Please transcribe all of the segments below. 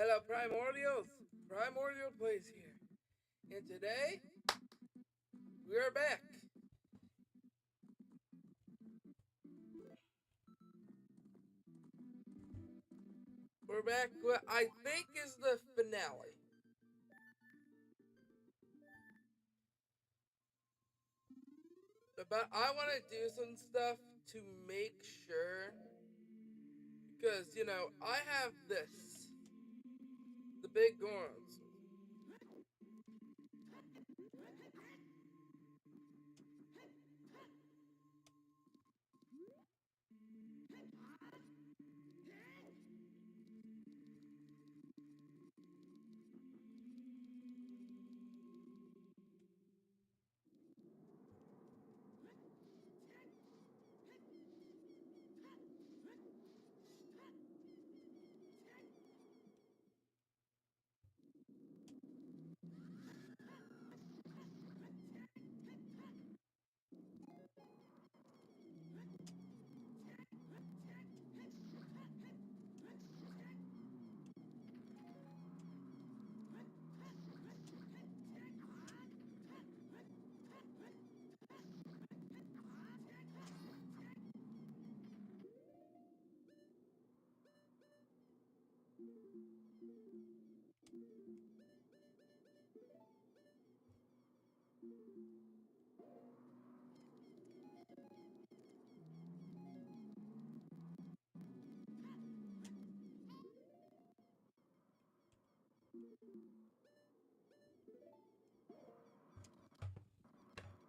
Hello, Primordials! Primordial Plays here. And today, we're back. We're back with, I think, is the finale. But I want to do some stuff to make sure. Because, I have this. The big Gorons.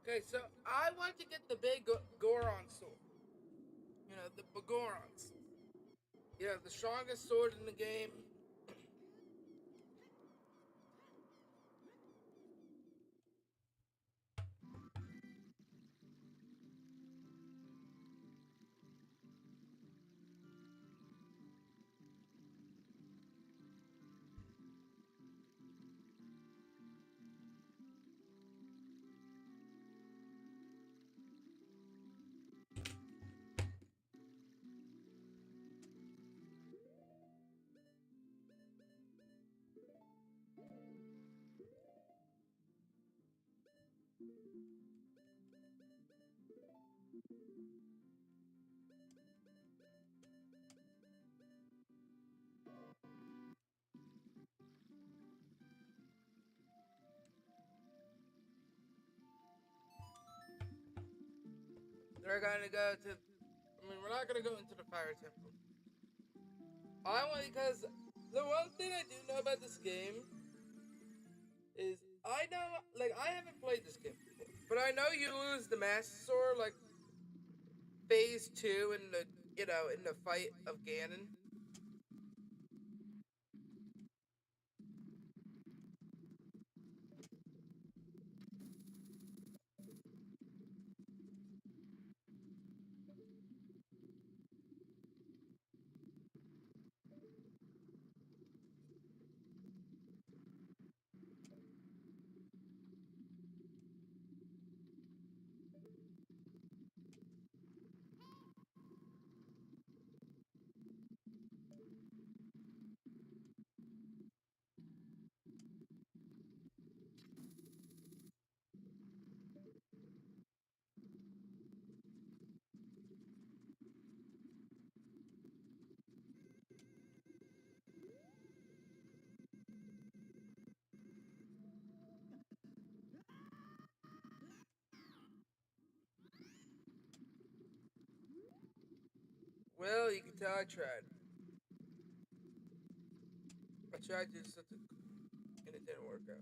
Okay, so I want to get the big Goron sword. The Bagorons. The strongest sword in the game. They're gonna go to. We're not gonna go into the fire temple. I want because the one thing I do know about this game is I know, like, I haven't played this game before, but I know you lose the Master Sword like phase two in the in the fight of Ganon. Well, you can tell I tried. I tried to do something, and it didn't work out.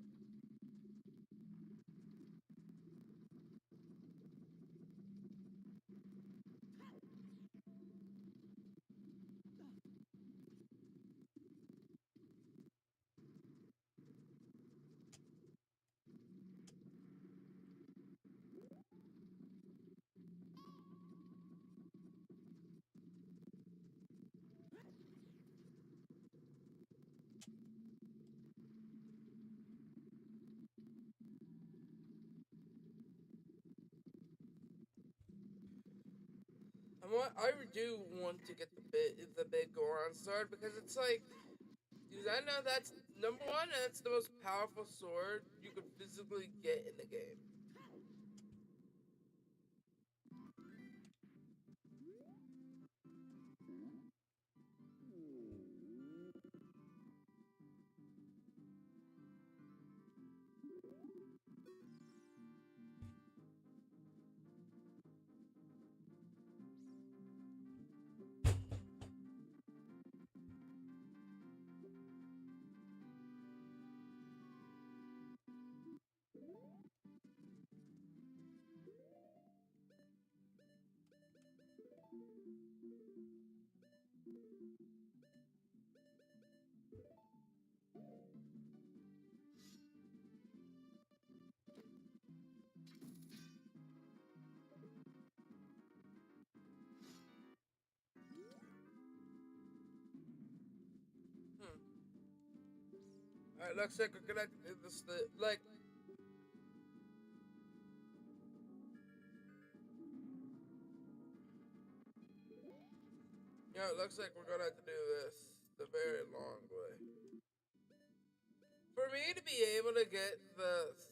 I do want to get the big Goron sword because it's like Because I know that's number one, and that's the most powerful sword you could physically get in the game. Hmm. Alright, looks like we're connected to this. Like, yeah, it looks like we're gonna have to do this the very long way. For me to be able to get this.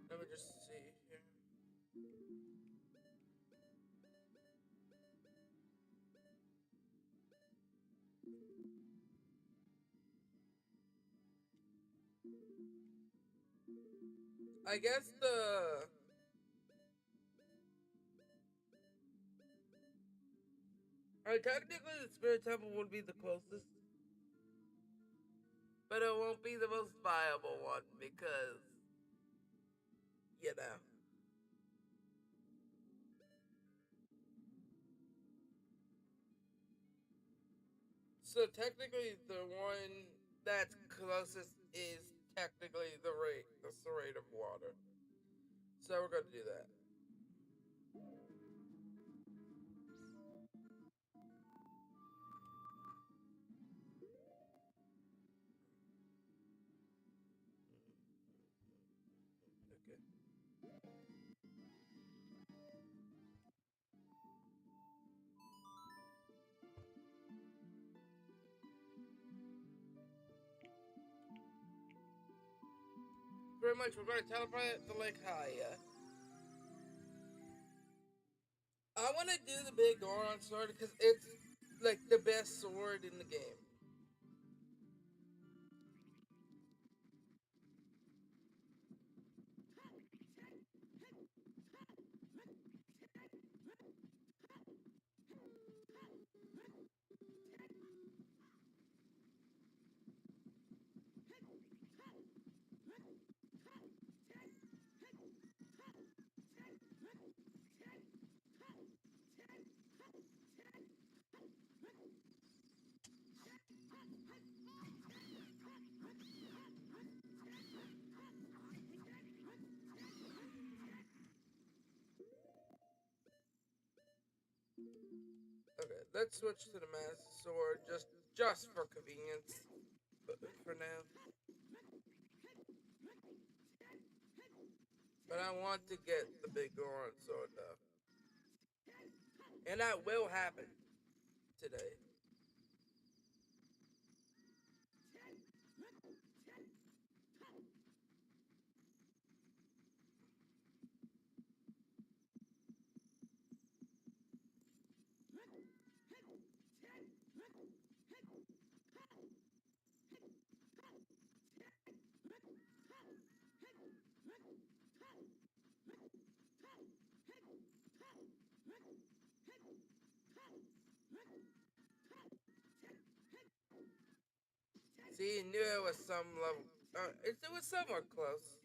Let me just see here. I guess the. Technically, the Spirit Temple would be the closest, but it won't be the most viable one because, you know. So technically, the one that's closest is technically the serrated of water. So we're going to do that. Okay. Pretty much, we're going to teleport it to Lake Haya. I want to do the big Goron sword because it's like the best sword in the game. Okay, let's switch to the Master Sword just for convenience. But for now. But I want to get the big Goron sword though. And that will happen today. See, you knew it was some level. It was somewhat close.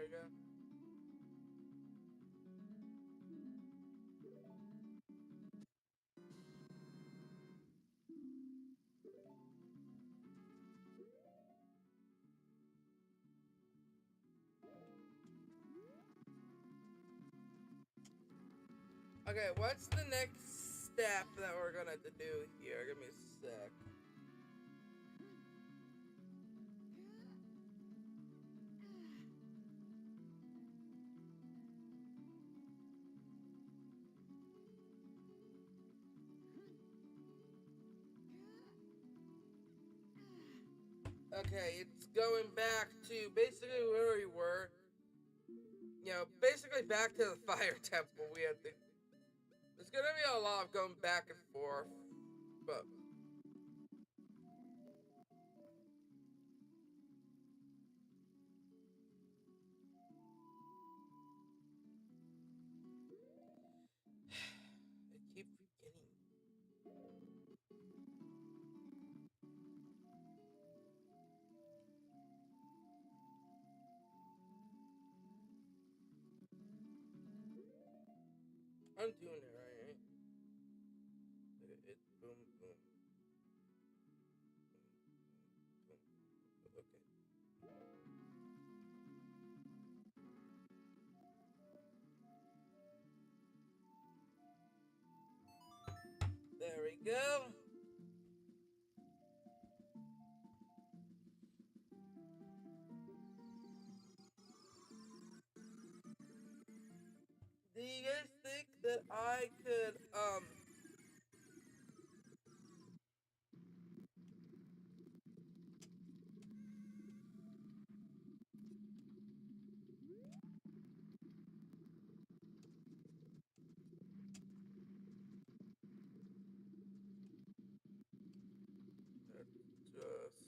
we go. Okay, what's the next step that we're gonna have to do here? Give me a sec. Okay, it's going back to basically where we were. You know, basically back to the fire temple. We had to. There's gonna be a lot of going back and forth, but I keep forgetting. I'm doing it right. It's boom, boom, boom. Okay. There we go. Do you guys think that I could just go here?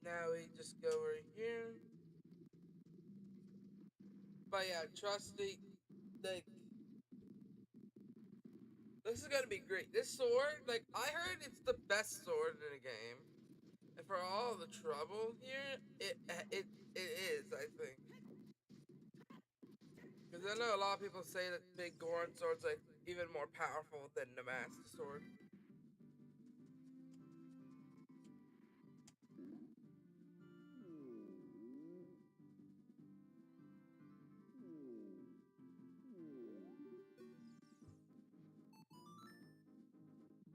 Now we just go over here. But yeah, trust me, like this is gonna be great. This sword, like I heard, it's the best sword in the game, and for all the trouble here, it is. I think because I know a lot of people say that Big Goron sword's like even more powerful than the Master Sword.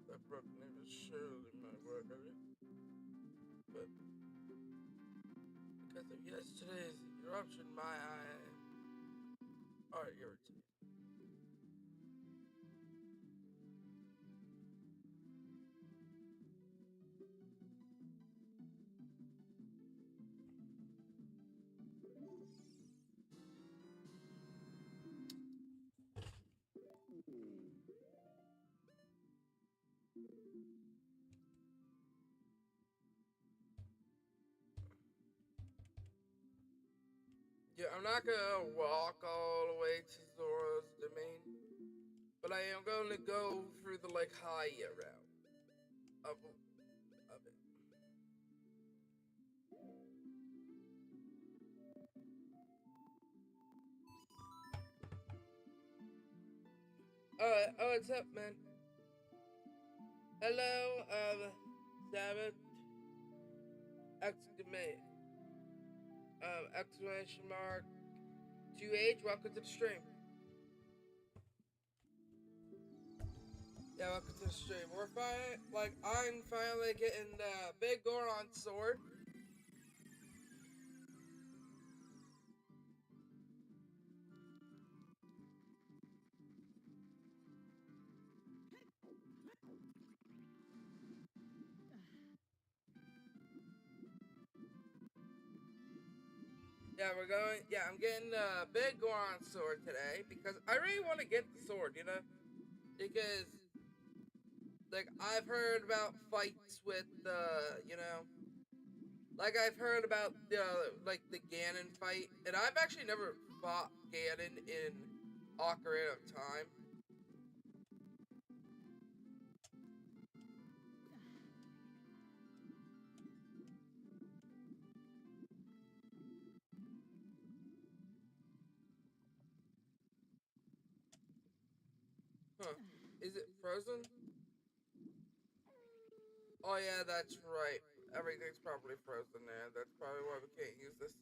That broken never surely might work, but because of yesterday's eruption, my eye are irritated. Yeah, I'm not gonna walk all the way to Zora's domain, but I am going to go through the like higher route of it. Oh, what's up, man? Hello, Sabbath, exclamation, exclamation mark, 2H, welcome to the stream. Yeah, welcome to the stream. We're finally, like, I'm finally getting the Big Goron sword. Yeah, we're going. Yeah, I'm getting the Big Goron sword today because I really want to get the sword, you know? Because, like, I've heard about fights with, you know, Like I've heard about like the Ganon fight, and I've actually never fought Ganon in Ocarina of Time. Huh. Is it frozen? Oh yeah, that's right. Everything's probably frozen there. That's probably why we can't use this.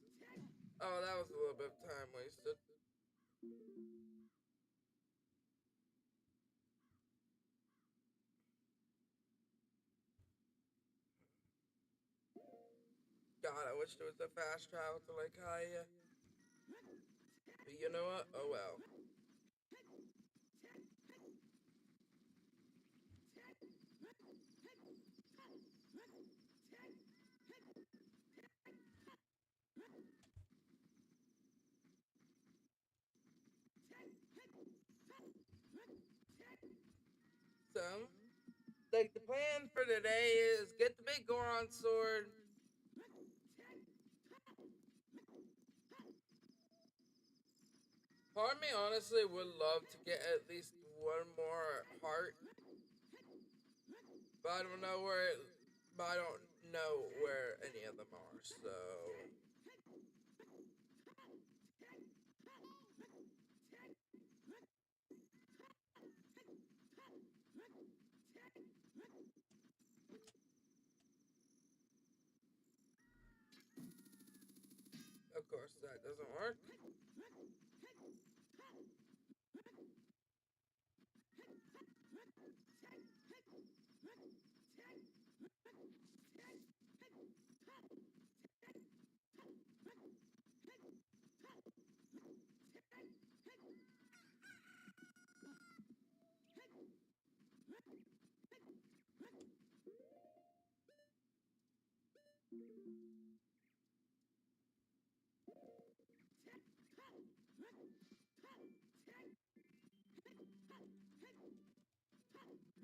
Oh, that was a little bit of time wasted. God, I wish there was a fast travel to like Hiya. But you know what? Oh well. So, like the plan for today is get the big Goron sword. Part of me honestly would love to get at least one more heart, but I don't know where. But I don't know where any of them are. So, of course, that doesn't work.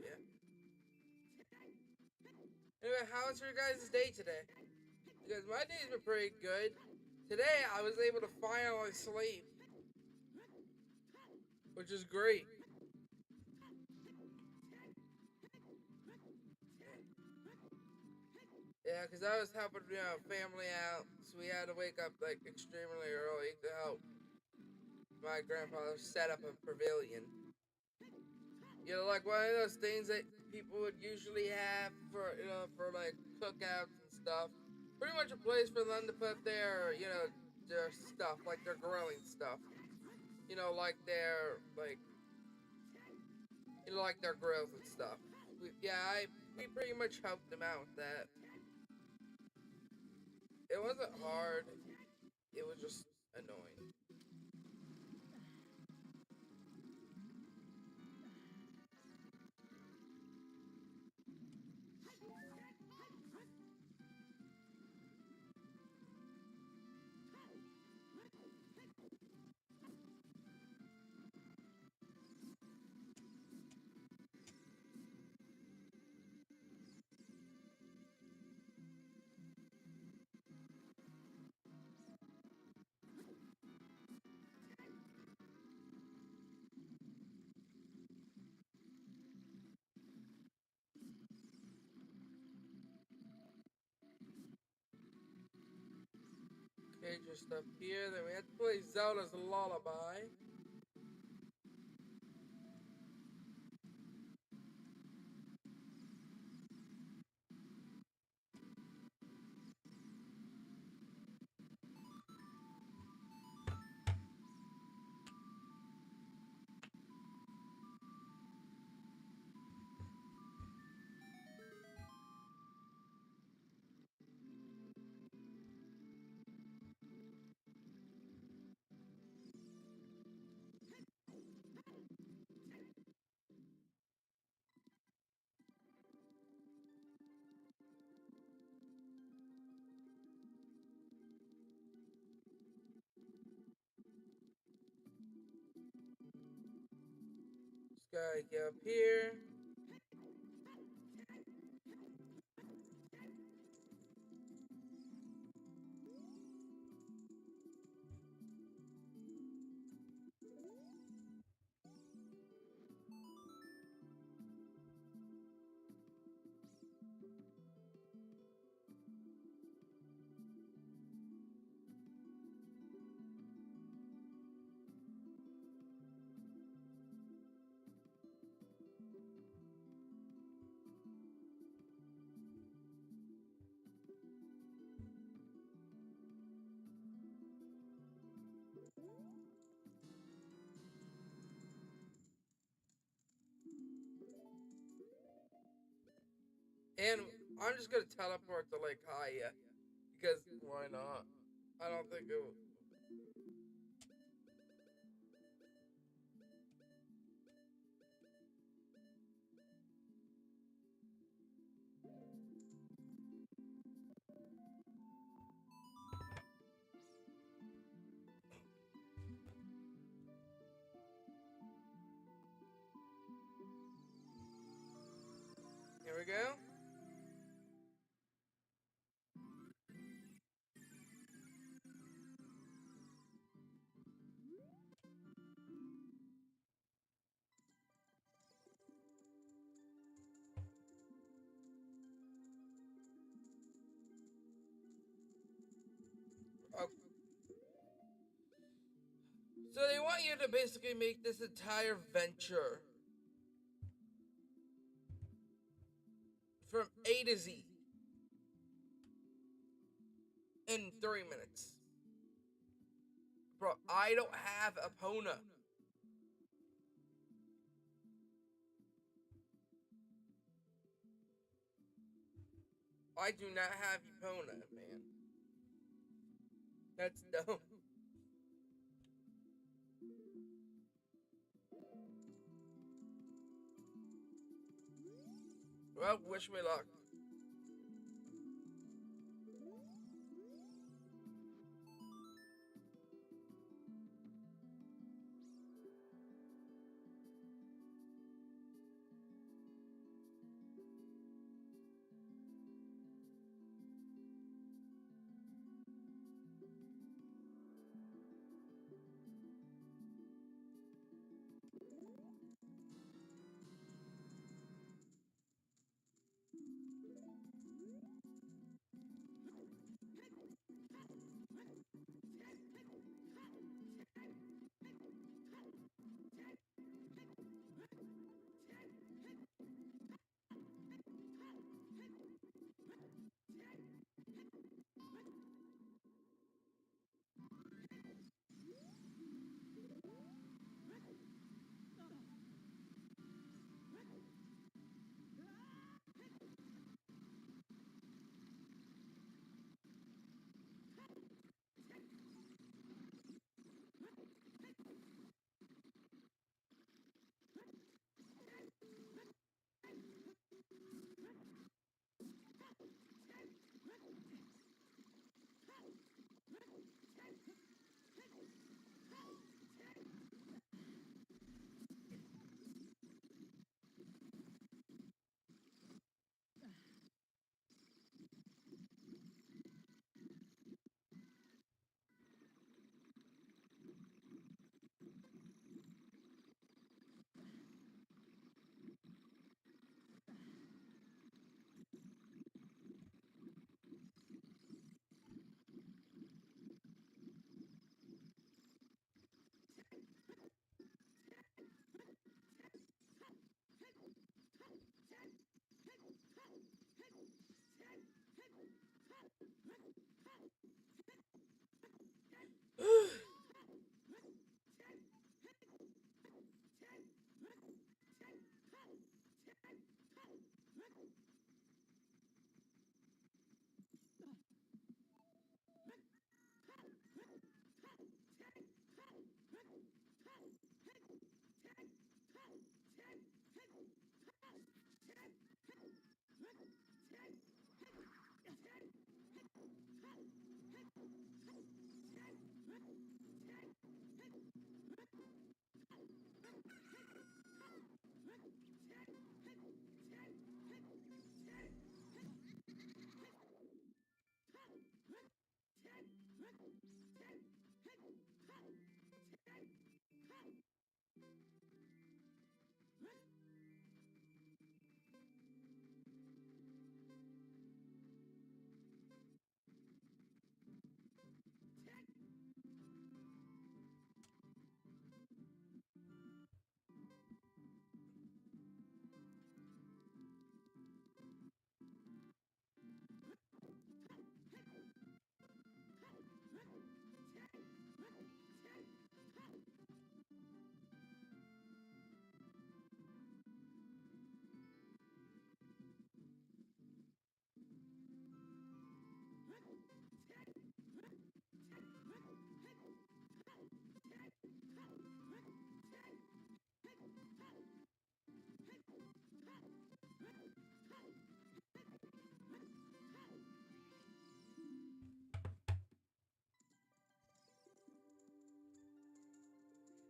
Yeah. Anyway, how was your guys' day today? Because my day's been pretty good. Today, I was able to finally sleep, which is great. Yeah, because I was helping family out, so we had to wake up like extremely early to help my grandfather set up a pavilion. You know, like one of those things that people would usually have for for like cookouts and stuff. Pretty much a place for them to put their their stuff, like their grilling stuff. Like their like their grills and stuff. We pretty much helped them out with that. It wasn't hard. It was just annoying. Okay, just up here. Then we have to play Zelda's Lullaby. Just gotta get up here. And I'm just gonna teleport to Lake Haya because why not? I don't think it. Here we go. Oh. So they want you to basically make this entire venture from A to Z in 3 minutes. Bro, I don't have Epona. I do not have Epona, man. That's dumb. Well, wish me luck.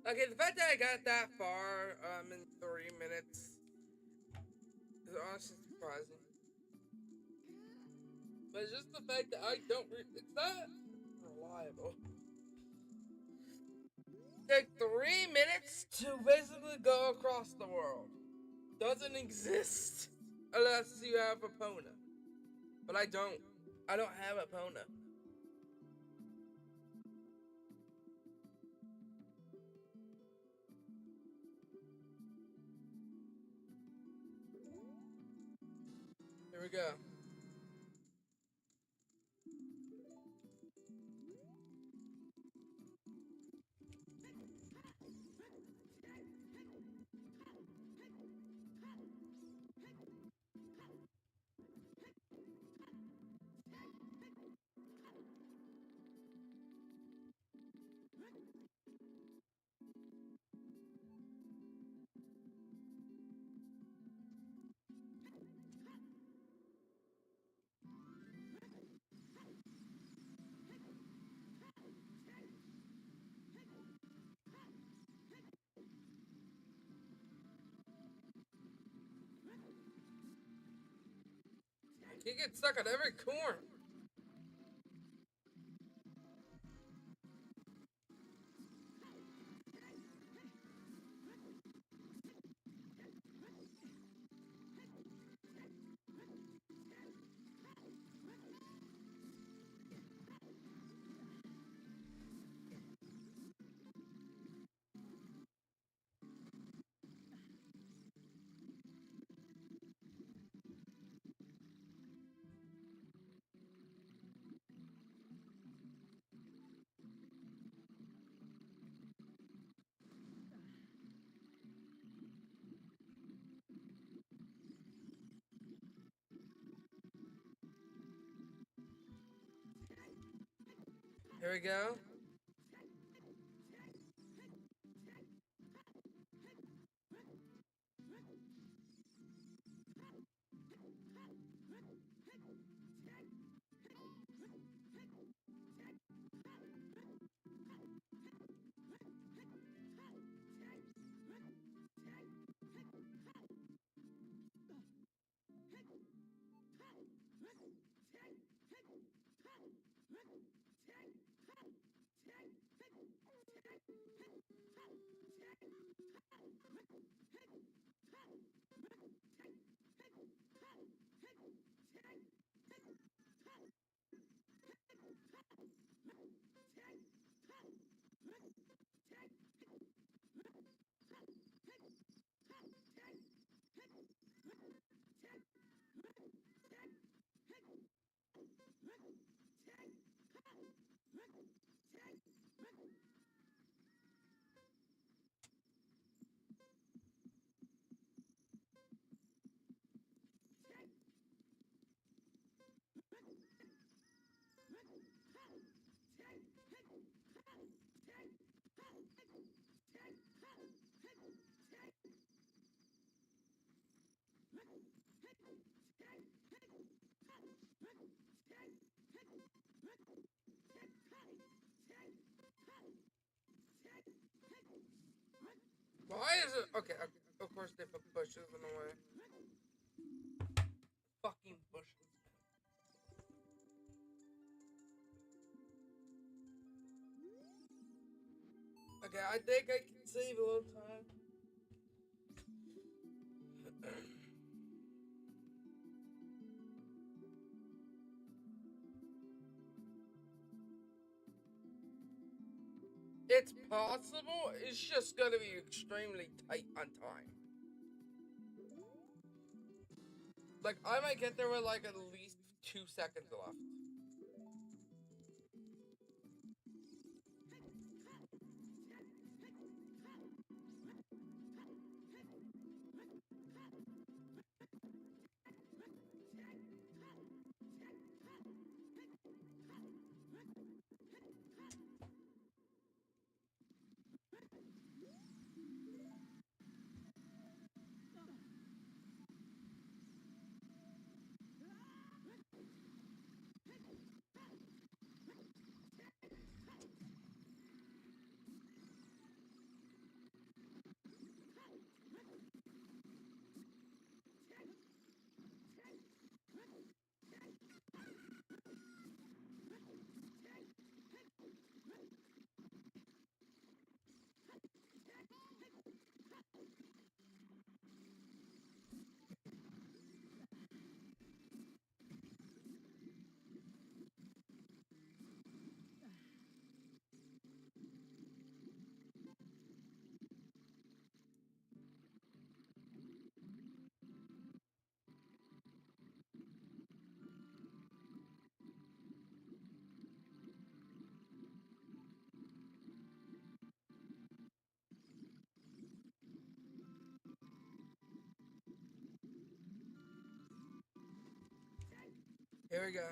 Okay, the fact that I got that far in 3 minutes is honestly surprising. But it's just the fact that I don't. It's not reliable. Take 3 minutes to basically go across the world. Doesn't exist unless you have a Pona. But I don't. I don't have a Pona. Here we go. He gets stuck at every corner. Here we go. Why is it okay? Of course they put bushes in the way. Fucking bushes. Okay, I think I can save a little time. It's possible. It's just gonna be extremely tight on time. Like I might get there with like at least 2 seconds left. Here we go.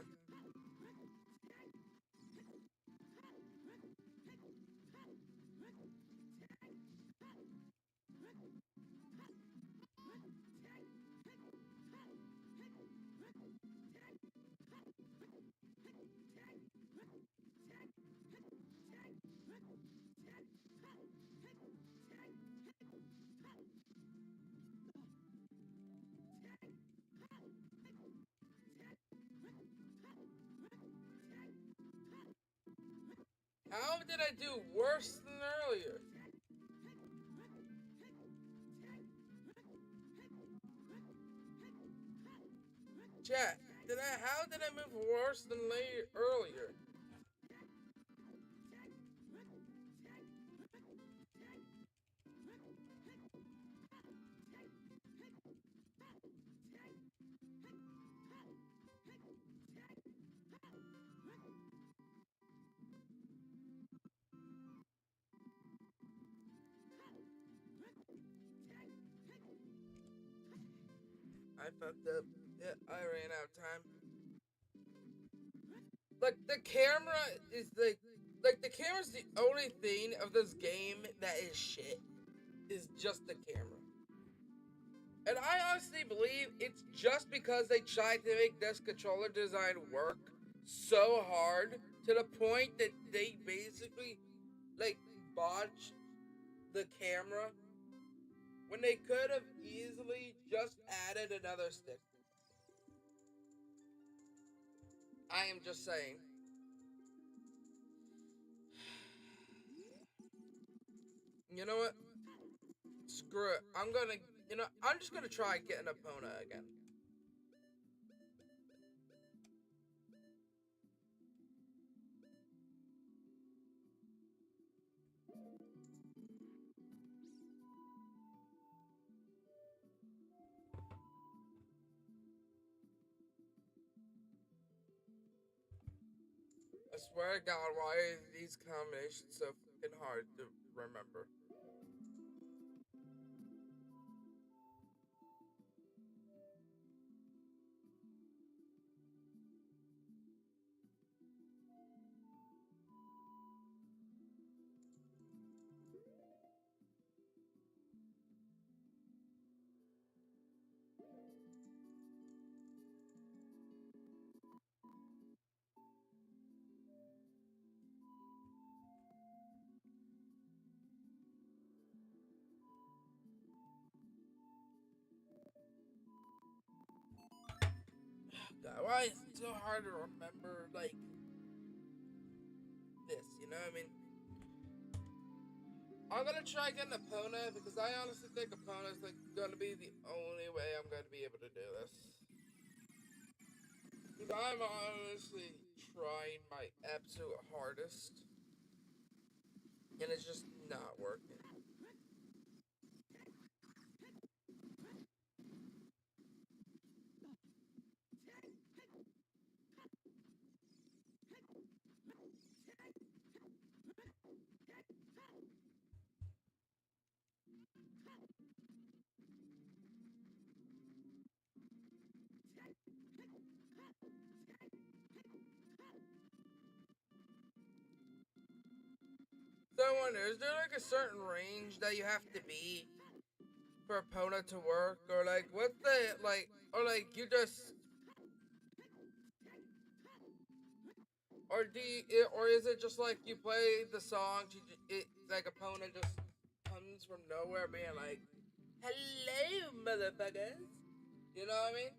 How did I do worse than earlier? Chat, how did I move worse than earlier? I fucked up. Yeah, I ran out of time. Like the camera is like the camera's the only thing of this game that is shit. Is just the camera. And I honestly believe it's just because they tried to make this controller design work so hard to the point that they basically like botched the camera when they could have easily just added another stick. I am just saying. You know what? Screw it. I'm just gonna try getting Epona again. I swear to God, why are these combinations so fucking hard to remember? God, why is it so hard to remember, like, this, you know what I mean? I'm gonna try getting Epona because I honestly think Epona is, like, gonna be the only way I'm gonna be able to do this. Because I'm honestly trying my absolute hardest, and it's just not working. So I wonder, is there like a certain range that you have to be for Epona to work, or like what's the or like you just, or is it just like you play the songs, it like Epona just comes from nowhere, being like, "Hello, motherfuckers," you know what I mean?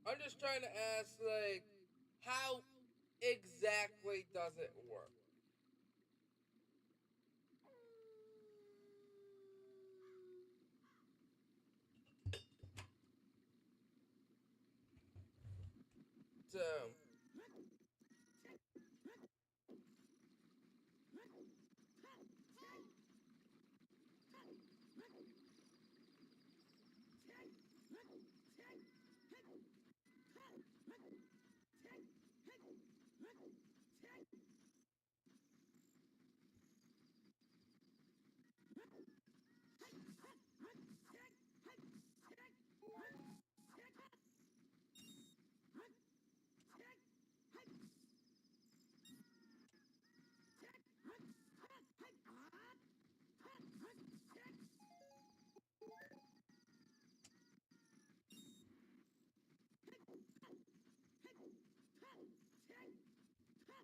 I'm just trying to ask, like, how exactly does it work? So,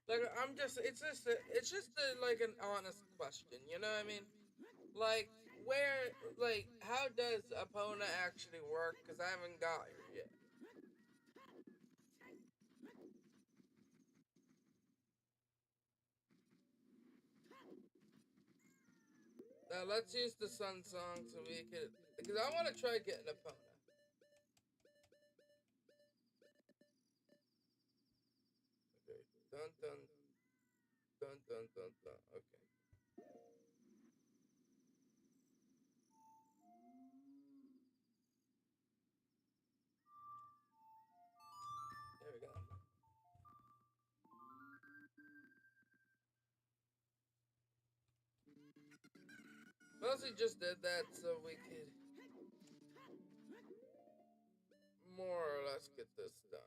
Like it's just like an honest question. You know what I mean? Like where, like how does Epona actually work? Cause I haven't got here yet. Now let's use the Sun Song so we could, because I want to try getting Epona. Okay, dun dun dun dun dun dun. Okay, there we go. Mostly just did that so we could more or less get this done.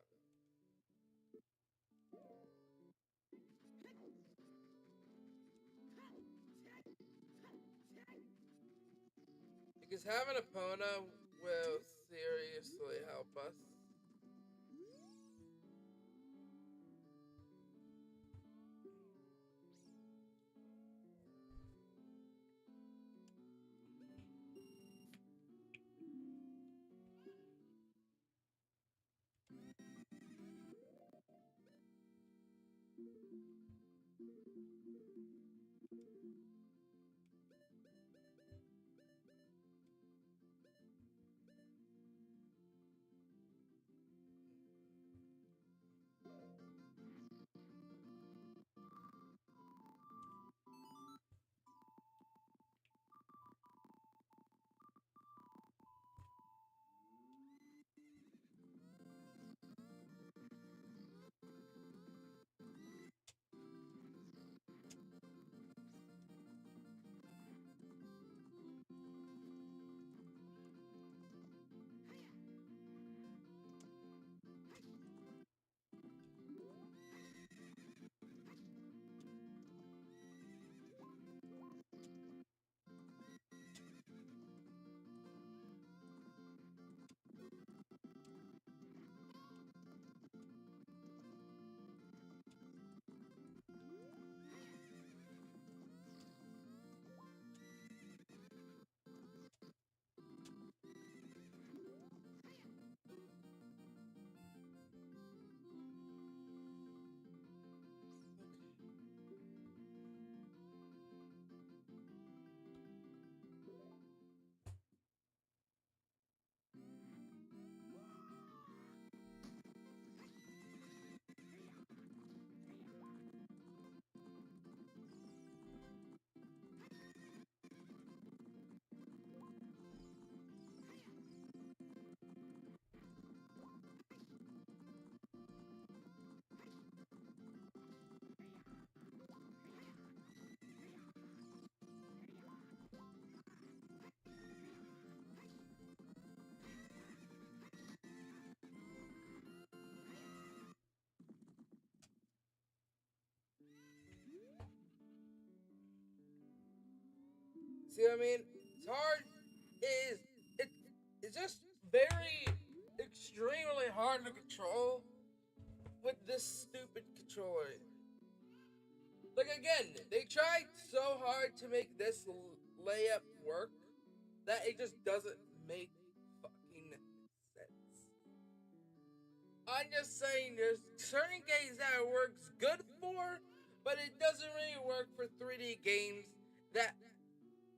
Because having Epona will seriously help us. See what I mean? It's hard. Is it? It's just very extremely hard to control with this stupid controller. Like again, they tried so hard to make this layup work that it just doesn't make fucking sense. I'm just saying there's certain games that it works good for, but it doesn't really work for 3D games that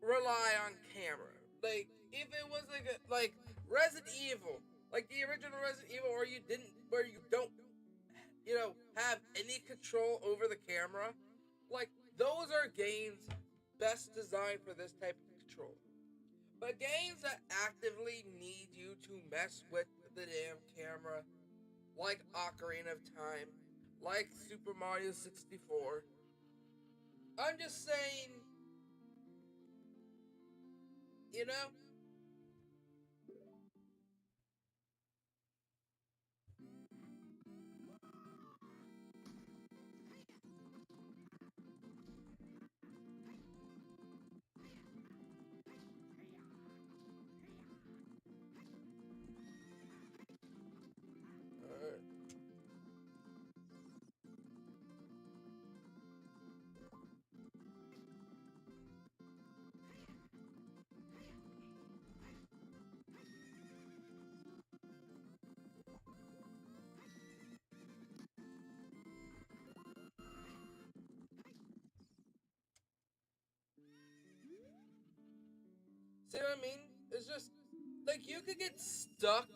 rely on camera. Like if it was like Resident Evil, like the original Resident Evil, where you don't, have any control over the camera. Like those are games best designed for this type of control. But games that actively need you to mess with the damn camera, like Ocarina of Time, like Super Mario 64, I'm just saying, you know, uh, See what I mean? It's just like you could get stuck,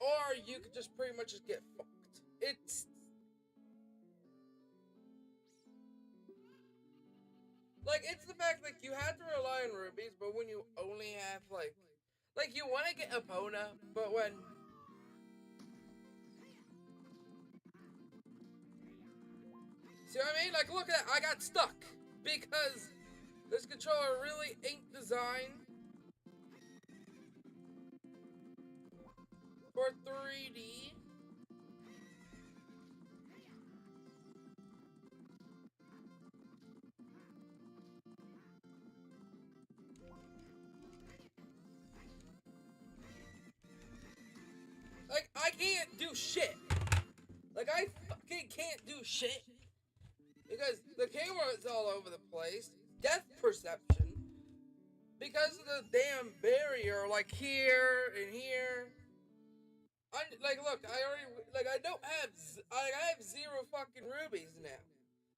or you could just pretty much just get fucked. It's like it's the fact like you have to rely on rubies, but when you only have like you want to get Epona, but when see what I mean? Like look at that, I got stuck because this controller really ain't designed for 3D. Like I can't do shit. Like I fucking can't do shit because the camera is all over the place. Depth perception because of the damn barrier, like here and here. I like look. I already like I don't have I have zero fucking rubies now.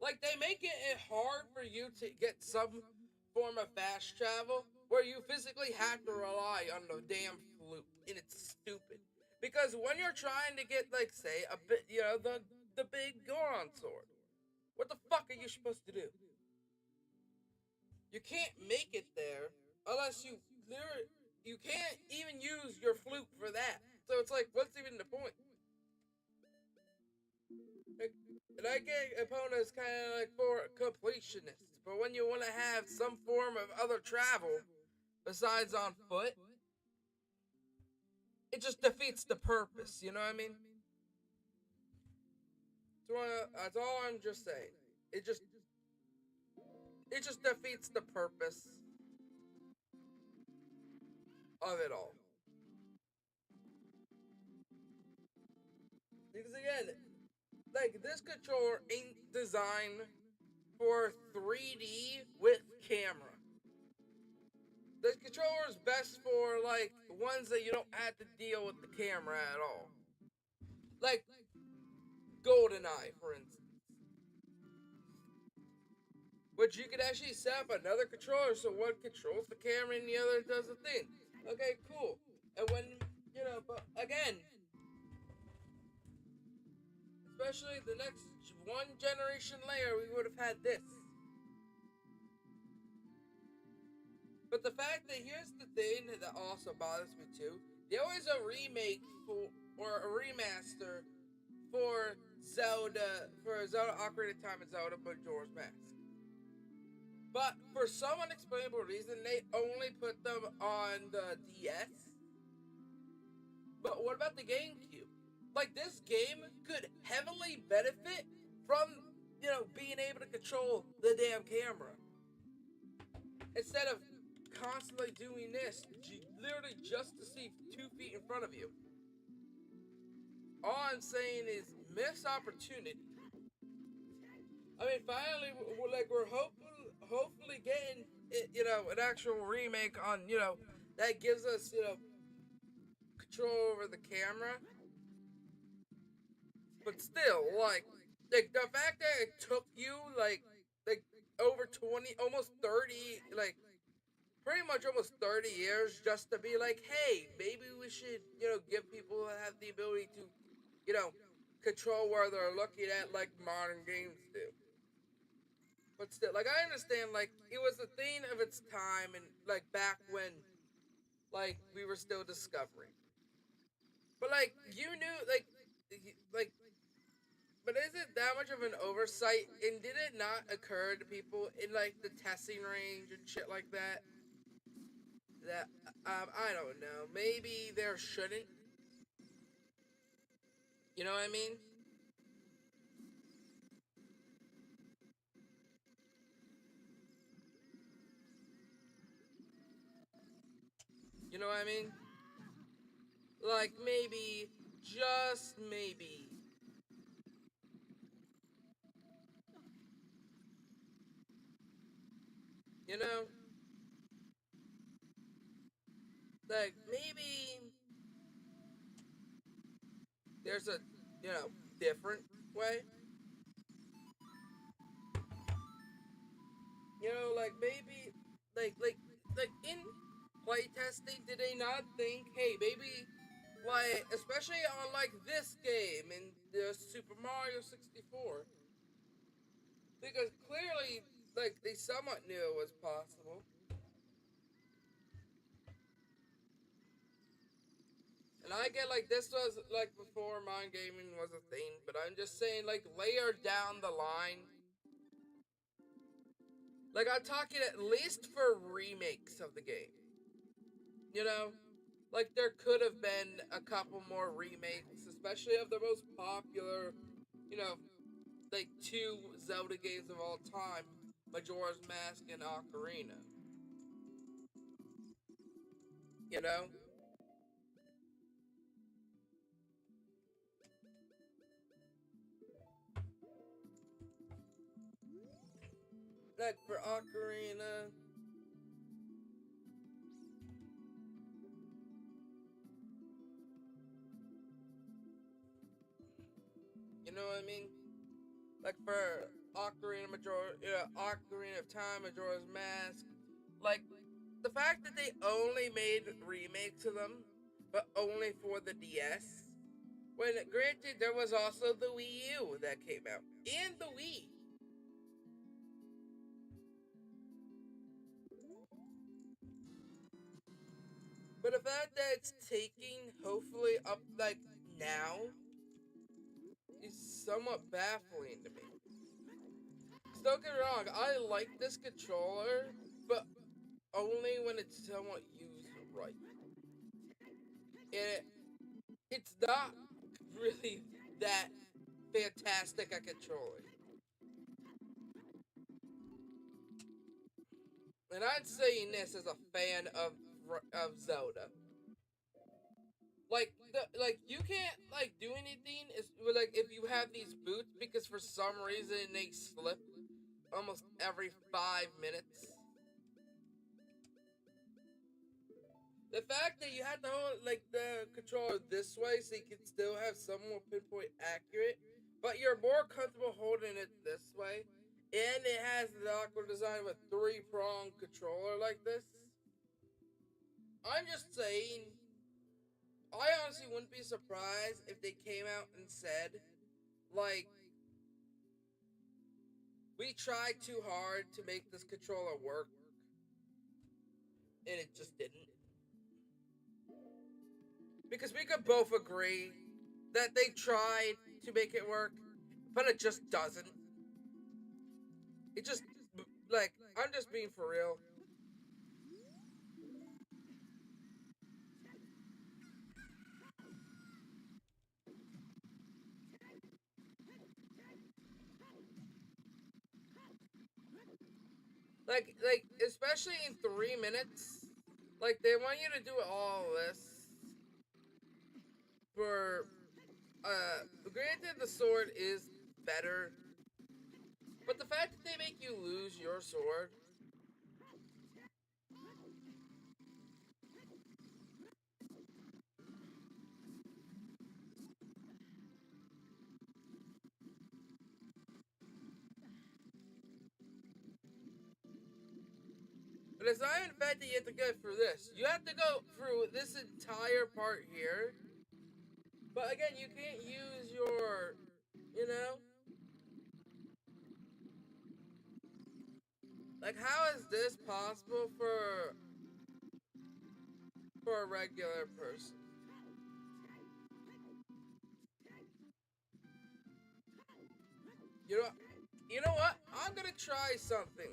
Like they make it hard for you to get some form of fast travel where you physically have to rely on the damn flute, and it's stupid. Because when you're trying to get like say a bit, the big Goron sword, what the fuck are you supposed to do? You can't make it there unless you literally you can't even use your flute for that. So it's like, what's even the point? Like, and I get opponents kind of like for completionists, but when you want to have some form of other travel besides on foot, it just defeats the purpose. You know what I mean? So that's all I'm just saying. It just it just defeats the purpose of it all. Because again, like this controller ain't designed for 3D with camera. This controller is best for like ones that you don't have to deal with the camera at all. Like GoldenEye, for instance. Which you could actually set up another controller so one controls the camera and the other does the thing. Okay, cool. And when, but again, especially the next one generation later, we would have had this. But the fact that here's the thing that also bothers me too. There was a remake or a remaster for Zelda Ocarina of Time and Zelda Majora's Mask. But for some unexplainable reason, they only put them on the DS. But what about the GameCube? Like this game could heavily benefit from being able to control the damn camera instead of constantly doing this, literally just to see 2 feet in front of you. All I'm saying is missed opportunity. I mean, finally, we're hopefully getting it, an actual remake on, that gives us, control over the camera. But still, like the fact that it took you like over 20, almost 30, like pretty much almost 30 years just to be like, hey, maybe we should, give people who have the ability to, control where they're looking at like modern games do. But still, like I understand, like it was a thing of its time, and like back when, like we were still discovering. But like you knew, like, but is it that much of an oversight? And did it not occur to people in like the testing range and shit like that? That I don't know. Maybe there shouldn't. You know what I mean? You know what I mean? Like maybe, just maybe. You know, like maybe there's a different way. Like maybe like in playtesting, did they not think, hey, maybe, like, especially on like this game in the Super Mario 64, because clearly, like, they somewhat knew it was possible. And I get like this was like before mind gaming was a thing, but I'm just saying like later down the line, like I'm talking at least for remakes of the game. You know, like there could have been a couple more remakes, especially of the most popular, you know, like two Zelda games of all time, Majora's Mask and Ocarina. You know, like for Ocarina, you know what I mean? Like for Ocarina of Time, Majora's Mask. Like the fact that they only made remakes of them, but only for the DS. When granted, there was also the Wii U that came out and the Wii. But the fact that it's taking hopefully up like now is somewhat baffling to me. Don't get me wrong, I like this controller, but only when it's somewhat used right. And it's not really that fantastic at controlling. And I'm saying this as a fan of Zelda. Like you can't like do anything is like if you have these boots because for some reason they slip almost every 5 minutes. The fact that you have to hold like the controller this way so you can still have somewhat pinpoint accurate, but you're more comfortable holding it this way, and it has the awkward design of a three-prong controller like this. I'm just saying, I honestly wouldn't be surprised if they came out and said, like, we tried too hard to make this controller work, and it just didn't. Because we could both agree that they tried to make it work, but it just doesn't. It just, like, I'm just being for real. Like, especially in 3 minutes, like, they want you to do all this for, granted the sword is better, but the fact that they make you lose your sword, but it's not even the fact that you have to go through this. You have to go through this entire part here, but again, you can't use your, you know? Like, how is this possible for a regular person? You know, you know what? I'm gonna try something.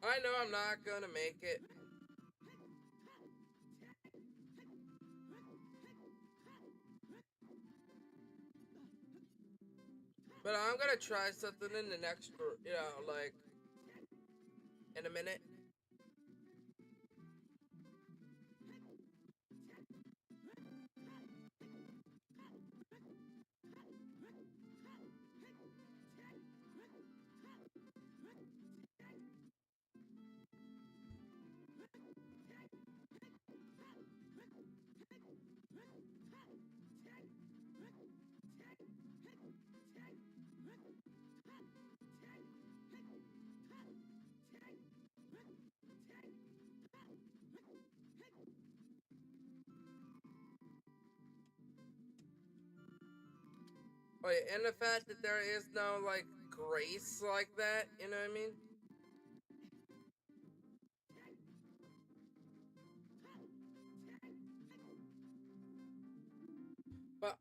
I know I'm not gonna make it, but I'm gonna try something in the next, like in a minute. Oh yeah, and the fact that there is no like grace like that, you know what I mean? But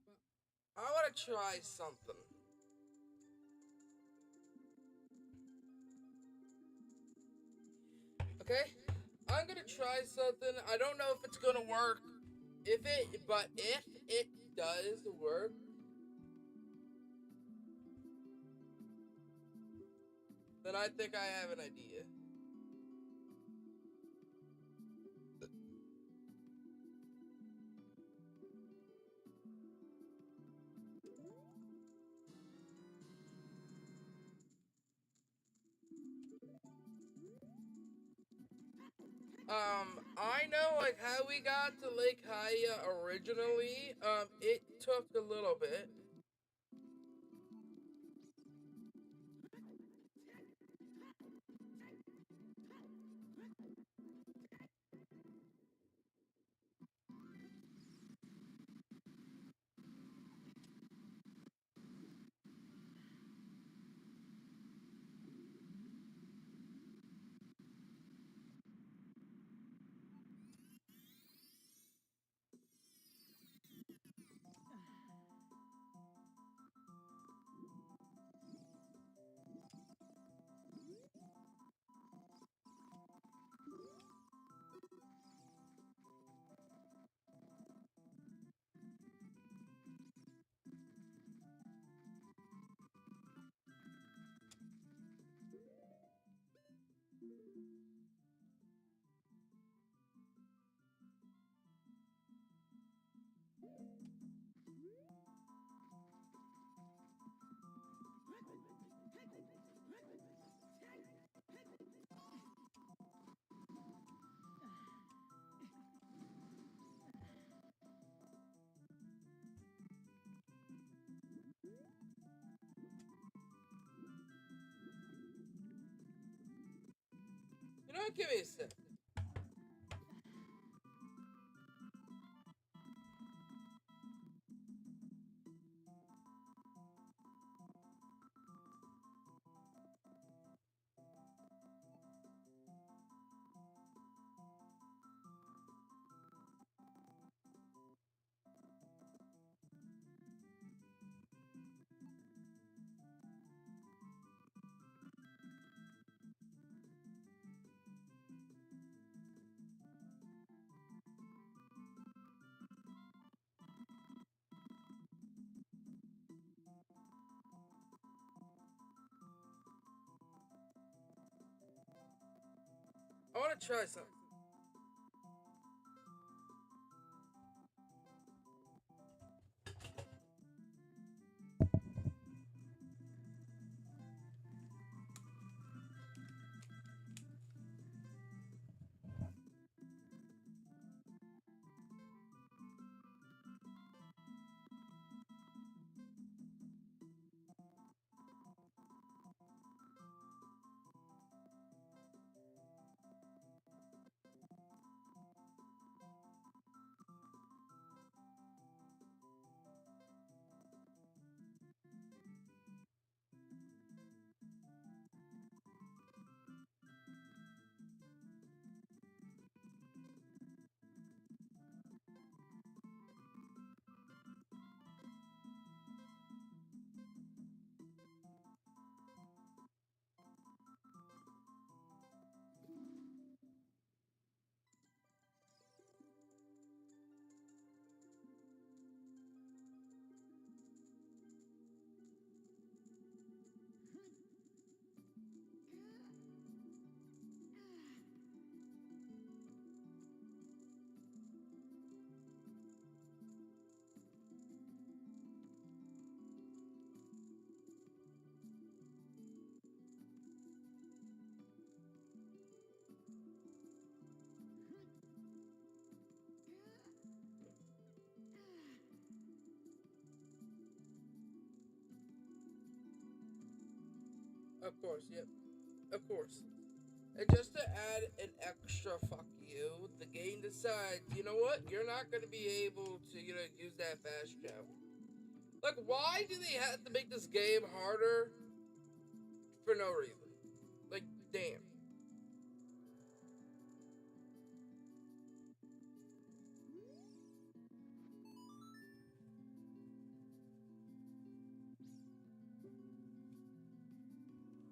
I want to try something. Okay, I'm gonna try something. I don't know if it's gonna work. If it does work, then I think I have an idea. I know like how we got to Lake Haya originally. It took a little bit. You know what? Give me a sec. I want to try something. Of course, yep. Of course. And just to add an extra fuck you, the game decides, you know what? You're not going to be able to, use that fast travel. Like, why do they have to make this game harder for no reason? Like, damn.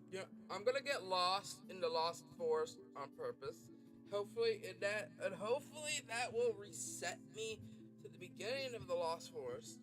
Yeah, I'm gonna get lost in the Lost Forest on purpose. Hopefully that will reset me to the beginning of the Lost Forest.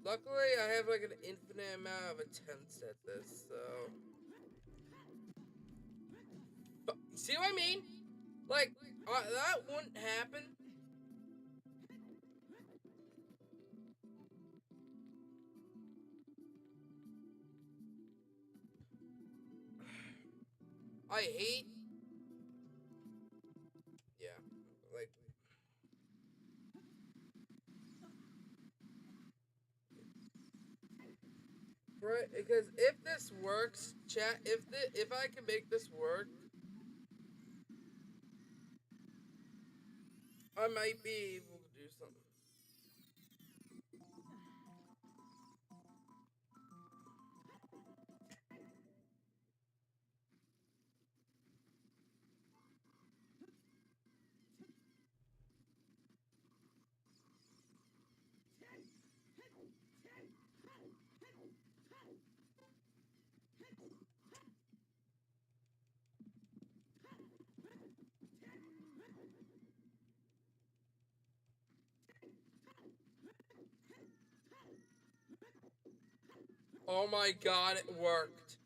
Luckily, I have like an infinite amount of attempts at this, so. But, see what I mean? Like, that wouldn't happen. I hate. Yeah, like. Right, because if this works, chat. If I can make this work, I might be able to do something. Oh my god, it worked.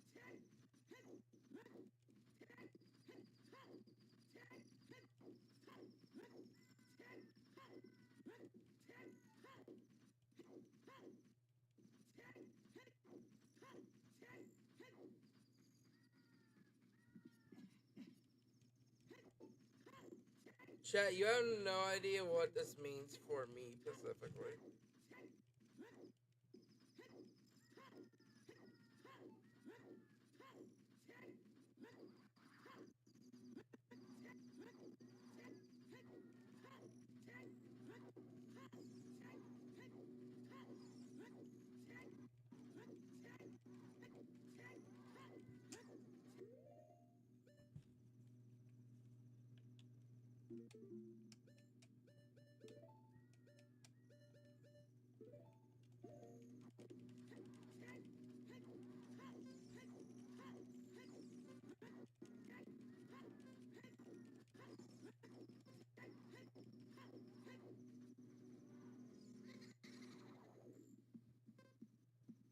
Chat, you have no idea what this means for me specifically.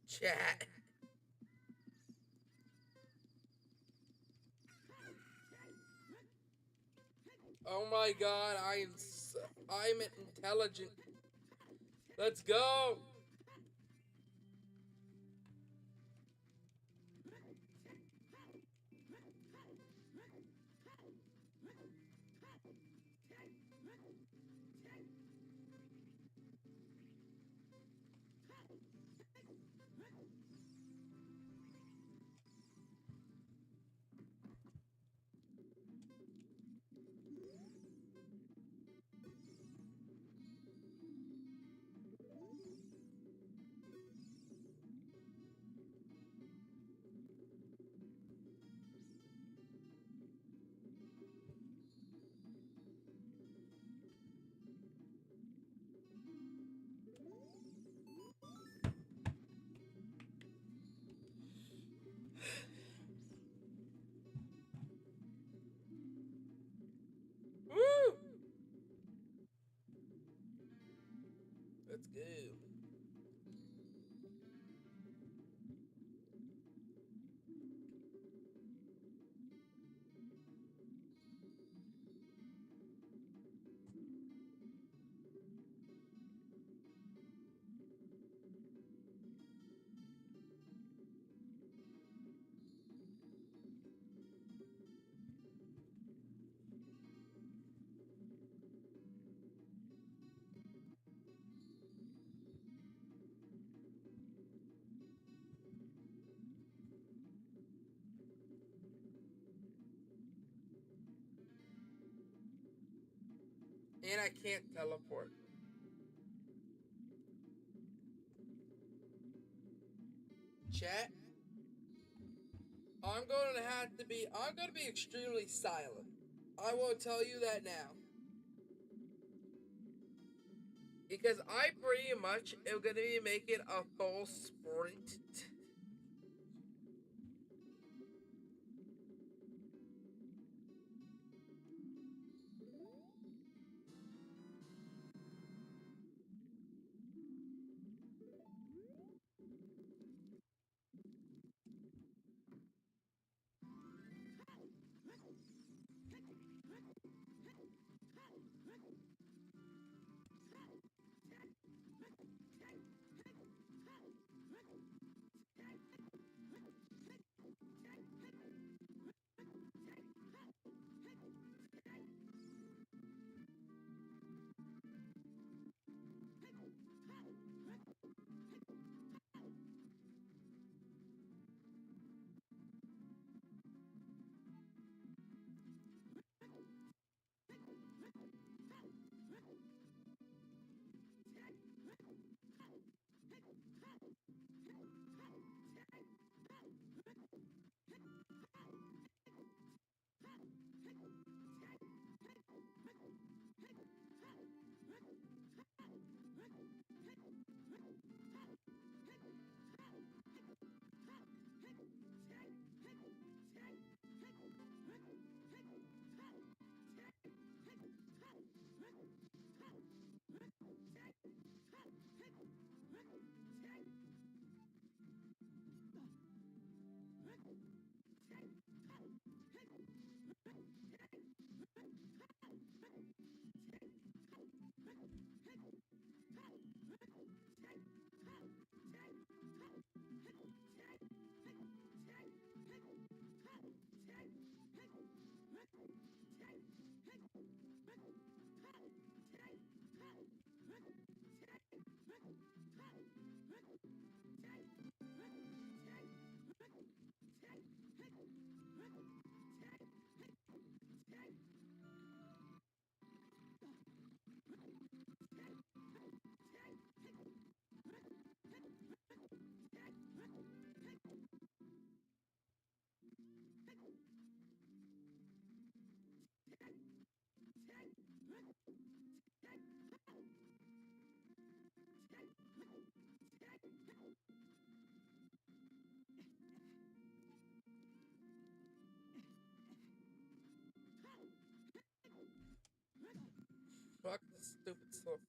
Chat. Oh my god, I'm intelligent. Let's go. Woo! Let's go. And I can't teleport. Chat. I'm going to be extremely silent. I will tell you that now. Because I pretty much am going to be making a full sprint. Fuck this stupid stuff.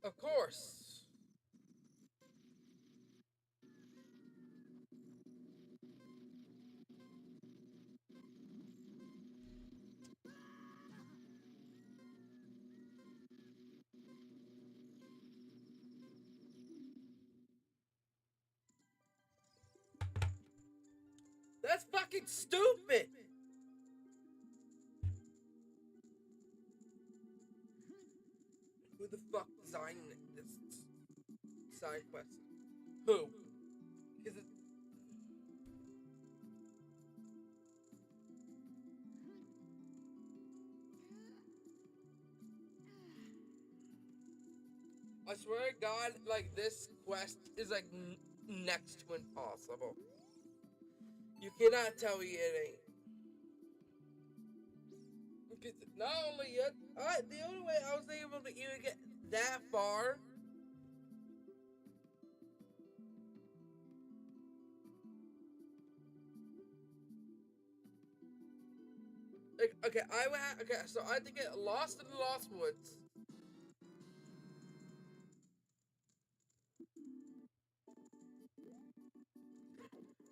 Of course. That's fucking stupid. Who the fuck designed this side quest? Who? Because I swear to God, like, this quest is, like, next to impossible. You cannot tell me it ain't. Because not only yet, the only way I was able to even get that far. Like, okay, so I had to get lost in the Lost Woods.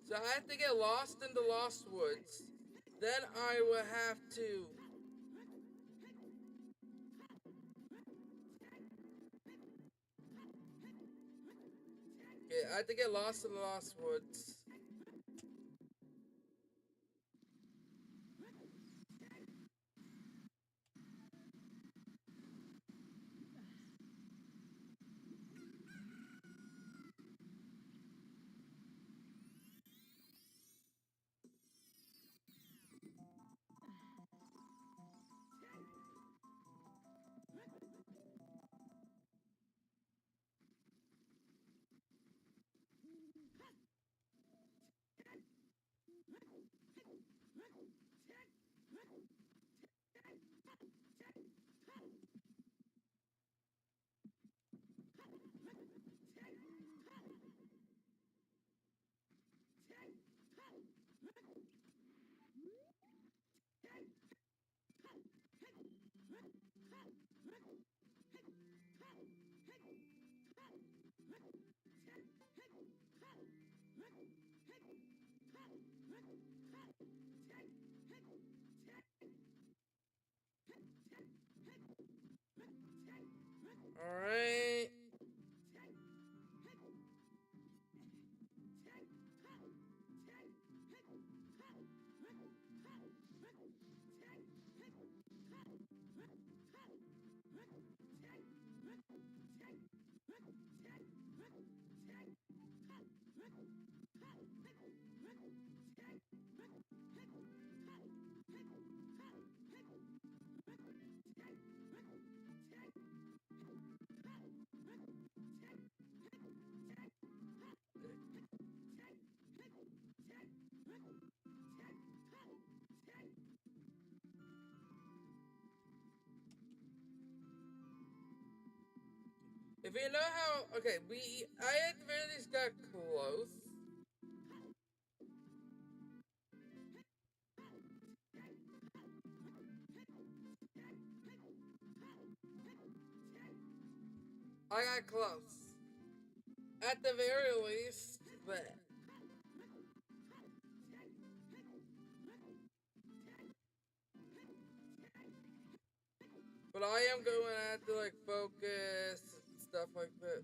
So I have to get lost in the Lost Woods. Then I will have to. Okay, I have to get lost in the Lost Woods. Alright. If you know how, okay, I at the very least got close. I got close. At the very least, but I am going to have to, like, focus and stuff like that.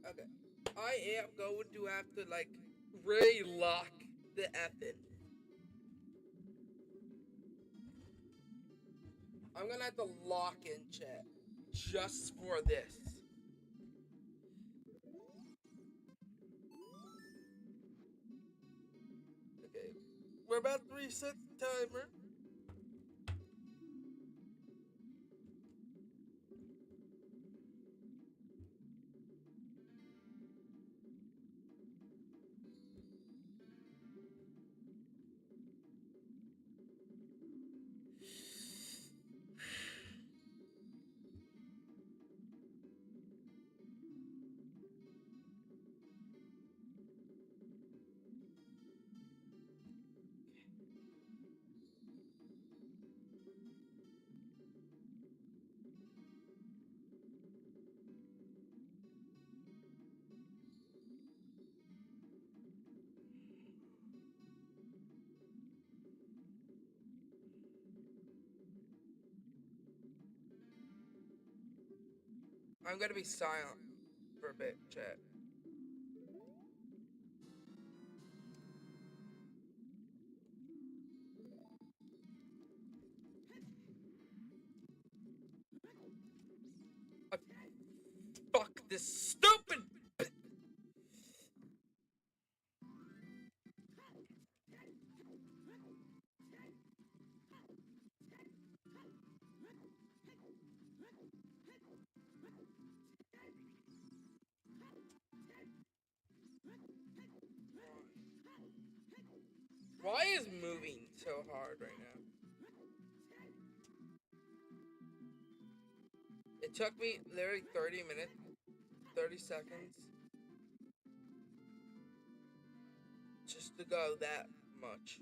Okay. I am going to have to, like, really lock the F in. I'm gonna have to lock in chat just for this. Okay. We're about to reset the timer. I'm gonna be silent for a bit, chat. this stupid. Why is moving so hard right now? It took me literally 30 minutes, 30 seconds, just to go that much.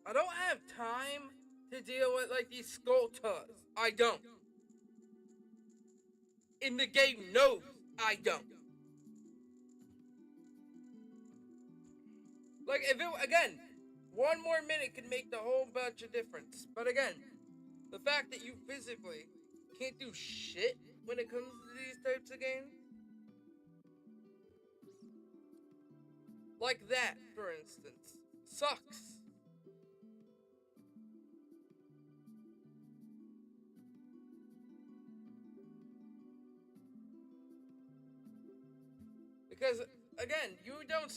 I don't have time to deal with like these sculptors. I don't. In the game, no, I don't. Like if it again, one more minute could make the whole bunch of difference. But again, the fact that you physically can't do shit when it comes to these types of games, like that, for instance, sucks. Because again, you don't.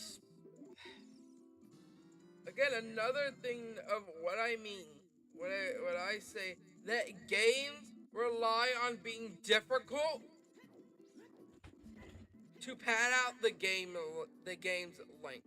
Again, another thing of what I mean when I say that games rely on being difficult to pad out the game's length.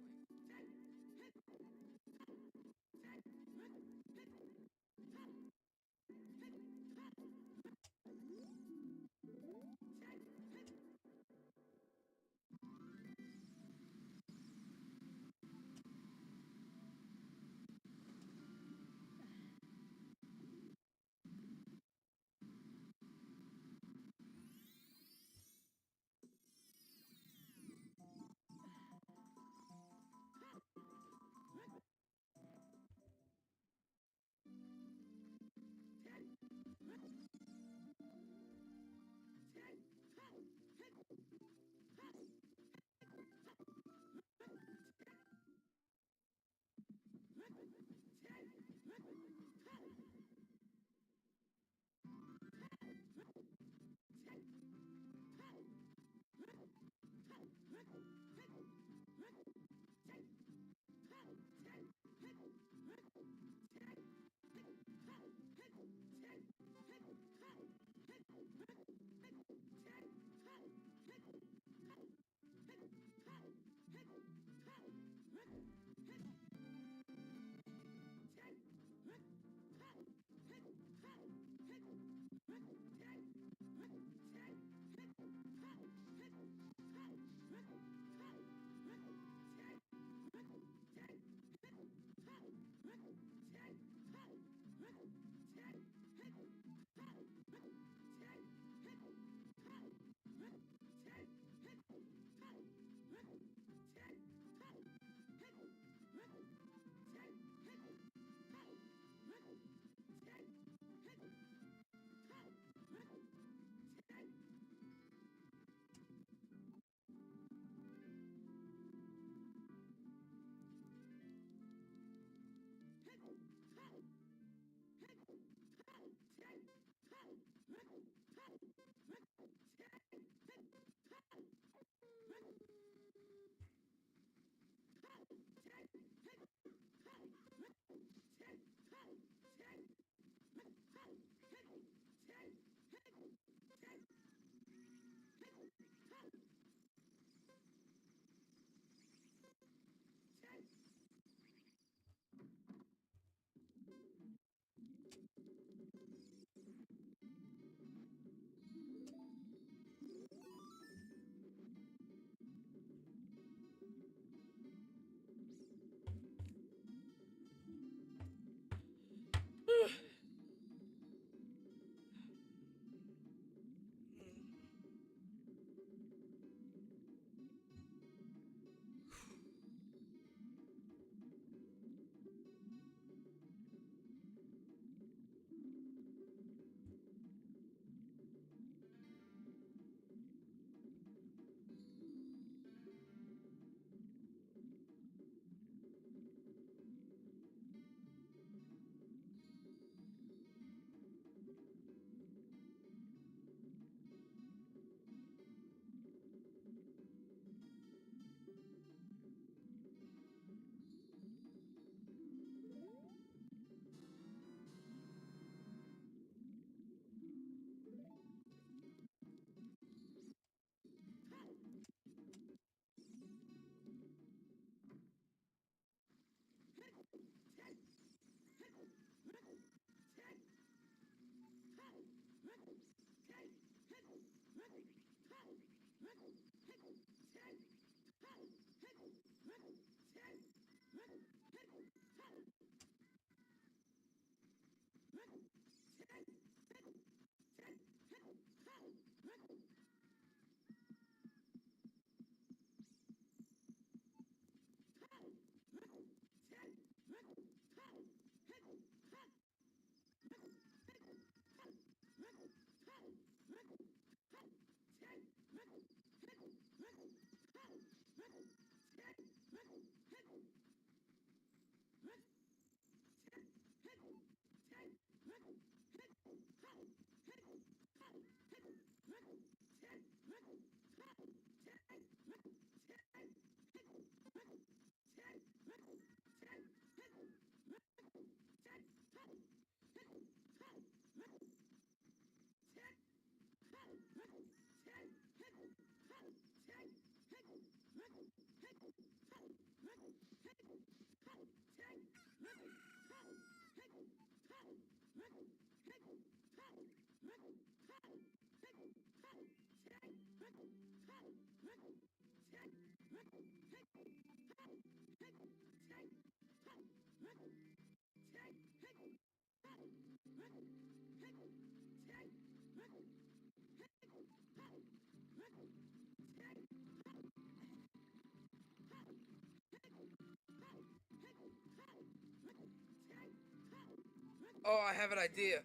Oh, I have an idea.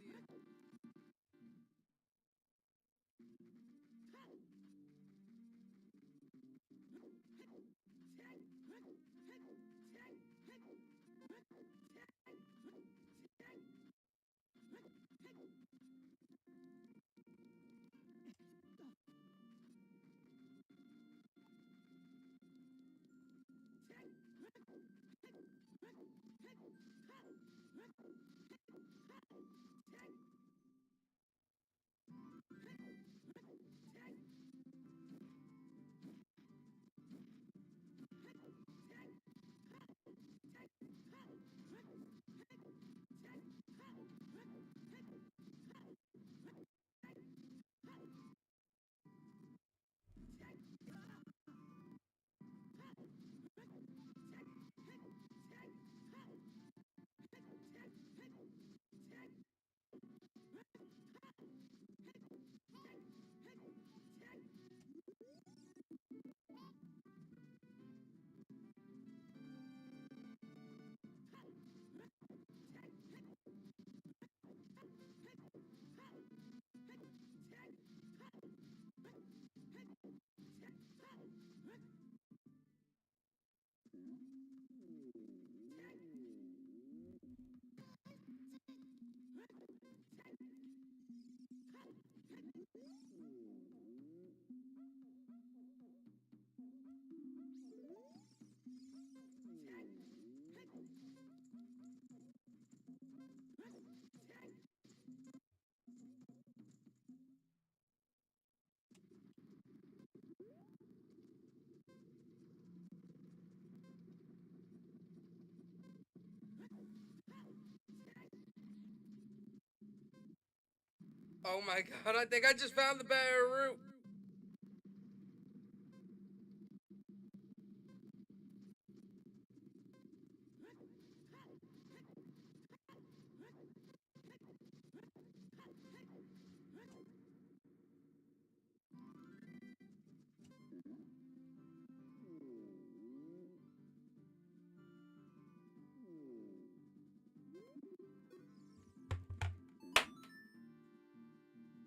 Oh my god, I think I just found the better route.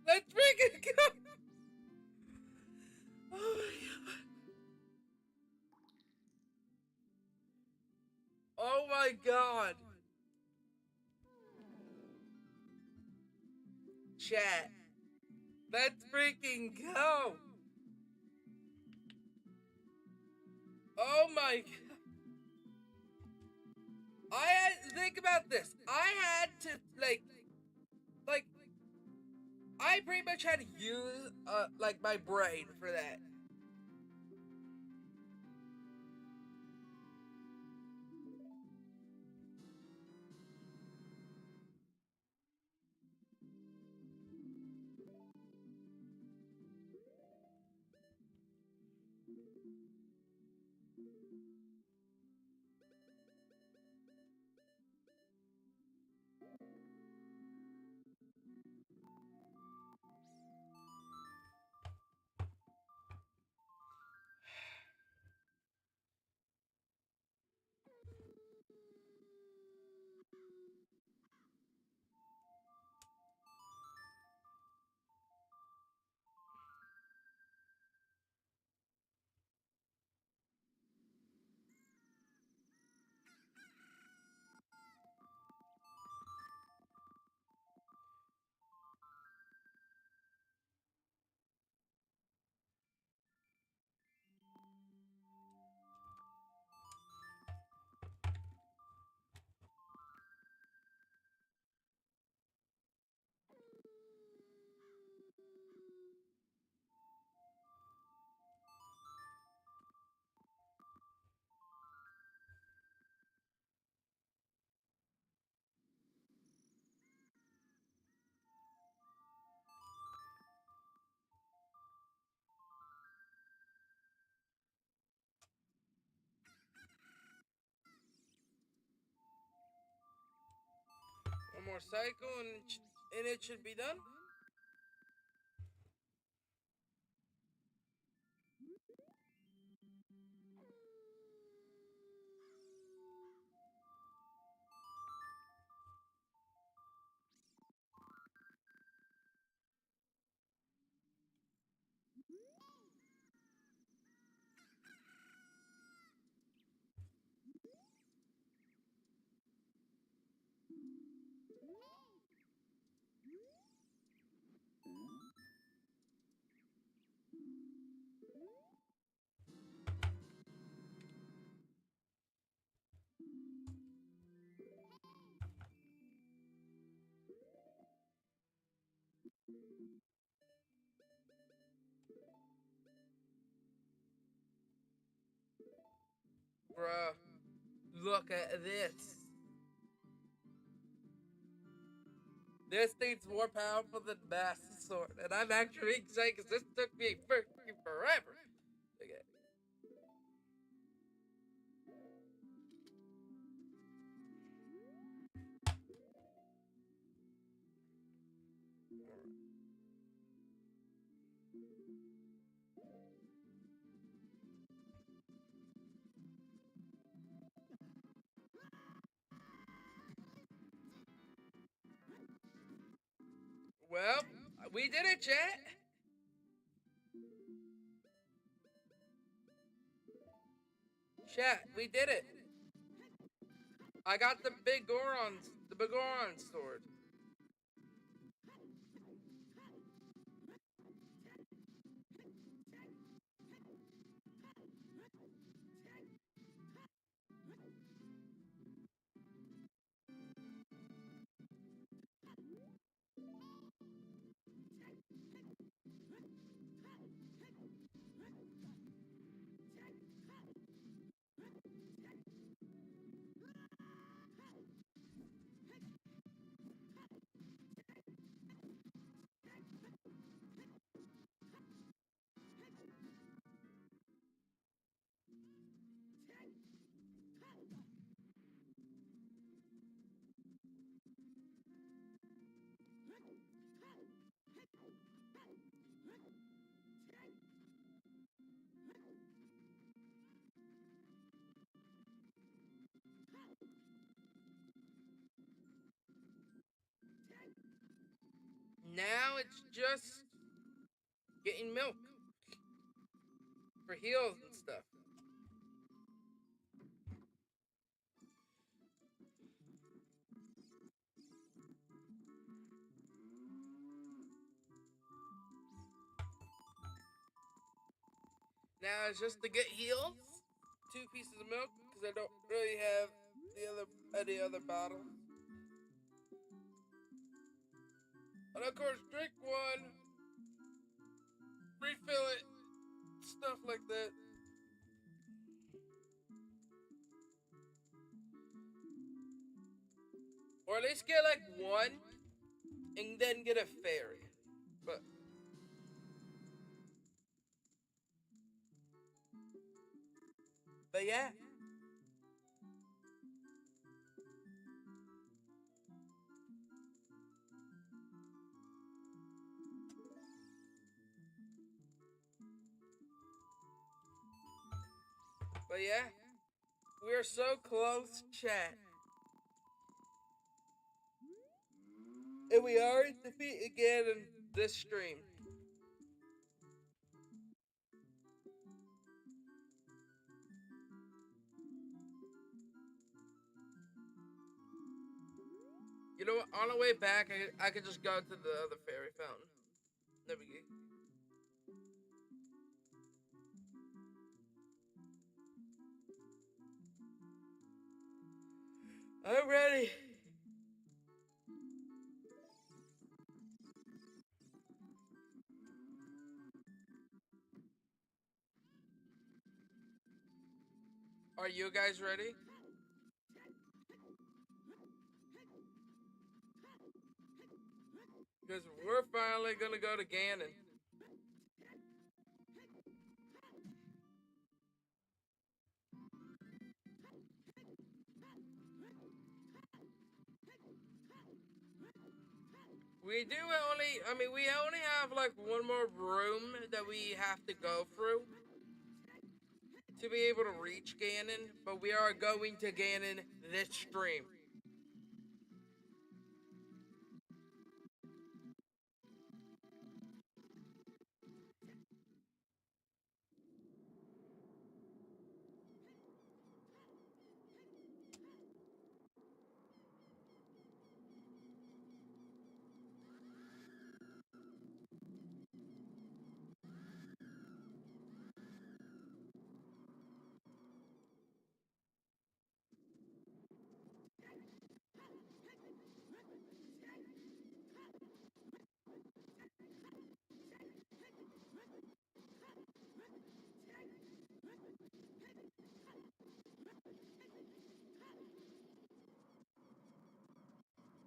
Let's freaking go! Oh my god. Oh my god. Chat. Let's freaking go! Oh my god. I had to think about this. I had to like I pretty much had to use like my brain for that. more cycle, and it should be done. Bruh, look at this. This thing's more powerful than Master Sword, and I'm actually excited because this took me freaking forever. Okay. Well, we did it, chat. Chat, we did it. I got the big Goron sword. Now it's just getting milk for heals and stuff. Now it's just to get heals, 2 pieces of milk, because I don't really have any other bottles. And of course, drink one, refill it, stuff like that. Or at least get like one, and then get a fairy. But yeah. But yeah, we are so close, chat. And we are in defeat again in this stream. You know what? On the way back, I could just go to the other fairy fountain. There we go. I'm ready. Are you guys ready? Because we're finally gonna go to Ganon. We do only, I mean, we only have like one more room that we have to go through to be able to reach Ganon, but we are going to Ganon this stream.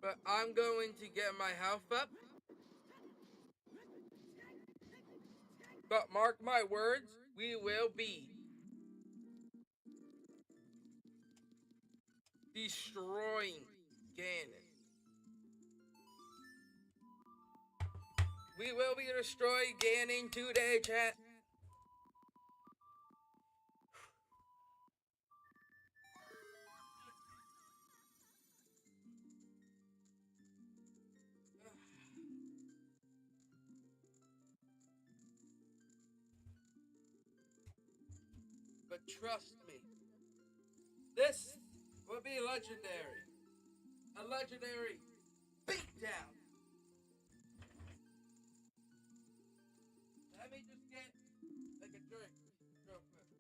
But I'm going to get my health up. But mark my words, we will be destroying Ganon. We will be destroying Ganon today, chat. But trust me, this will be legendary. A legendary beatdown. Let me just get like a drink real quick.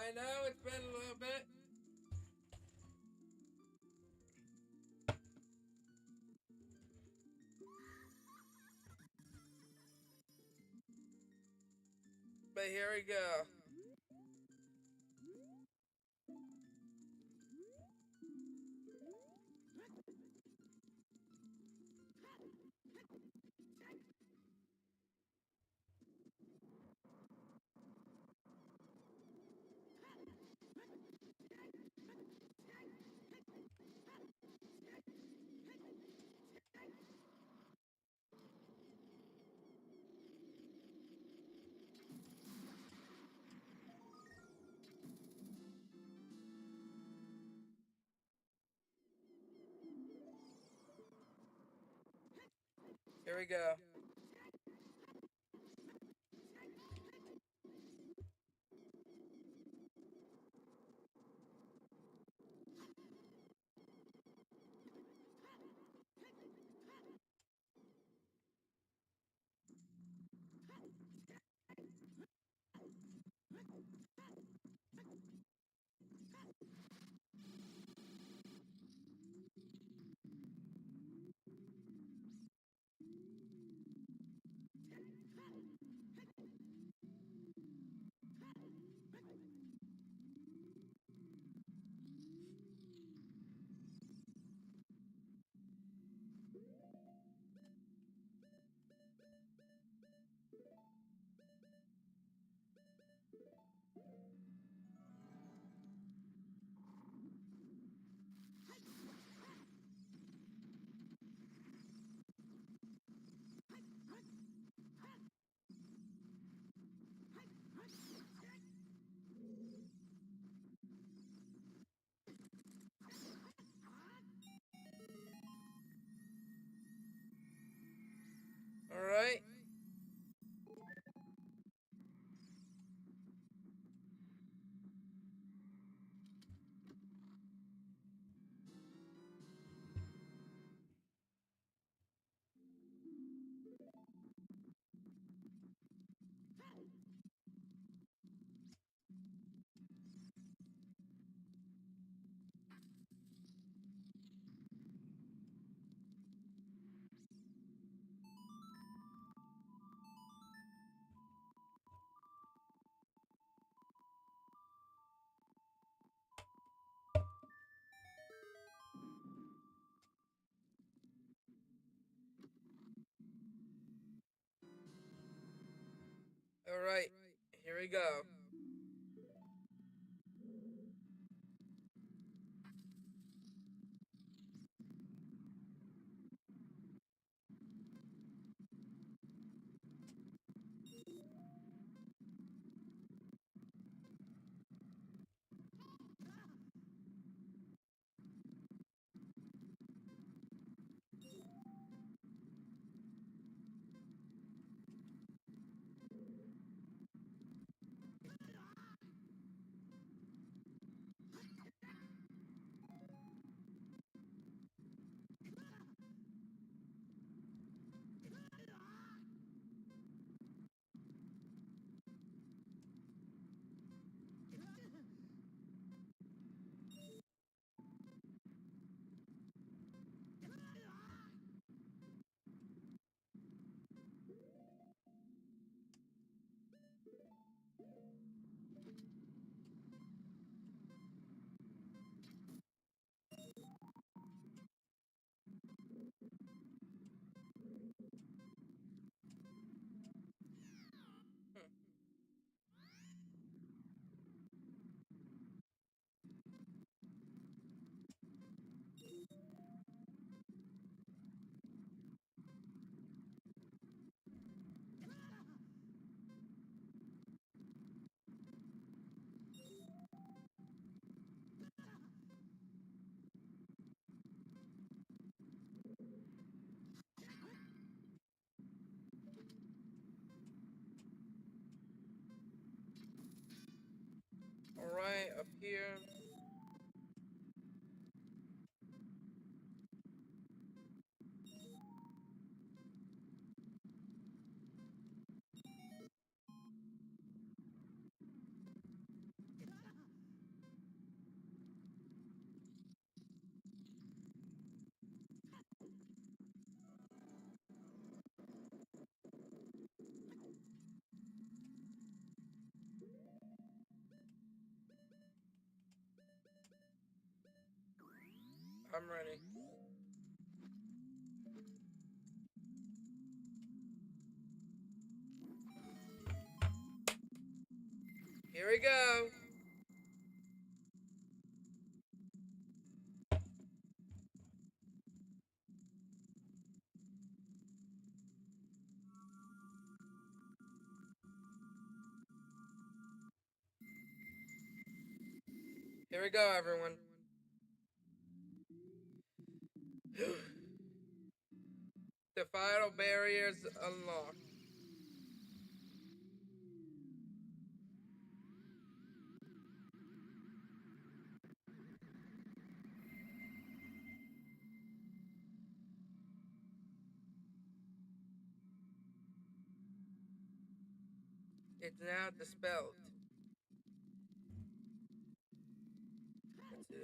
I know it's been a little bit. But here we go. Here we go. All right. All right. Here we go. I'm ready. Here we go. Here we go, everyone. The final barriers unlocked. It's now dispelled. What's this?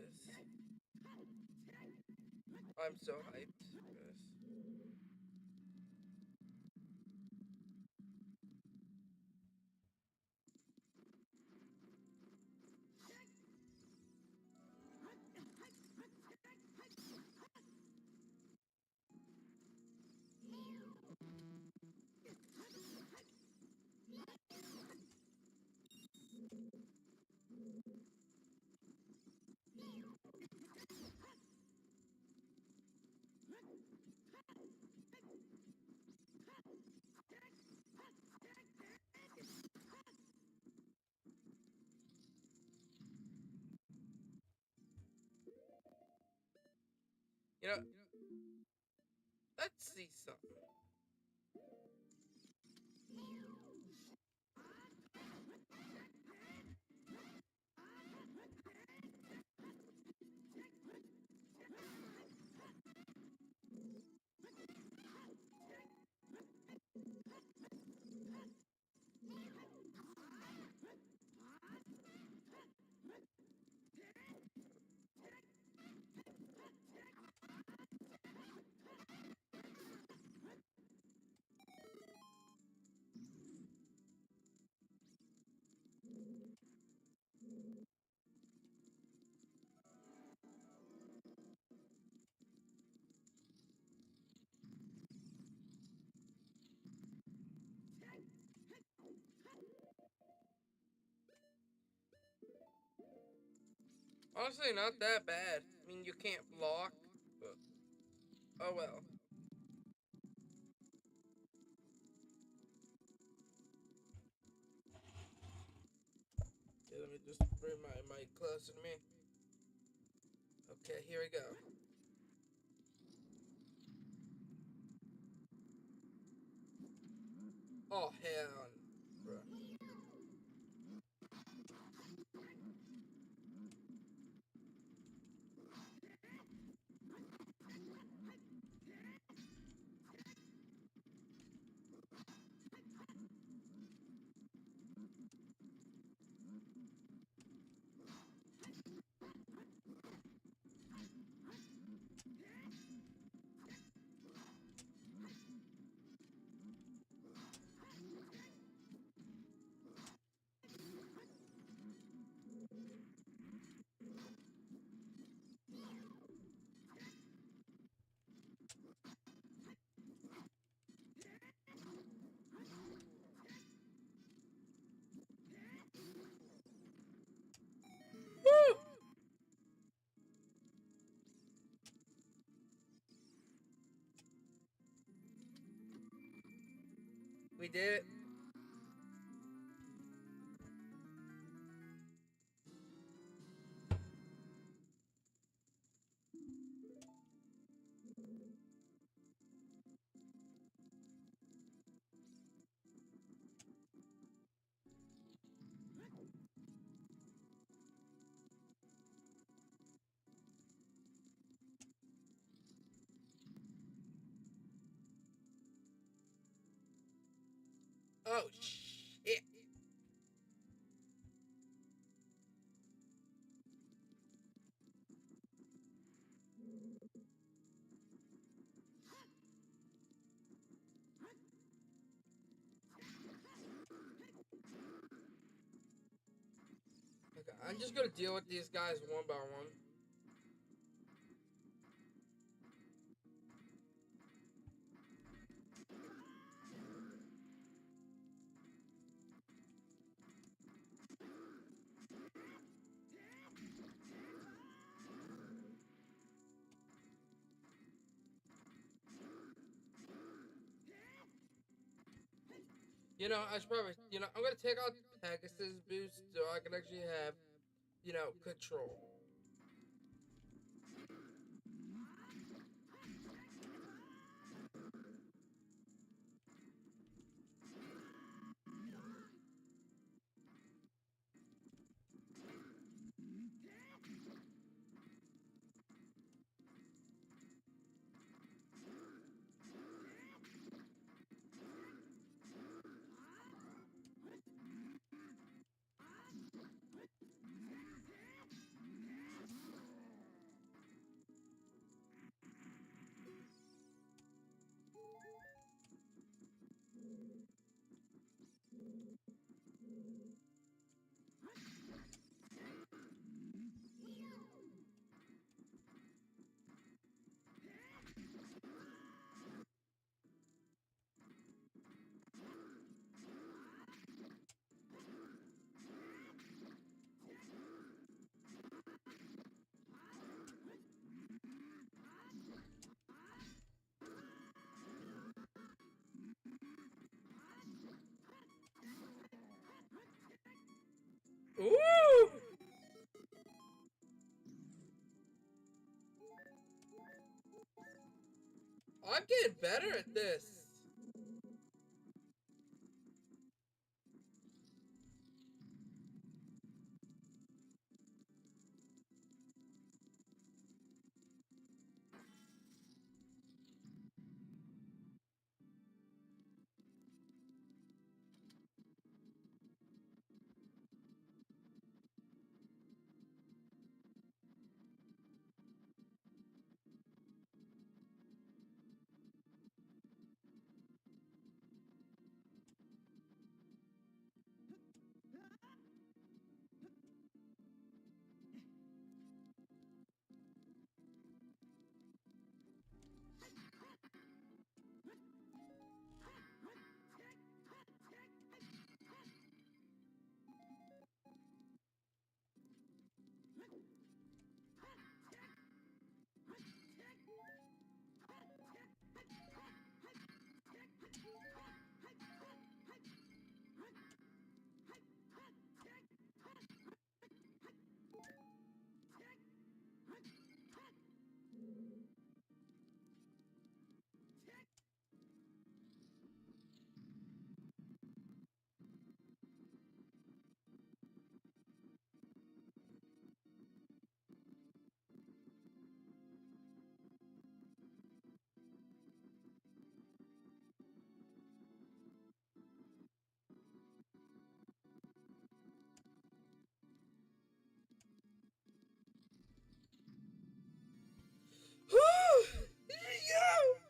I'm so hyped for this. You know, let's see something. Honestly, not that bad. I mean, you can't block, but oh well. Okay, let me just bring my mic closer to me. Okay, here we go. Oh hell, bro. Woo! We did it. Oh shit. Okay, I'm just gonna deal with these guys one by one. I should probably, I'm gonna take out Pegasus boost so I can actually have, control. Ooh! I'm getting better at this. Here we go!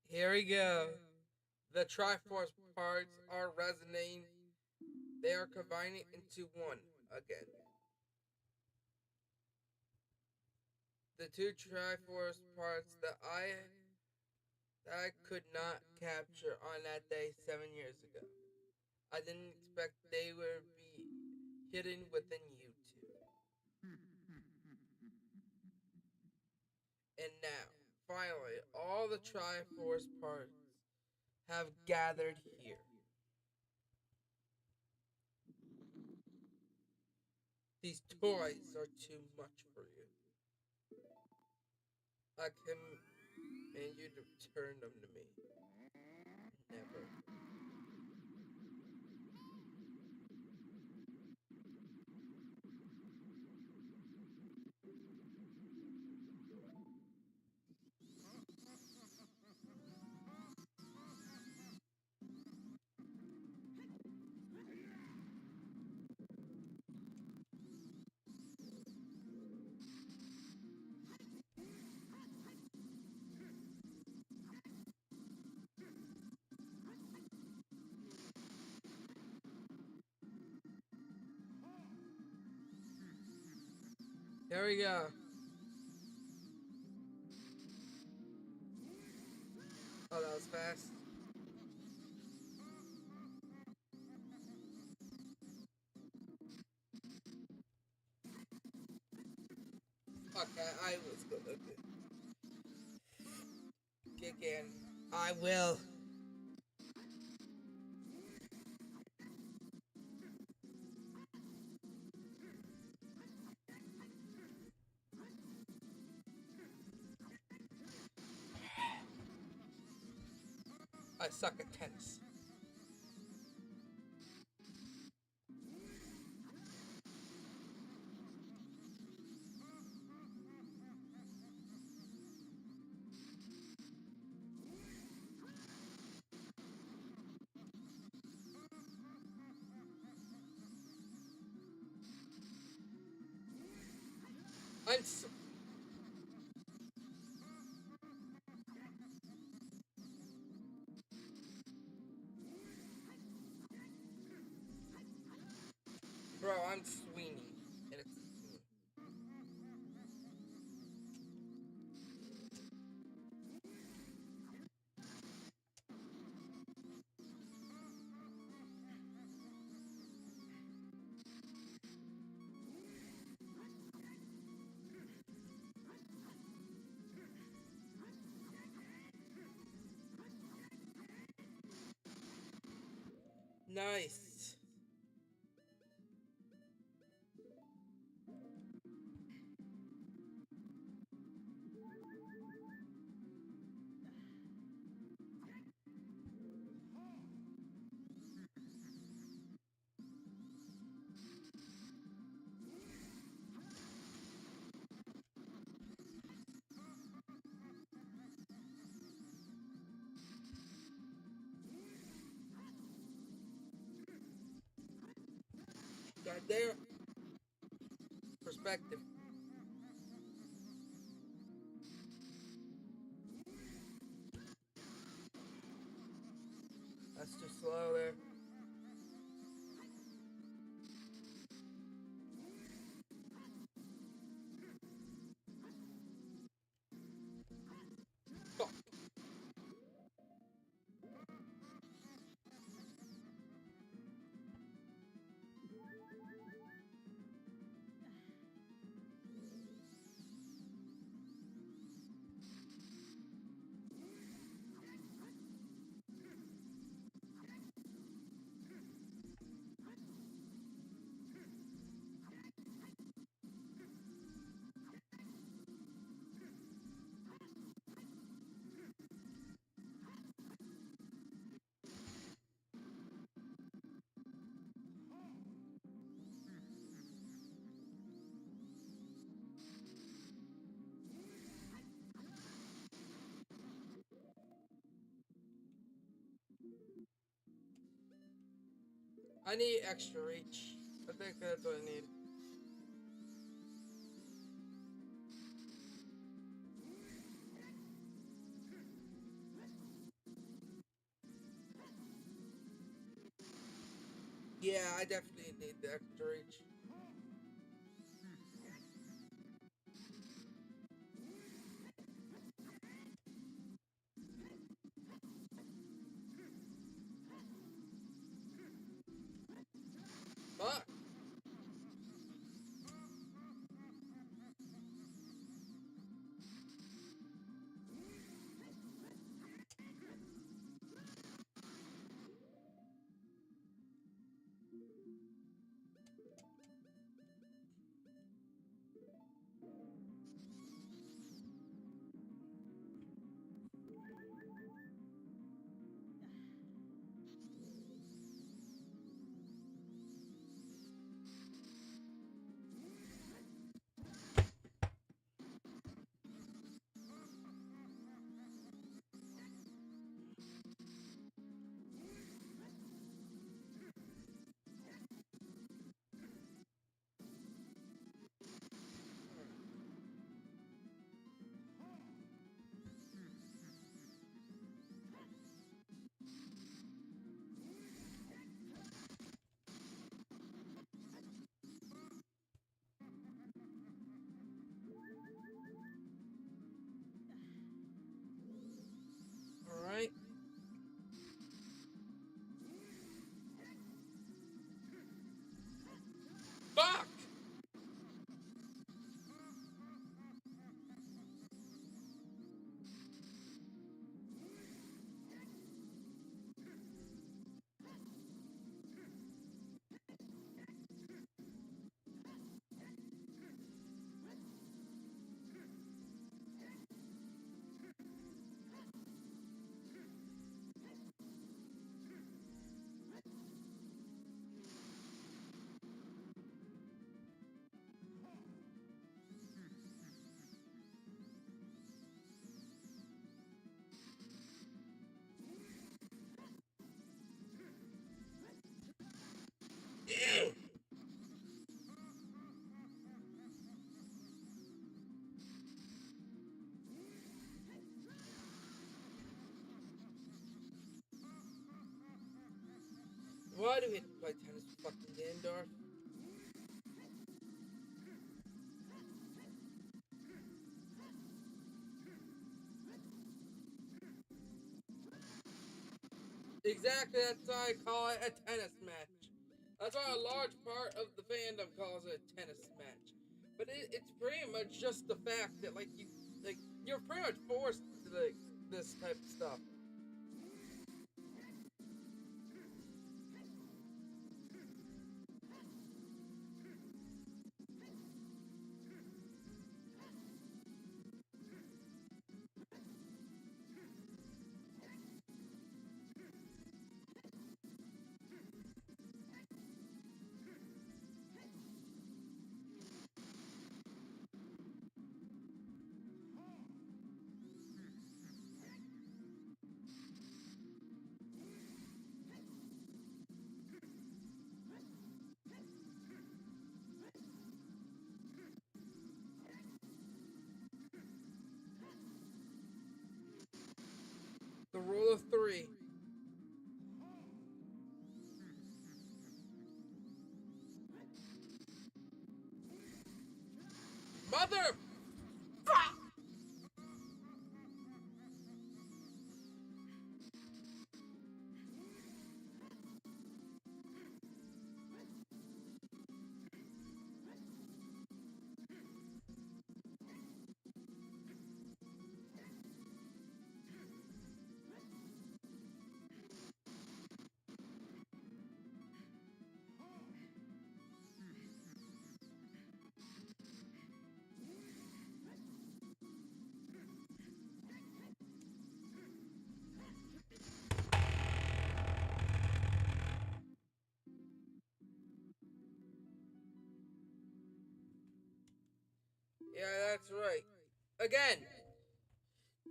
Here we go. The Triforce parts are resonating. They are combining into one again. The two Triforce parts that I could not capture on that day 7 years ago. I didn't expect they would be hidden within YouTube. And now, finally, all the Triforce parts have gathered here. These toys are too much for you. I command you to return them to me. Never. There we go. Oh, that was fast. Okay, I was good. Okay. Kick in. I will. I suck at tennis. I'm so Bro, I'm Sweeney. And it's nice. Got there. Perspective. That's too slow there. Oh. I need extra reach. I think that's what I need. Yeah, I definitely need the extra reach. Fuck. Why do we have to play tennis with fucking Gandalf? Exactly, that's why I call it a tennis match. That's why a large part of the fandom calls it a tennis match. But it's pretty much just the fact that you're pretty much forced to this type of stuff. The rule of three. Mother. Yeah, that's right. Again,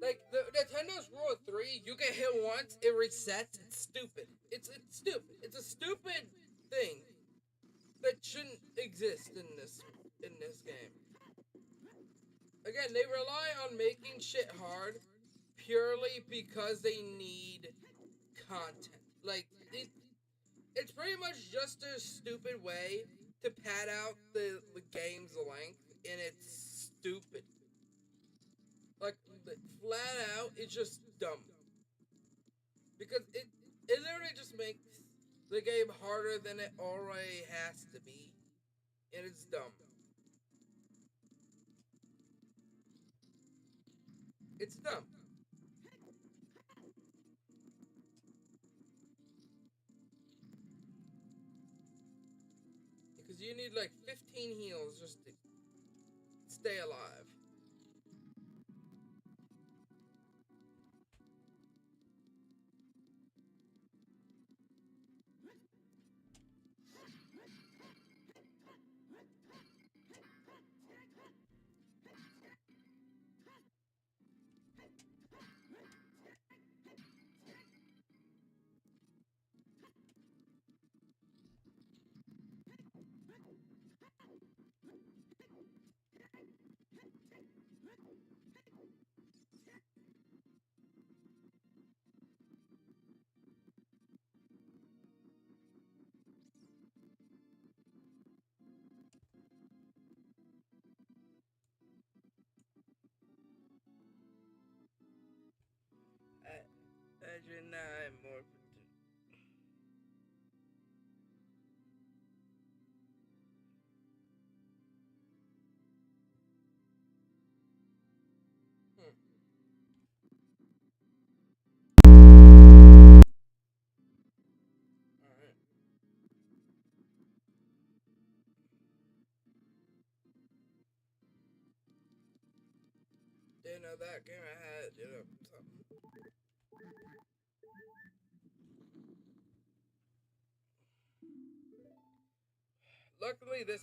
like the Nintendo's rule of three, you get hit once, it resets. It's stupid. It's stupid. It's a stupid thing that shouldn't exist in this game. Again, they rely on making shit hard purely because they need content. It's pretty much just a stupid way to pad out the game's length, and it's stupid. Like flat out, it's just dumb because it literally just makes the game harder than it already has to be, and it's dumb. It's dumb because you need like 15 heals just to stay alive. Imagine I'm more. Hmm. All right. Didn't know that game I had. Something. Luckily, this.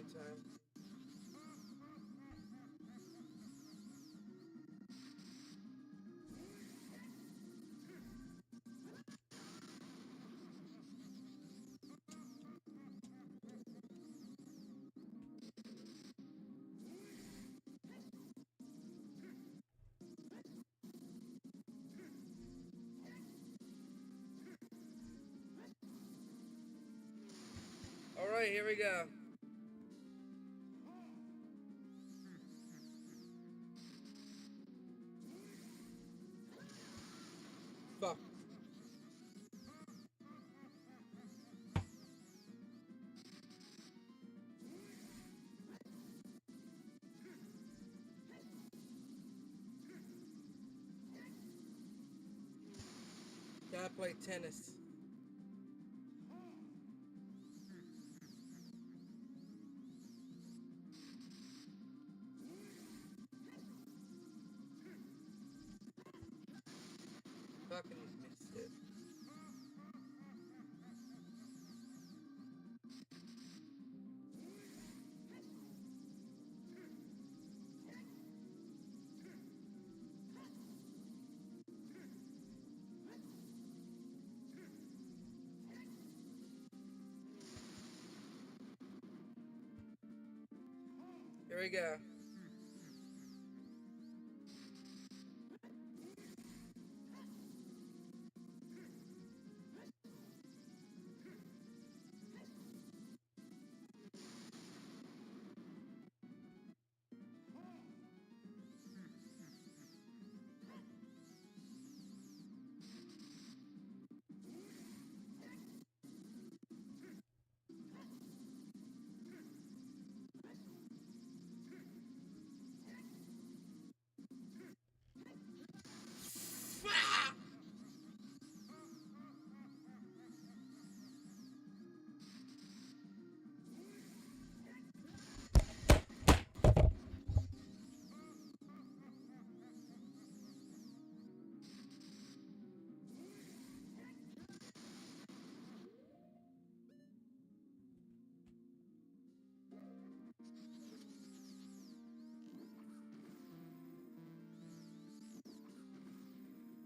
in time. Alright, here we go. Fuck. Gotta play tennis. Fucking missed it. Here we go.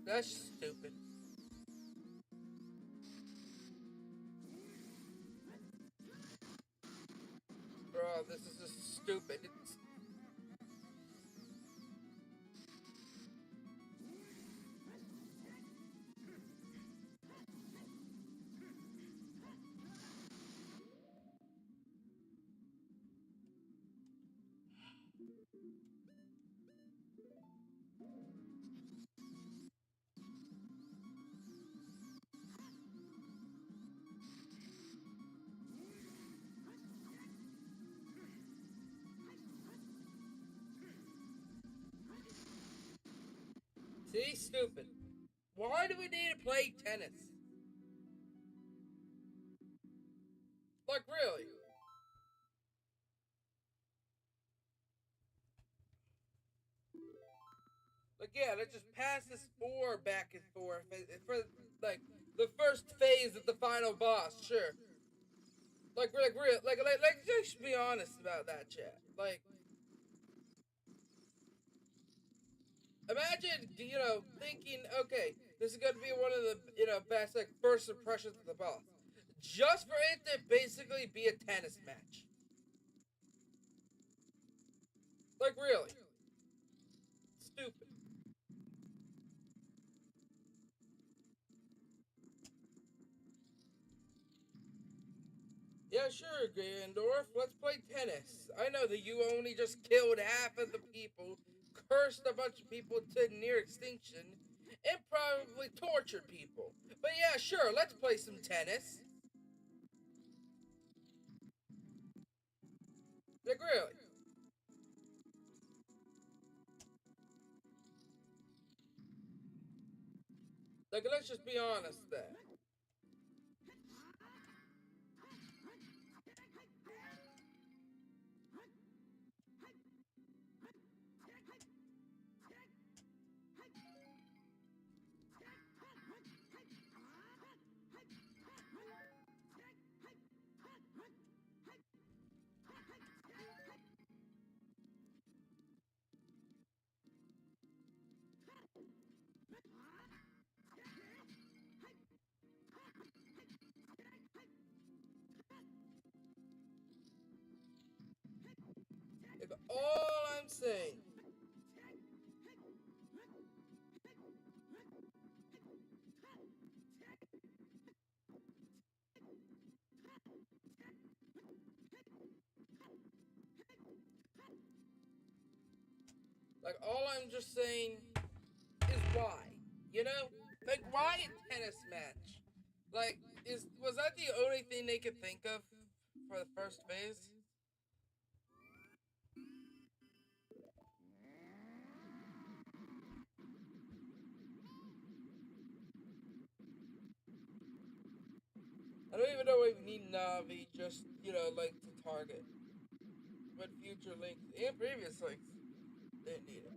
That's stupid. Bro, this is just stupid. See, stupid. Why do we need to play tennis? Like, really? Like, yeah, let's just pass this ore back and forth for, like, the first phase of the final boss, sure. Like, just be honest about that, chat. Like, imagine, thinking, okay, this is gonna be one of the, best, like, first impressions of the boss. Just for it to basically be a tennis match. Like, really. Stupid. Yeah, sure, Gandorf. Let's play tennis. I know that you only just killed half of the people, cursed a bunch of people to near extinction, and probably tortured people. But yeah, sure, let's play some tennis. Like, really. Like, let's just be honest then. Like all I'm just saying is why, you know, like why a tennis match? Like, was that the only thing they could think of for the first phase? I don't even know why we need Navi just, like to target. But future links and previous links didn't need it.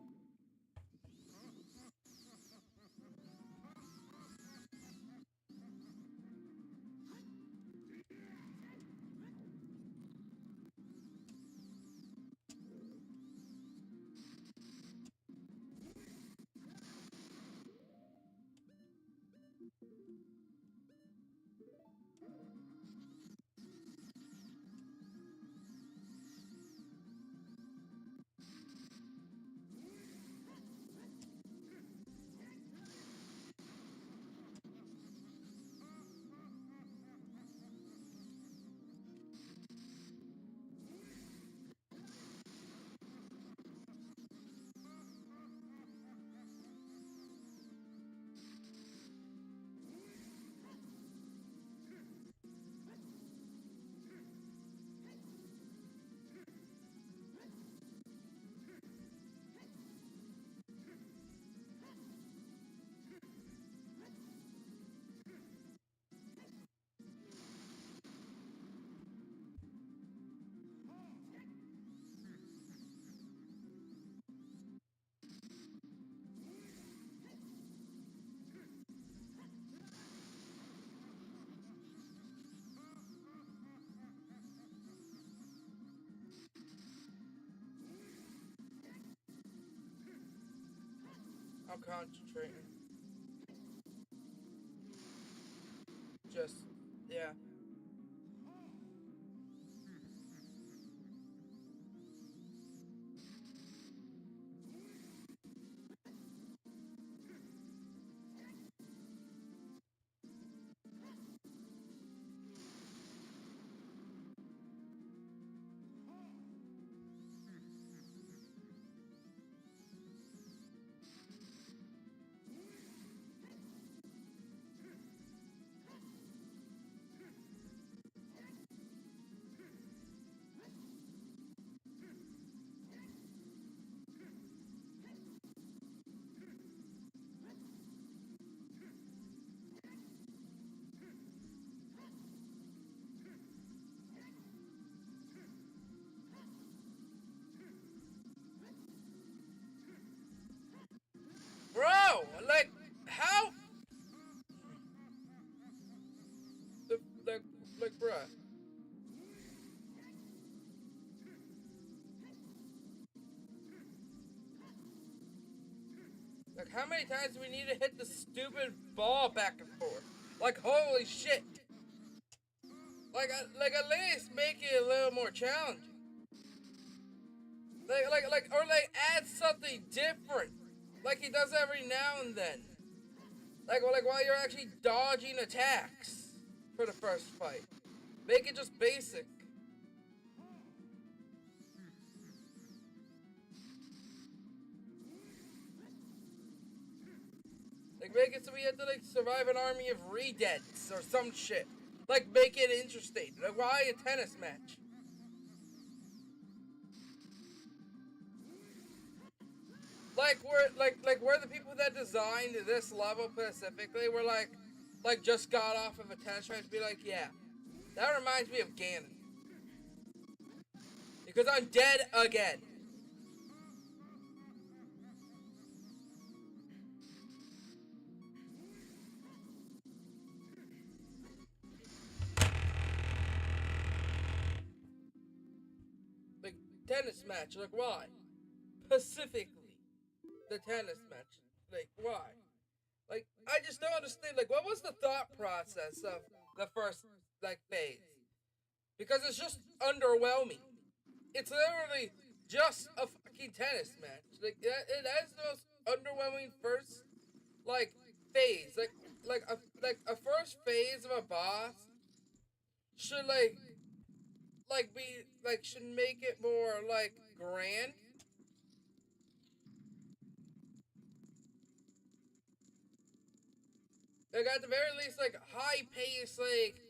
I'm concentrating. Just, yeah. Bro, like, how? The, like, bruh. Like, how many times do we need to hit the stupid ball back and forth? Like, holy shit. Like at least make it a little more challenging. Or like add something different. Like he does every now and then. Like while you're actually dodging attacks for the first fight. Make it just basic. Like make it so we have to like survive an army of redeads or some shit. Like make it interesting. Like why a tennis match? We're the people that designed this level specifically were like just got off of a tennis match, be like, yeah, that reminds me of Ganon because I'm dead again. Like tennis match, like why? Specifically, the tennis match, like why? Like I just don't understand. Like what was the thought process of the first like phase? Because it's just underwhelming. It's literally just a fucking tennis match. Like it has the most underwhelming first like phase. Like a first phase of a boss should like be like should make it more like grand. Like at the very least, like high pace, like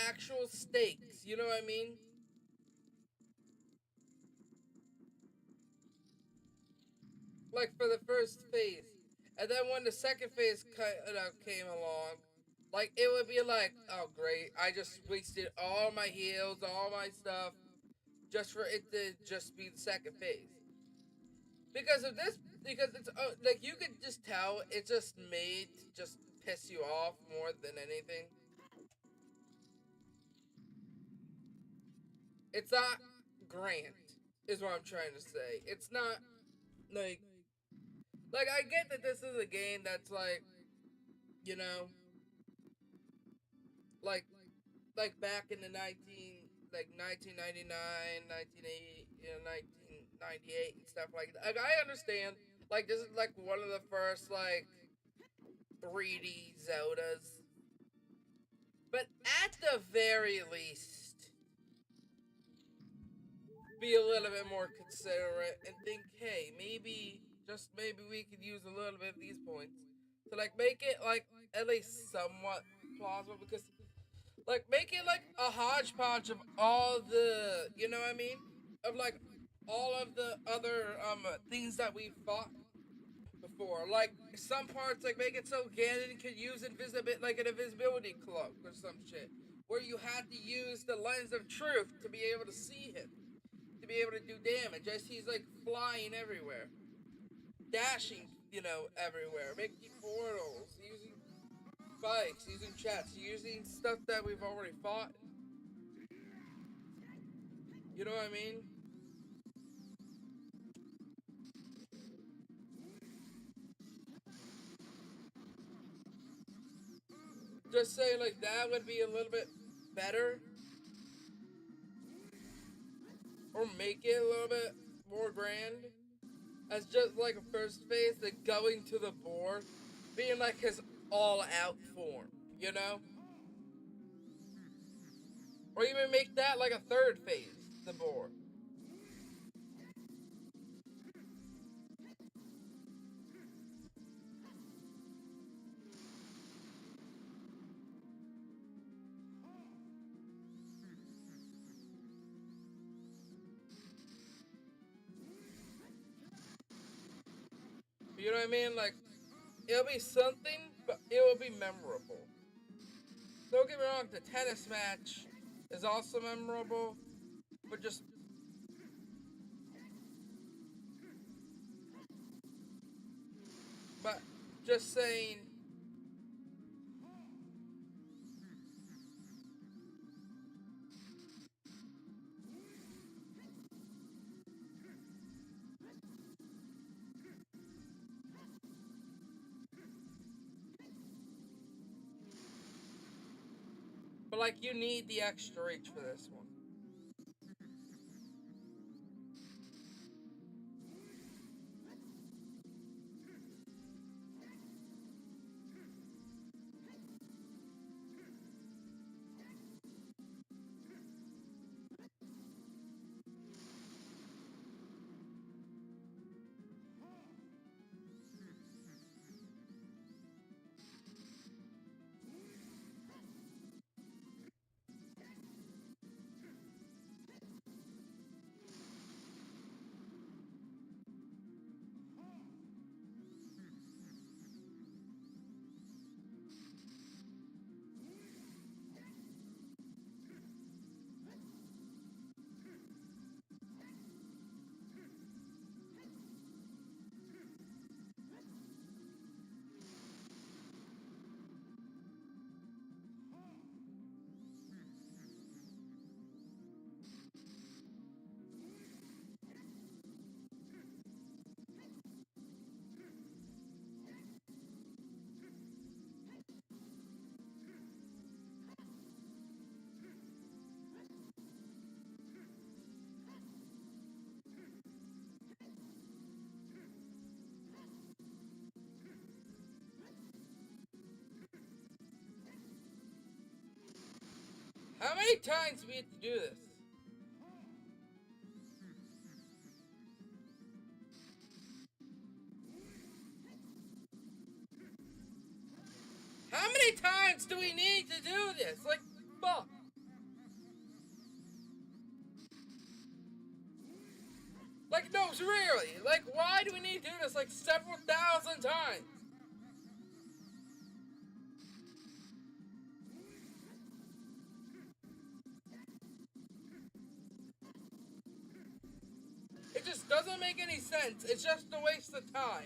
actual stakes. You know what I mean? Like for the first phase, and then when the second phase came along, like it would be like, oh great, I just wasted all my heals, all my stuff, just for it to just be the second phase. Because of this, because it's like you could just tell it's just made to just piss you off more than anything. It's not grand, is what I'm trying to say. It's not like I get that this is a game that's like, you know, like back in the 1999, 1980, 1998 and stuff like that. Like I understand, like this is like one of the first like 3D Zeldas, but at the very least, be a little bit more considerate and think, hey, maybe just maybe we could use a little bit of these points to like make it like at least somewhat plausible, because like make it like a hodgepodge of all the, you know what I mean, of like all of the other things that we fought before. Like some parts, like make it so Ganon could use invisibility, like an invisibility cloak or some shit, where you had to use the lens of truth to be able to see him, to be able to do damage as he's like flying everywhere, dashing, everywhere, making portals, using spikes, using chats, using stuff that we've already fought. You know what I mean? Just say like that would be a little bit better, or make it a little bit more grand, as just like a first phase, like going to the boar, being like his all out form, you know? Or even make that like a third phase, the boar. You know what I mean? Like, it'll be something, but it will be memorable. Don't get me wrong, the tennis match is also memorable, but but just saying, but like you need the extra reach for this one. How many times do we have to do this? How many times do we need to do this? Like, fuck. Like, no, really. Like, why do we need to do this like several thousand times? It just doesn't make any sense. It's just a waste of time.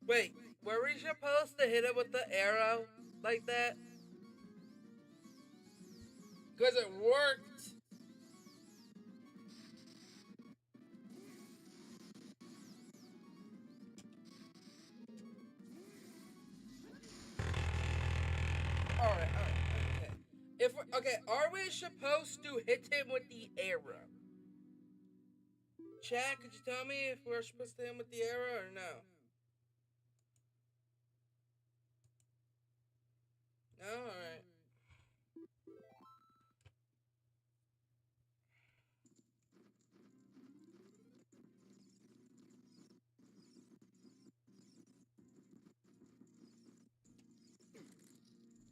Wait, were we supposed to hit it with the arrow like that? Because it worked. Alright, okay. Okay, are we supposed to hit him with the arrow? Chad, could you tell me if we're supposed to hit him with the arrow or no? No? Alright.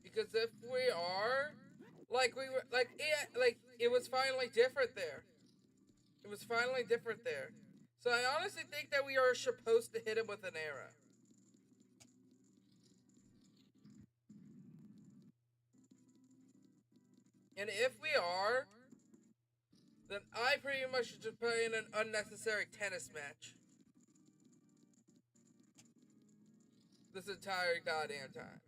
Because if we are, like we were, like it was finally different there. It was finally different there. So I honestly think that we are supposed to hit him with an arrow. And if we are, then I pretty much should just play in an unnecessary tennis match. This entire goddamn time.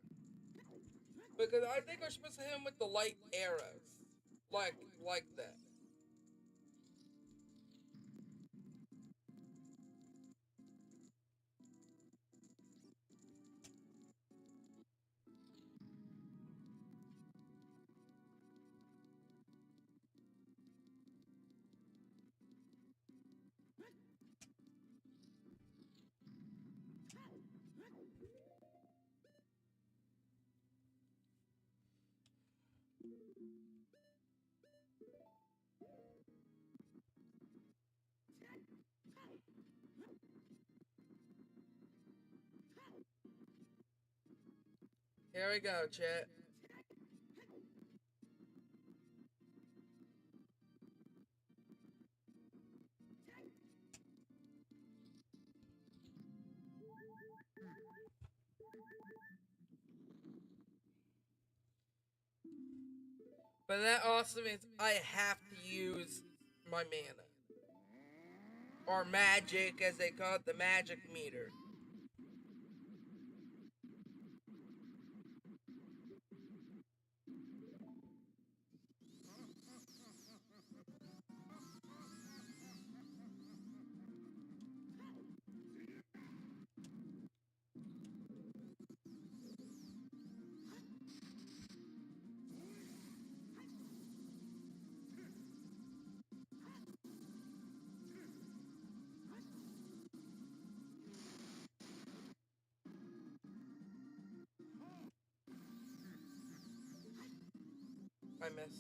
Because I think we're supposed to hit him with the light arrows. Like that. Here we go, chat. But that also means I have to use my mana. Or magic, as they call it, the magic meter. I miss.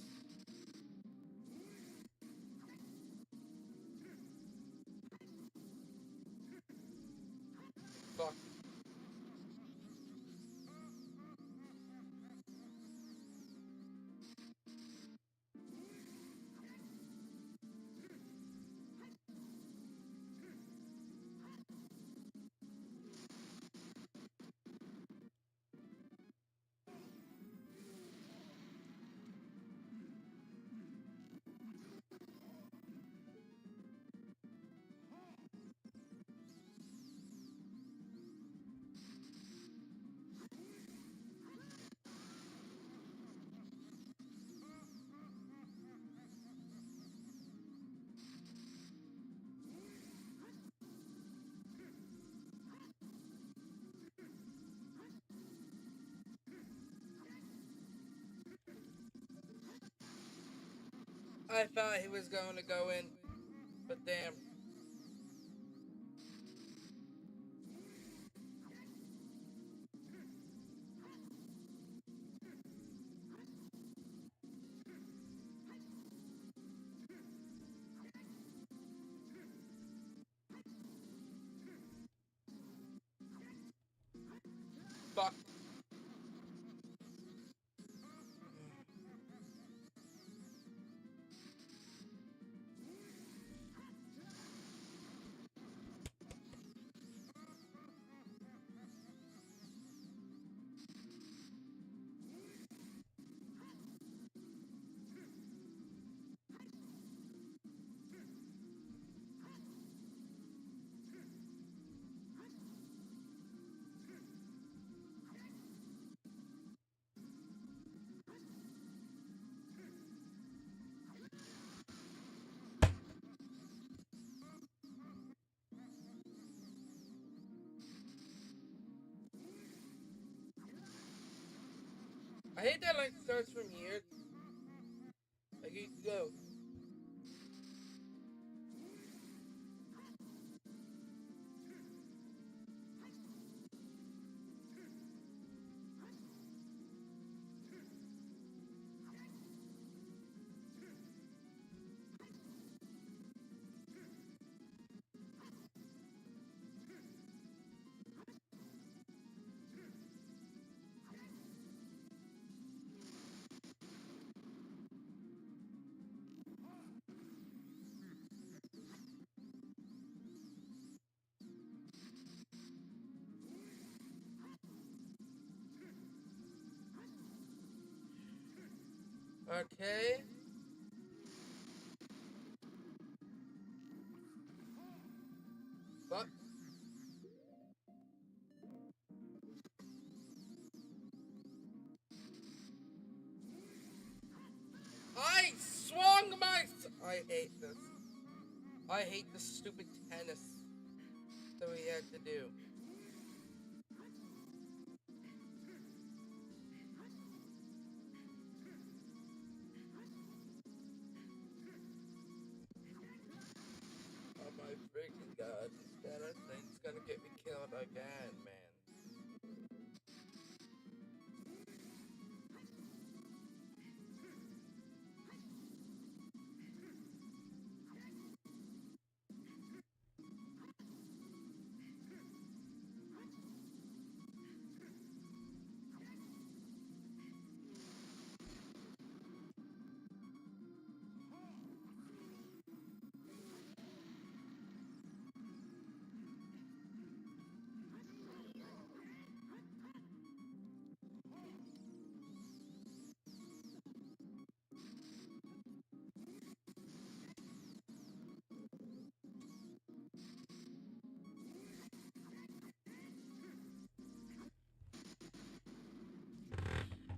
Fuck. I thought he was going to go in, but damn. Fuck. I hate that like starts from here. Like you go. Okay. Fuck. I swung my. I hate this. I hate this stupid tennis that we had to do. Oh my freaking god, this tennis thing's gonna get me killed again, man.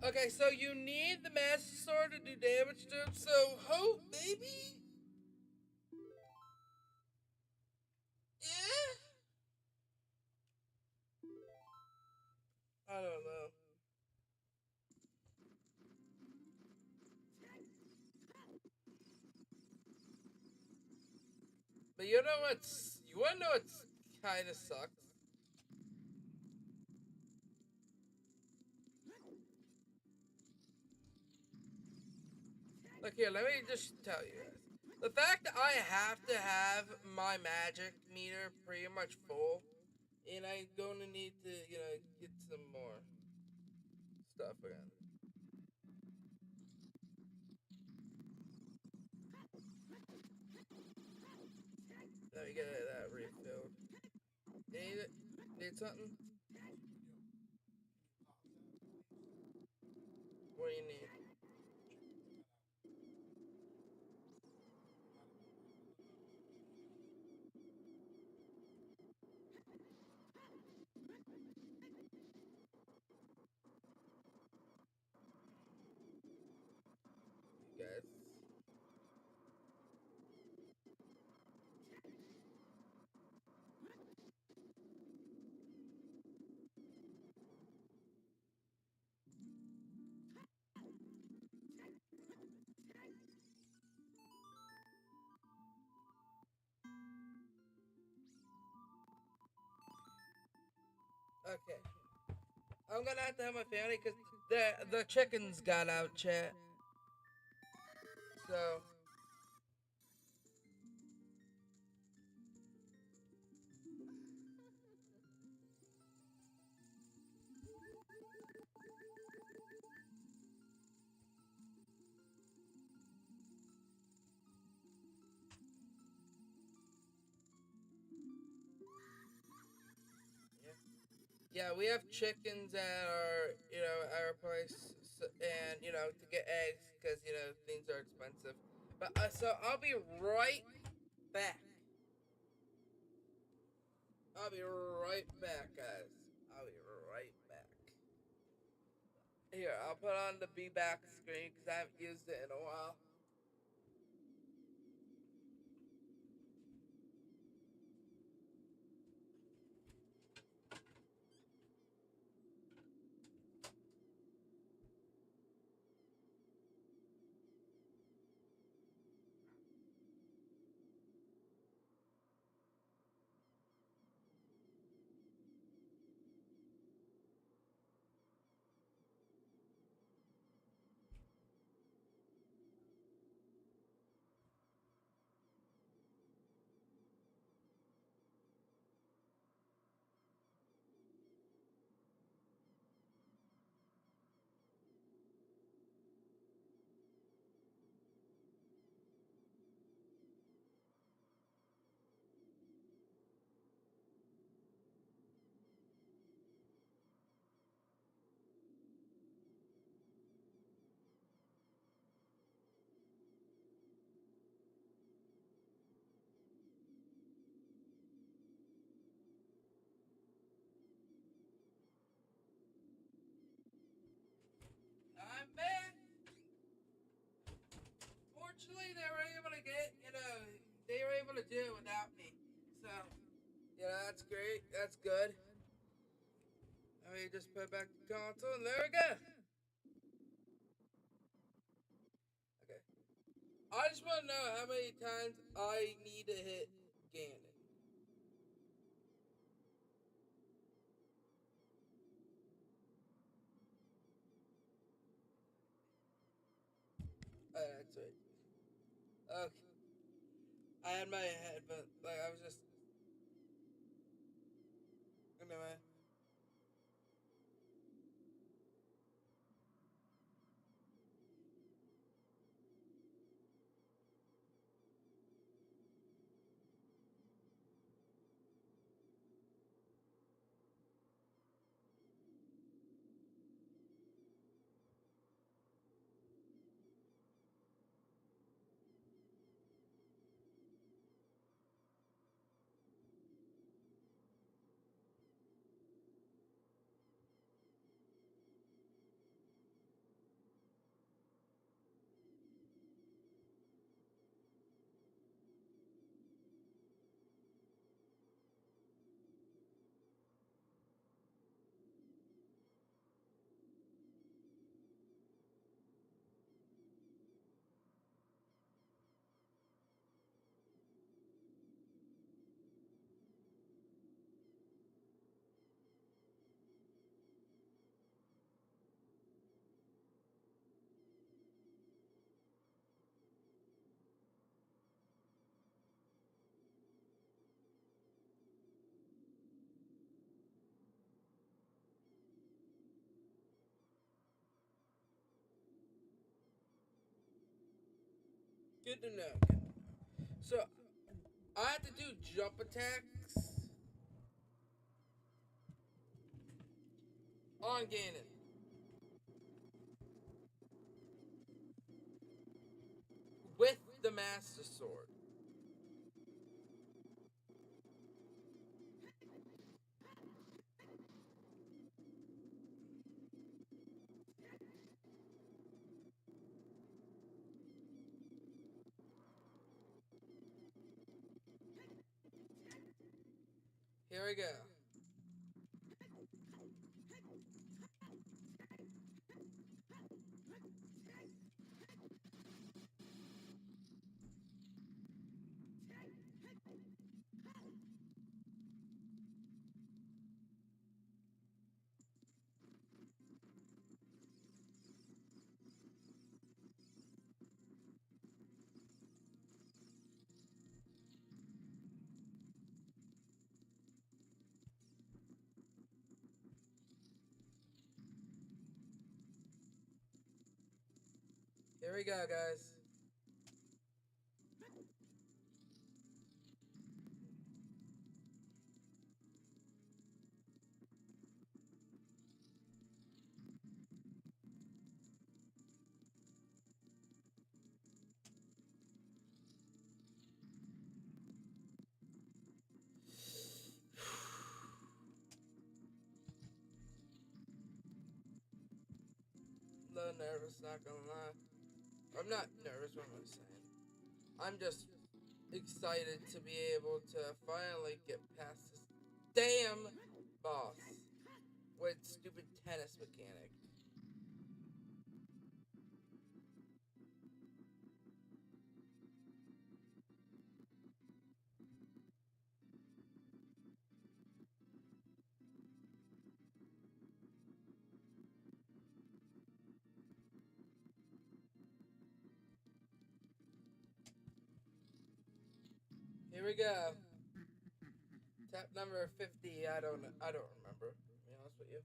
Okay, so you need the Master Sword to do damage to him, so hope, baby? Yeah? I don't know. But you know what's... You wanna know what's kinda sucks? Look here, let me just tell you guys. The fact that I have to have my magic meter pretty much full, and I'm gonna need to, get some more stuff again. Let me get that refilled. You need it? Need something? What do you need? You guys. Okay. I'm gonna have to have my family because the chickens got out, chat. So yeah, we have chickens at our place, and to get eggs because things are expensive. But so I'll be right back. I'll be right back, guys. I'll be right back. Here, I'll put on the be back screen because I haven't used it in a while. I'm back. Fortunately, they were able to they were able to do it without me. So, that's great. That's good. Let me just put back the console, and there we go. Okay. I just want to know how many times I need to hit Ganon. Oh, that's right. Okay. I had my head, but I was just anyway. Good to know. Good to know. So I have to do jump attacks on Ganon with the Master Sword. Here we go. Here we go, guys. A little nervous, not gonna lie. I'm not nervous, what am I saying? I'm just excited to be able to finally get past this damn boss with stupid tennis mechanic. Here we go. Tap number 50. I don't remember. To be honest with you.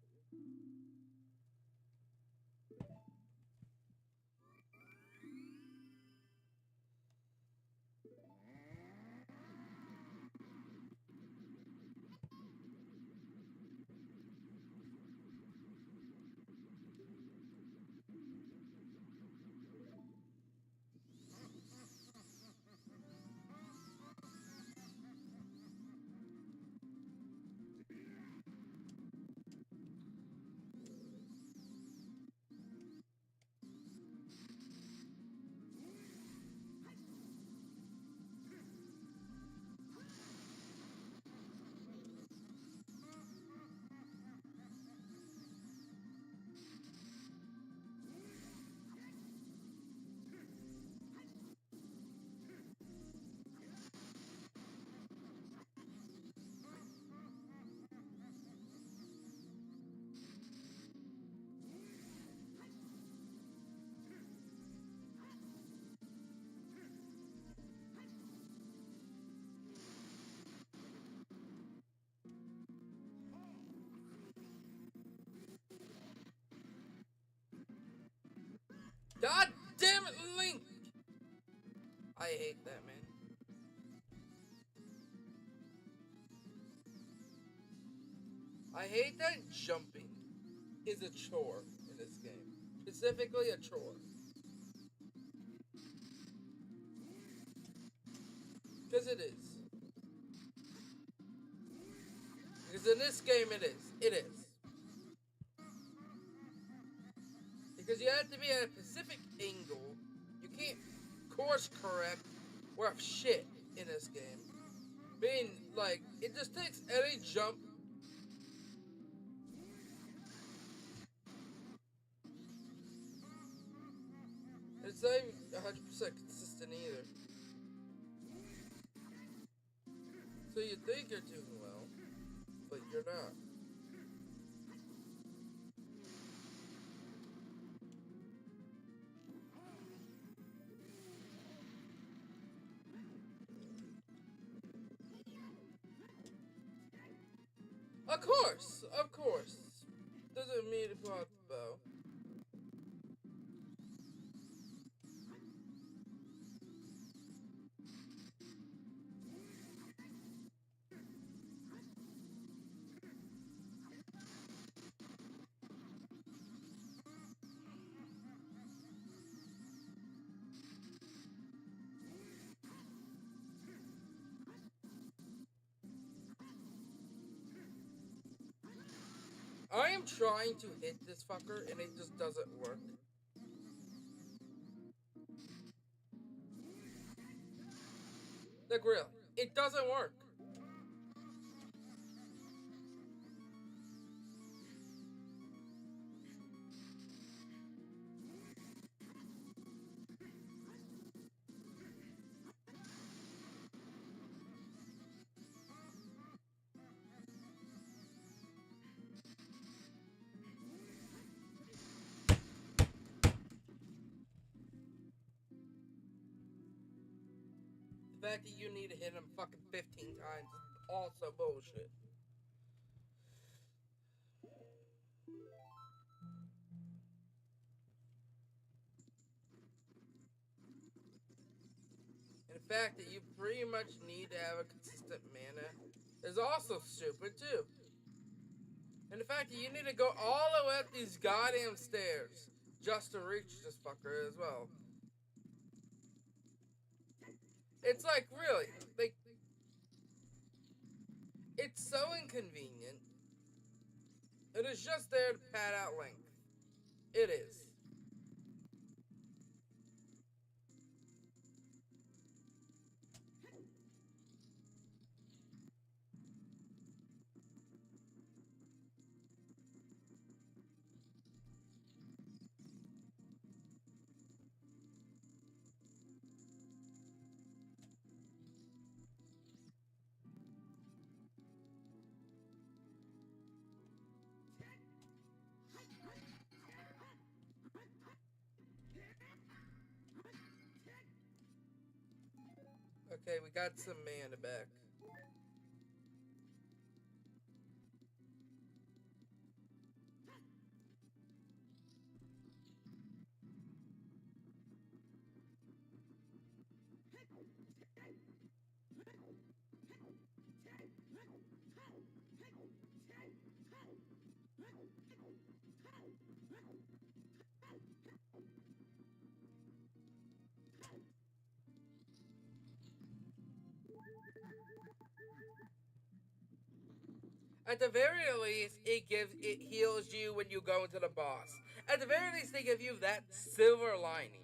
God damn it, Link! I hate that, man. I hate that jumping is a chore in this game. Specifically a chore. Because it is. Because in this game it is. It is. Because you have to be at a specific angle. You can't course correct worth shit in this game. Being like, it just takes any jump. It's not even 100% consistent either. So you think you're doing well, but you're not. Of course. Doesn't mean to pull out the bow. I am trying to hit this fucker and it just doesn't work. Like, really, it doesn't work. The fact that you need to hit him fucking 15 times is also bullshit. And the fact that you pretty much need to have a consistent mana is also stupid too. And the fact that you need to go all the way up these goddamn stairs just to reach this fucker as well. It's like, really, like, it's so inconvenient. It is just there to pad out length. It is. Okay, we got some mana back. At the very least, it heals you when you go into the boss. At the very least, they give you that silver lining.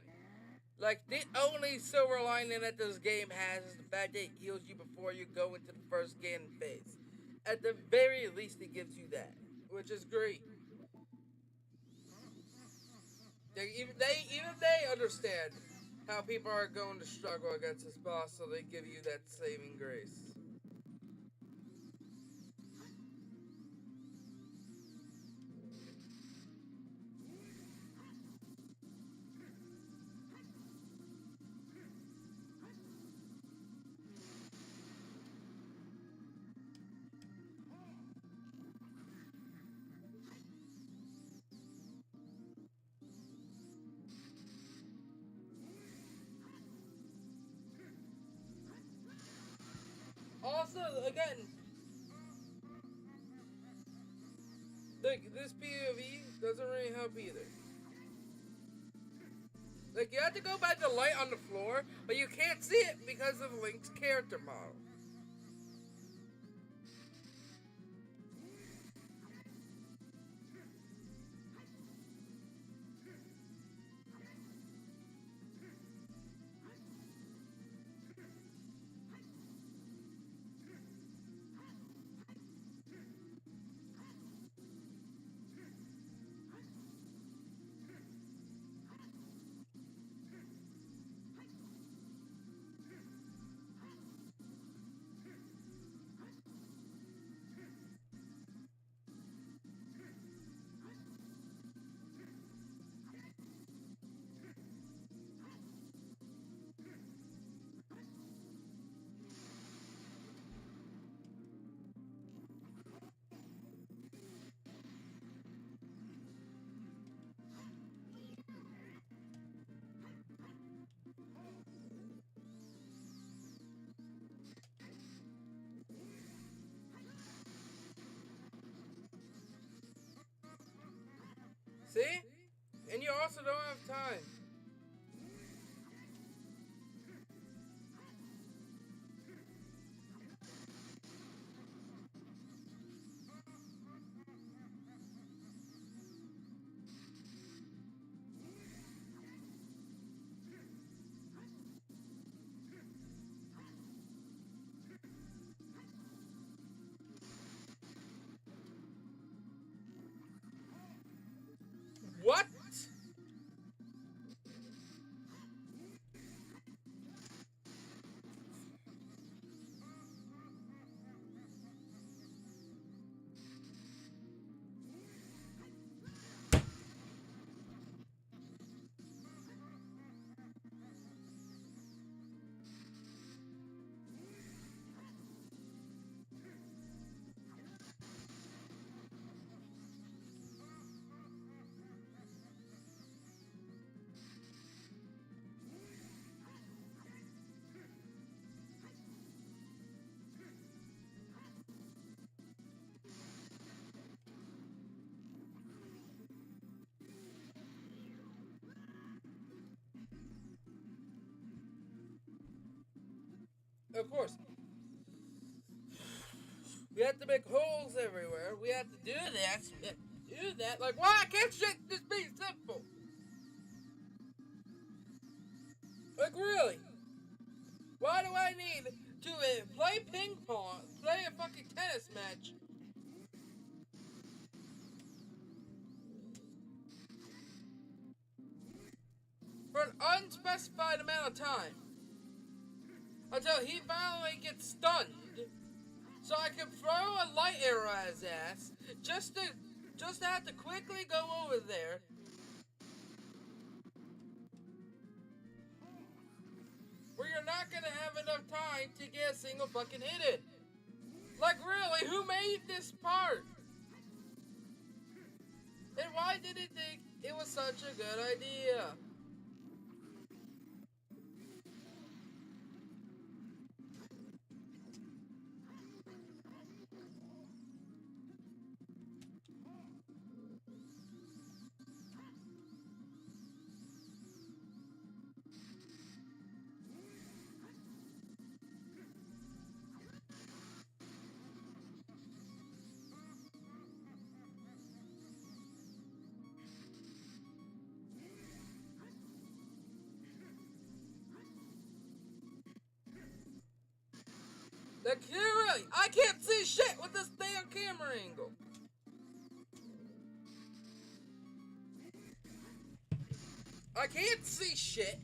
Like, the only silver lining that this game has is the fact that it heals you before you go into the first Ganon phase. At the very least, it gives you that, which is great. Even they understand how people are going to struggle against this boss, so they give you that saving grace. Also, again, like, this POV doesn't really help either. Like, you have to go by the light on the floor, but you can't see it because of Link's character model. of course, we have to make holes everywhere. We have to do that. We have to do that. Like, why can't shit just be simple? Like, really? Why do I need to play ping pong, play a fucking tennis match, for an unspecified amount of time until he finally gets stunned, so I can throw a light arrow at his ass just to have to quickly go over there, where you're not gonna have enough time to get a single fucking hit in. Like, really, who made this part? And why did it think it was such a good idea? Like, really, I can't see shit with this damn camera angle. I can't see shit.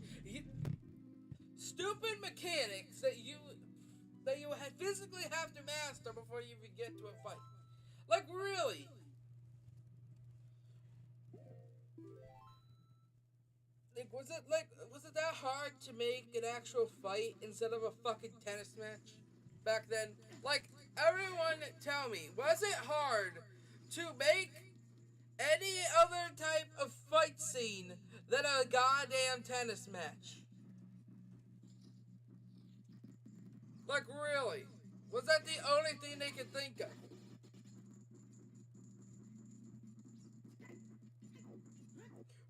Stupid mechanics that you physically have to master before you even get to a fight. Like, really. Was it that hard to make an actual fight instead of a fucking tennis match back then? Like, everyone tell me, was it hard to make any other type of fight scene than a goddamn tennis match? Like, really? Was that the only thing they could think of?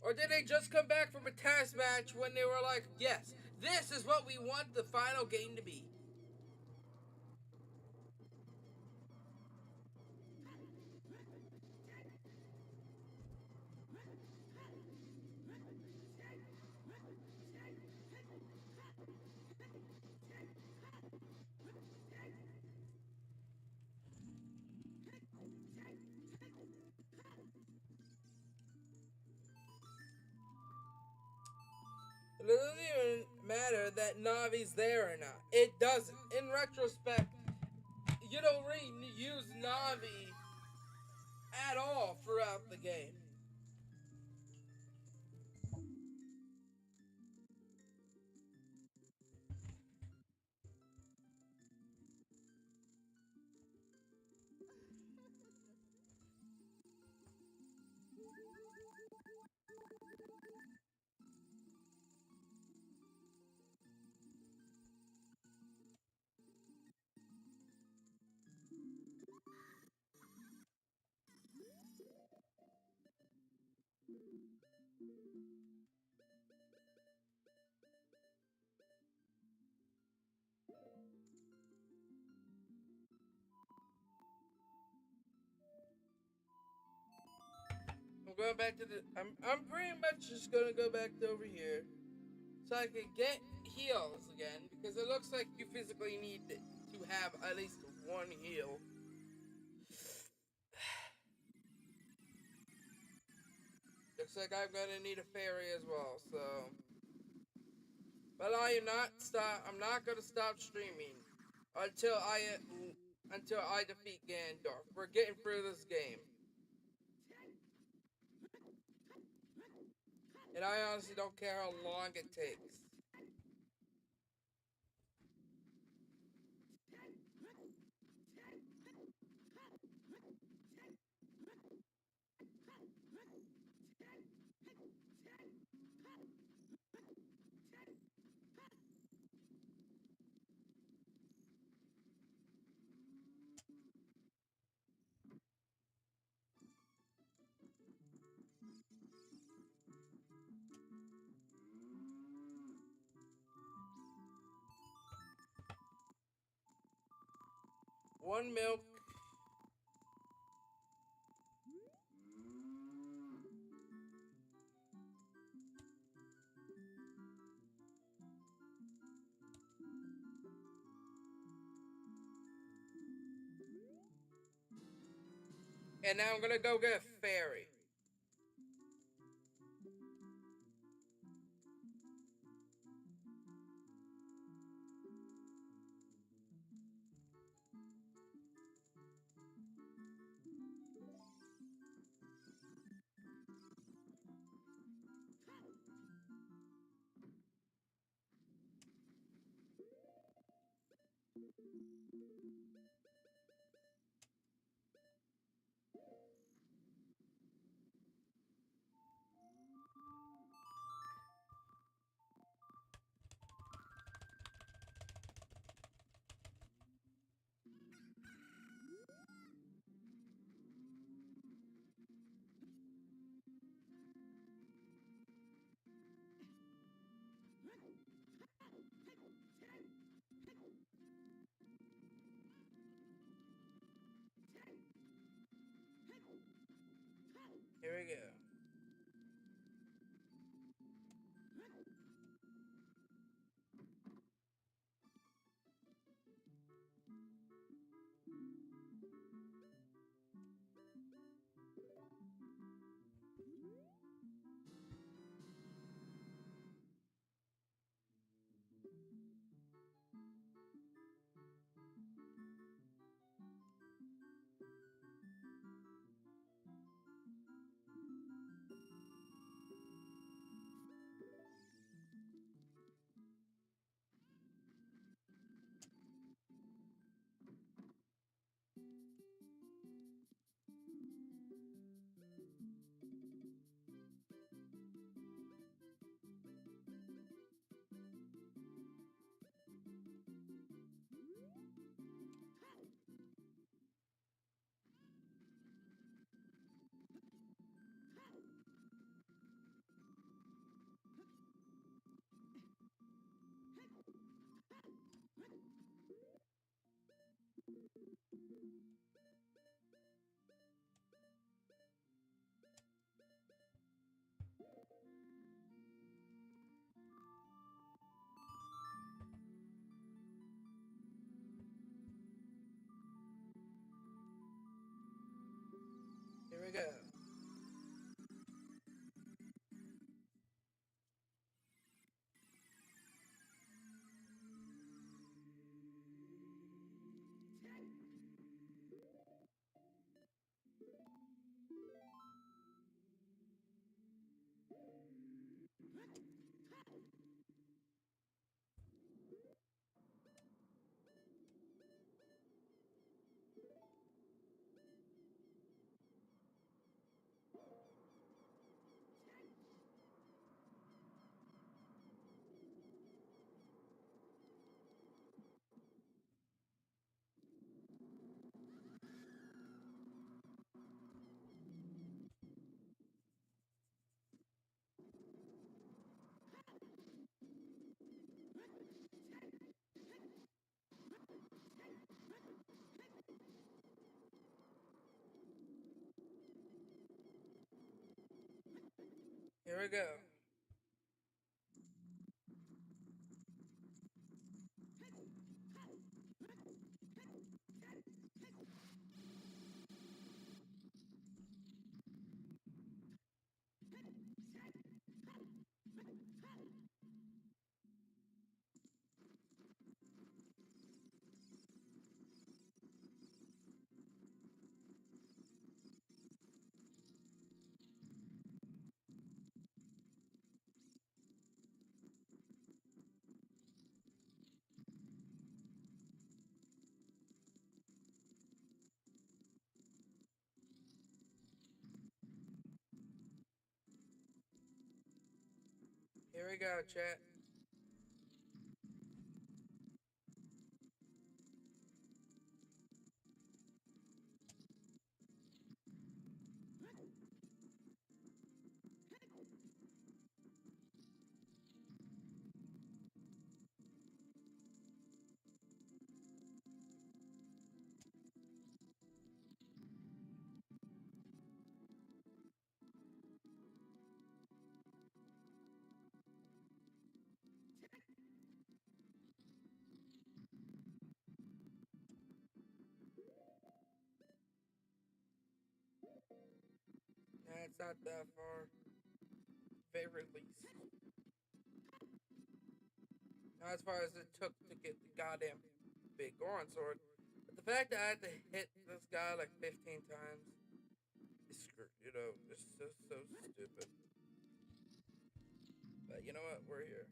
Or did they just come back from a tennis match when they were like, yes, this is what we want the final game to be? It doesn't even matter that Navi's there or not. It doesn't. In retrospect, you don't really use Navi at all throughout the game. I'm going back to the. I'm pretty much just gonna go back to over here, so I can get heals again, because it looks like you physically need to have at least one heal. Looks like I'm gonna need a fairy as well. So, but I am not stop. I'm not gonna stop streaming until I defeat Gandalf. We're getting through this game, and I honestly don't care how long it takes. 1 milk. And now I'm gonna go get a fairy. Here we go. Here we go. Here we go. Here we go, chat. Nah, it's not that far. Very least. Not as far as it took to get the goddamn big Goron sword. But the fact that I had to hit this guy like 15 times is screwed, you know, it's just so stupid. But you know what? We're here.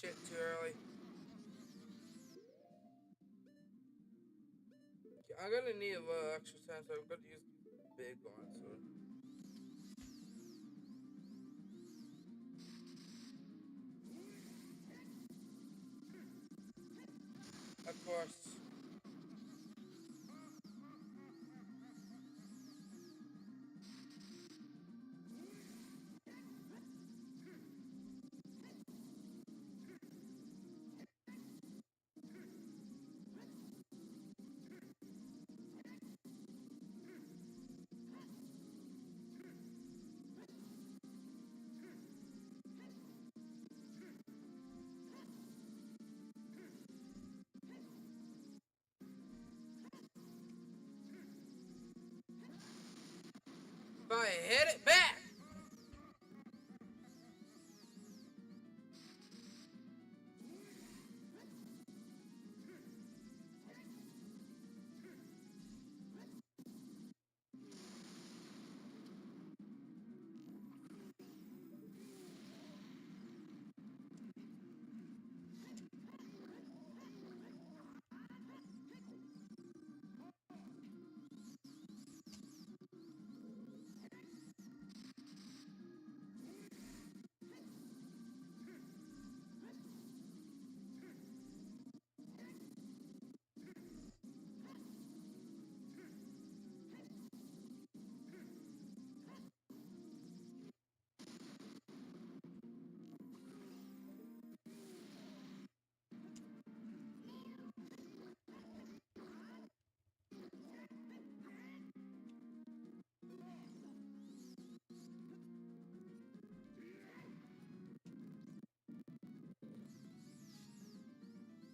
Shit, too early. I'm gonna need a little extra time, so I'm gonna use the big one. So, of course. If I hit it back.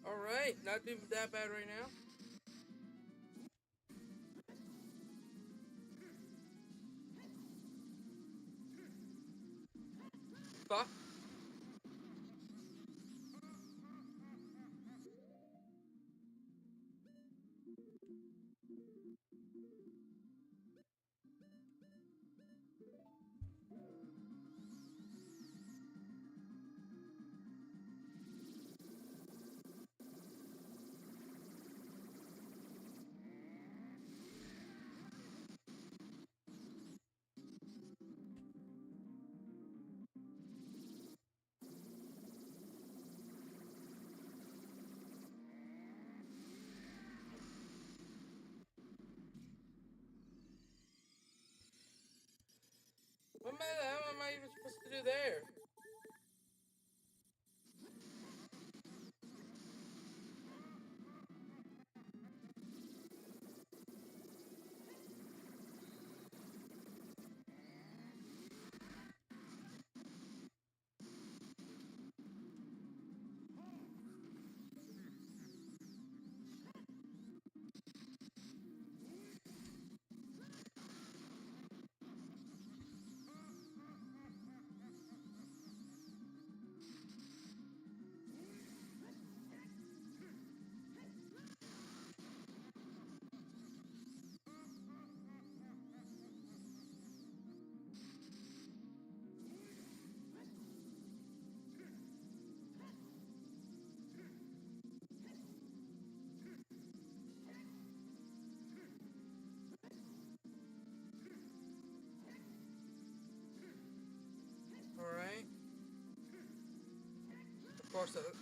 All right, not doing that bad right now. Fuck. What the hell am I even supposed to do there?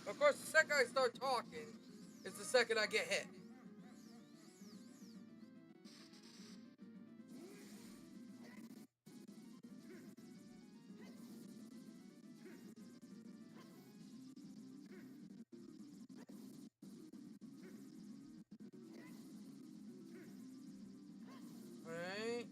Of course, the second I start talking, it's the second I get hit. Alright.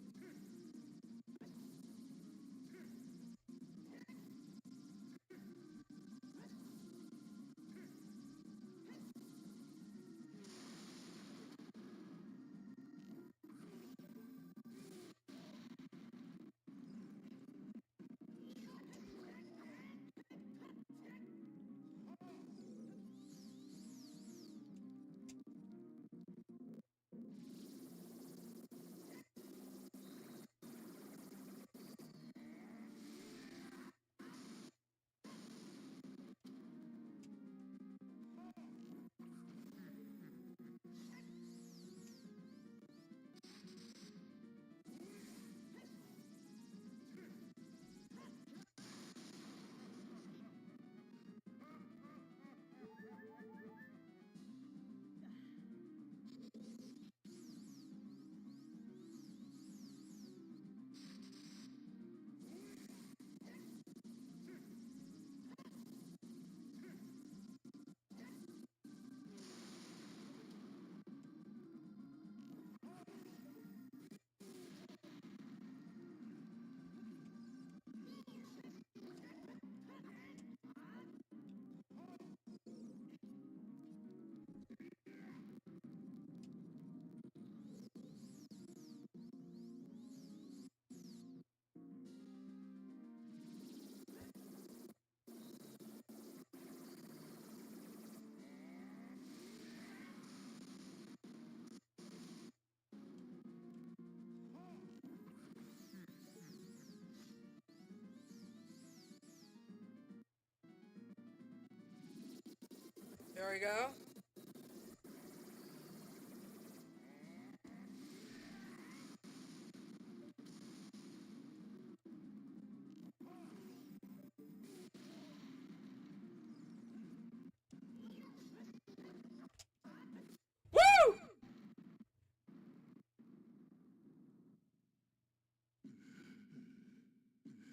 There we go. Woo!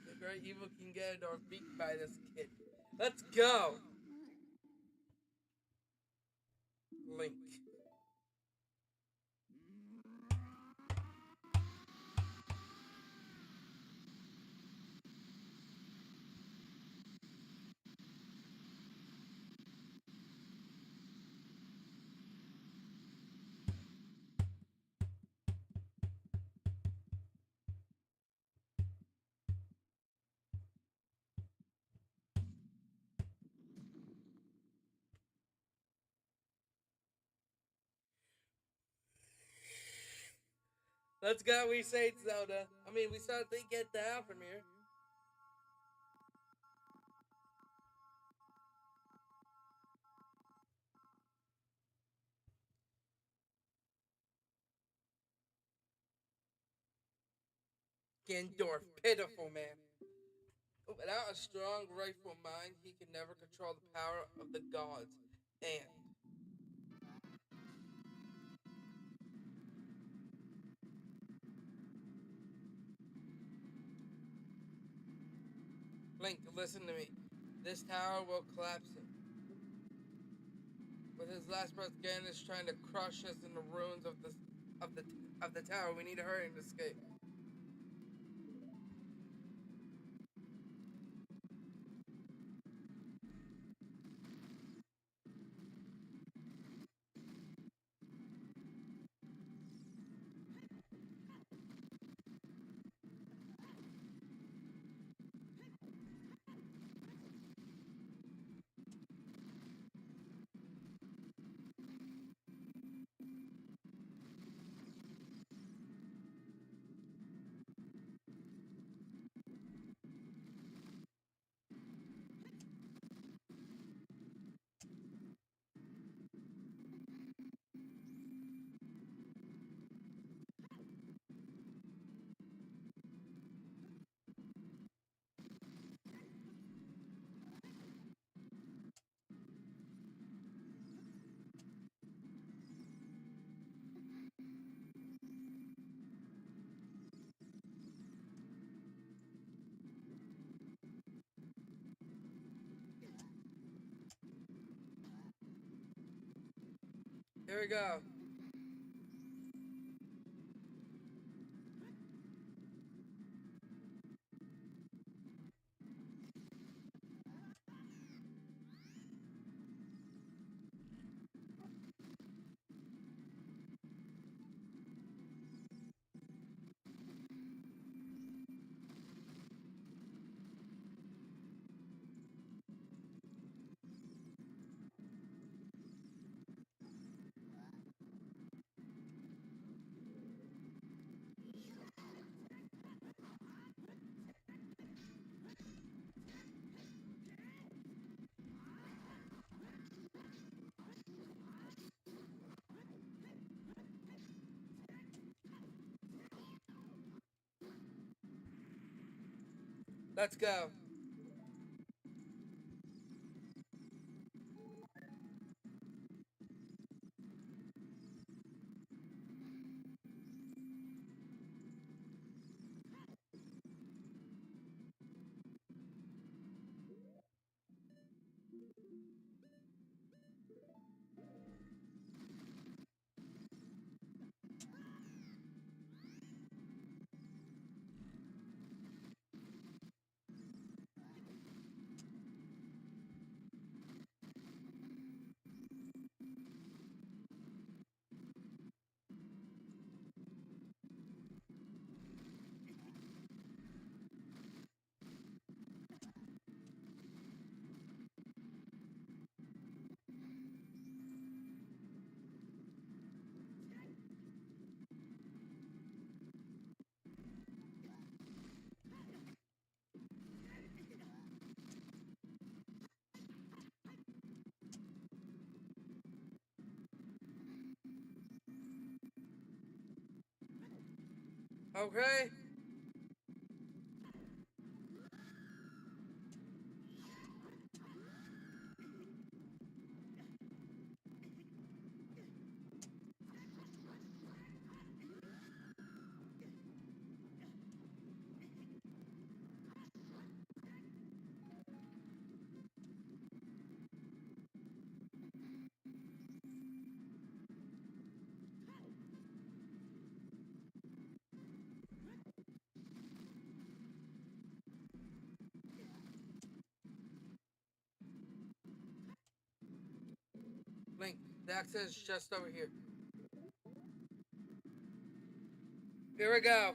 The great evil King Ganondorf beat by this kid. Let's go! Link. Let's go, we say Zelda. I mean, we start to get down from here. Ganondorf, pitiful man. Without a strong, rightful mind, he can never control the power of the gods. And Link, listen to me. This tower will collapse him. With his last breath, Ganon is trying to crush us in the ruins of the tower. We need to hurry and escape. Here we go. Let's go. Okay. Link, the exit is just over here. Here we go.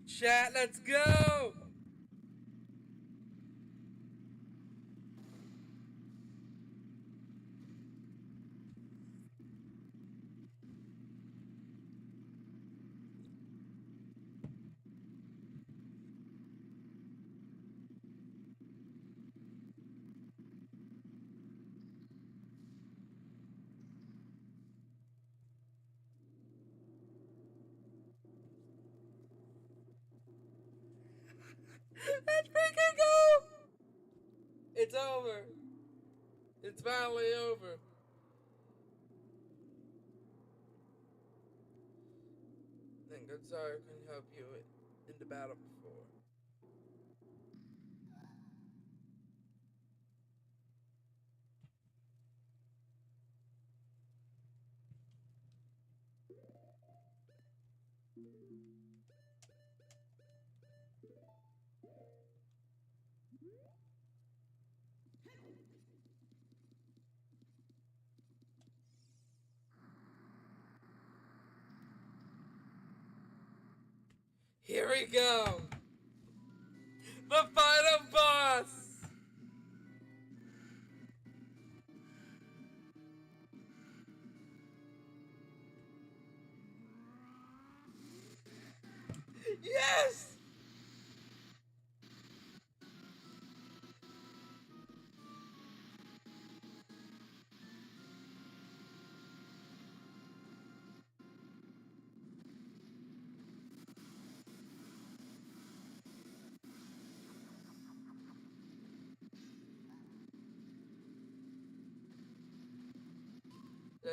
Chat, let's go! Let's freaking go! It's over. It's finally over. Thank God, sorry I couldn't help you in the battle before. Here we go! The final boss! Yes!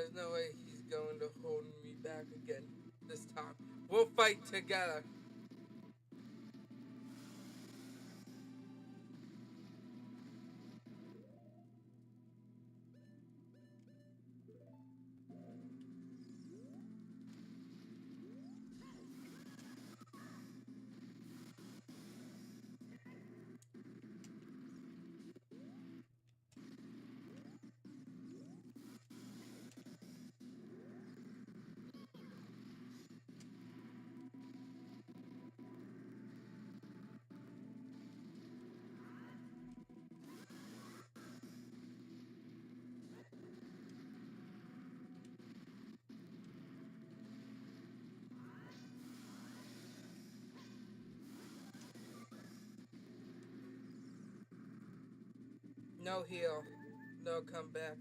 There's no way he's going to hold me back again this time. We'll fight together. No heal. No comeback.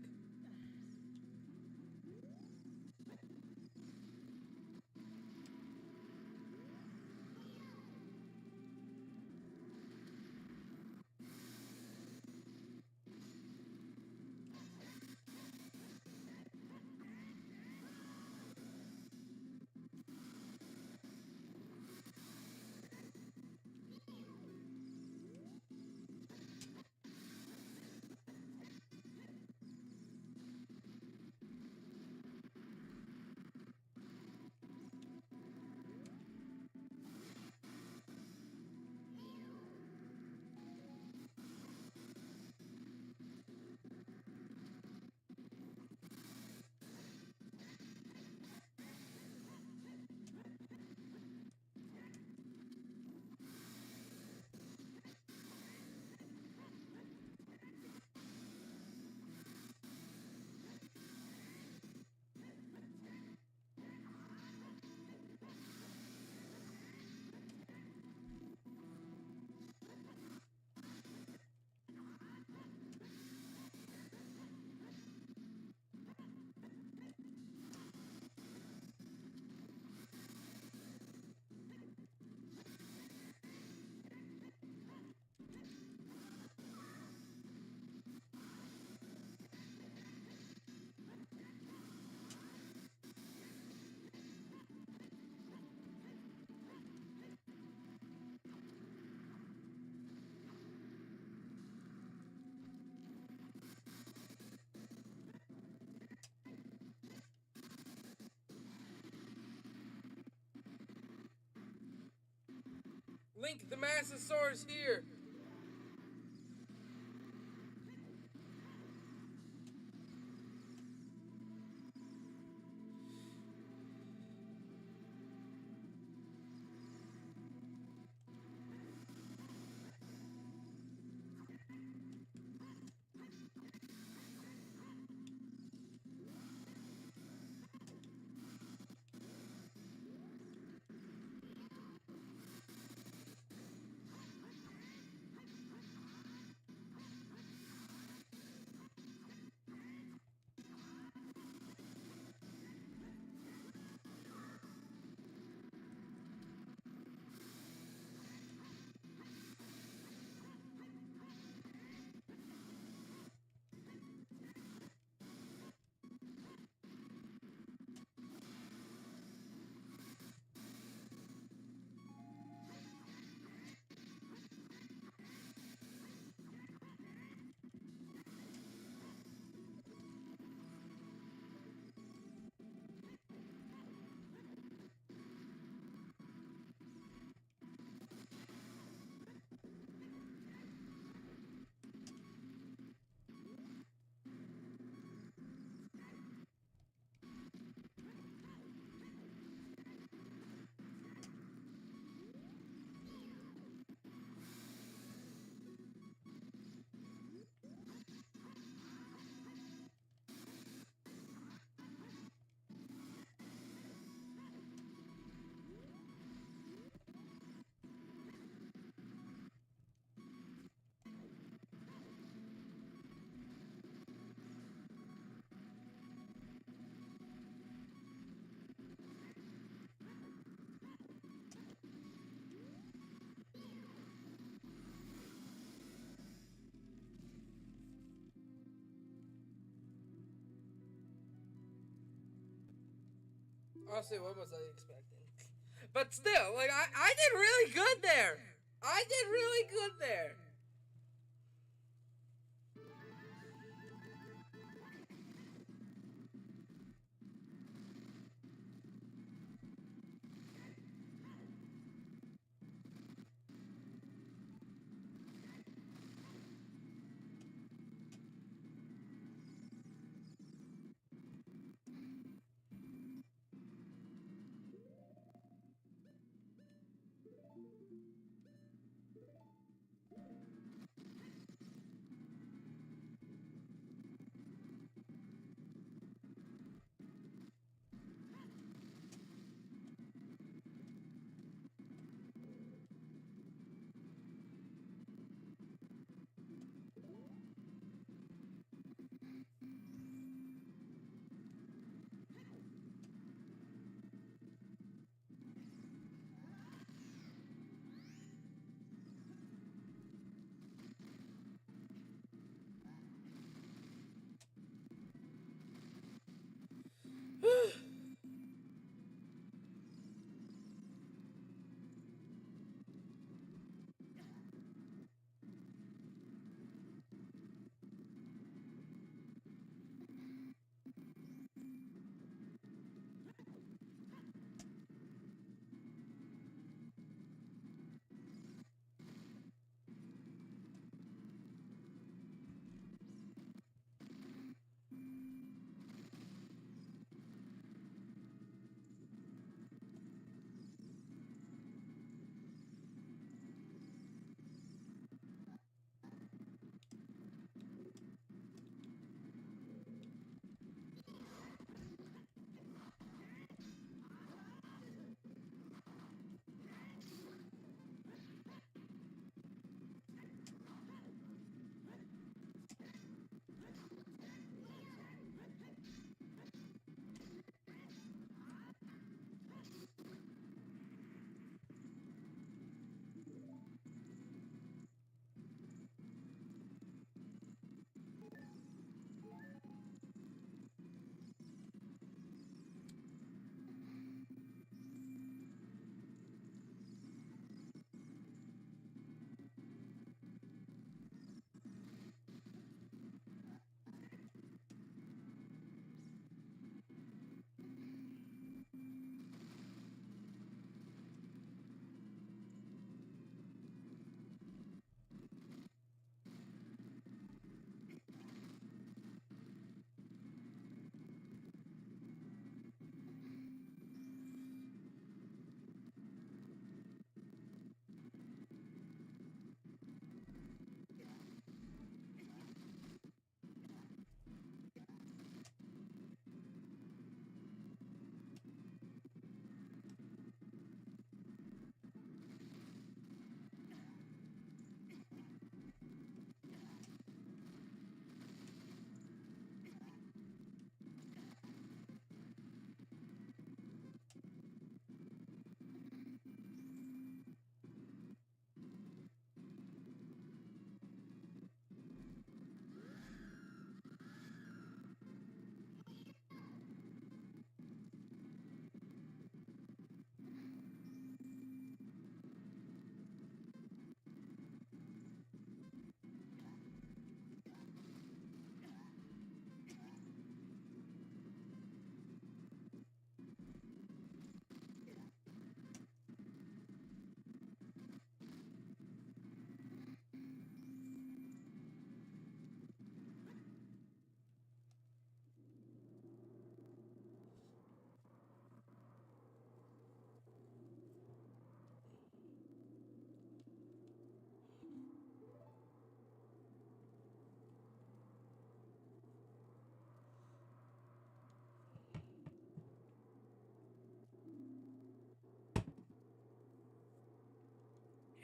Link, the Master Sword is here. Honestly, what was I expecting? But still, like I did really good there. I did really good there.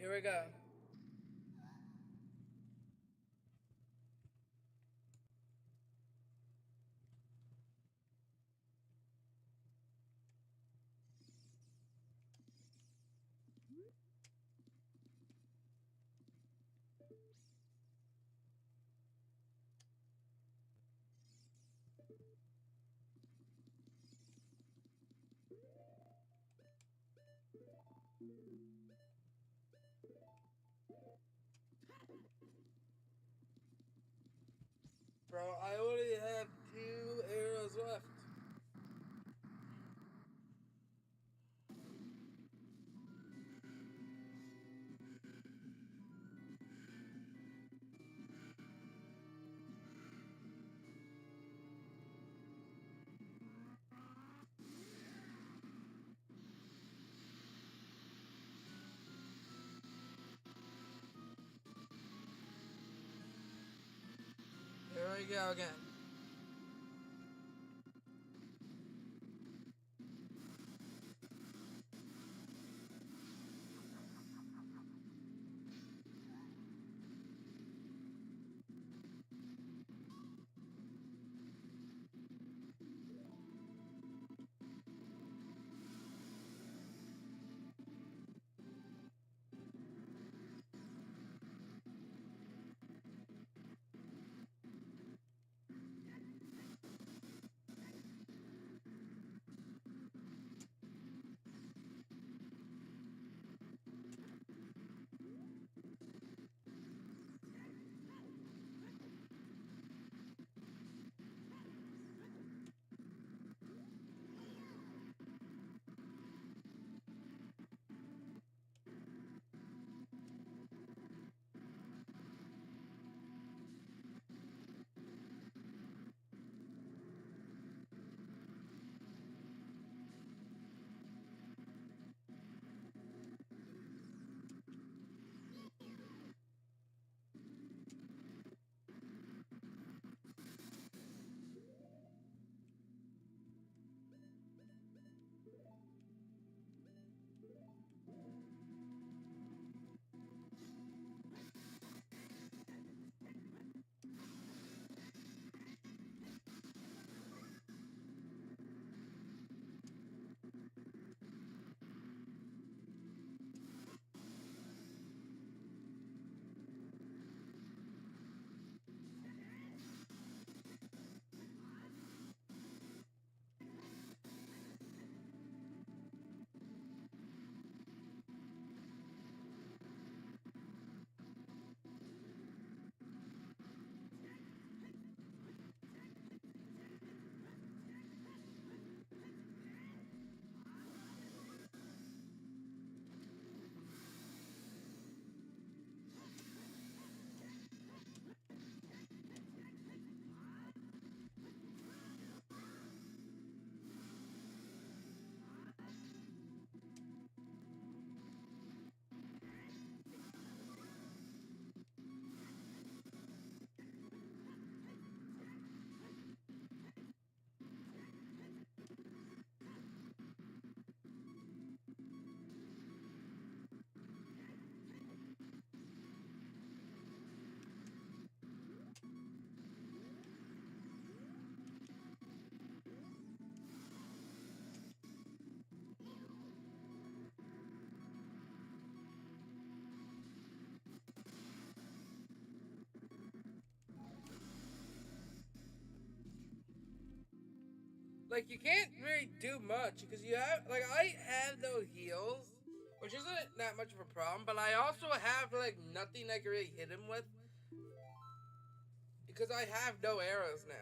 Here we go. Bro, I only have 2 arrows left. Here we go again. Like, you can't really do much because you have, like, I have no heals, which isn't that much of a problem, but I also have, like, nothing I can really hit him with because I have no arrows now.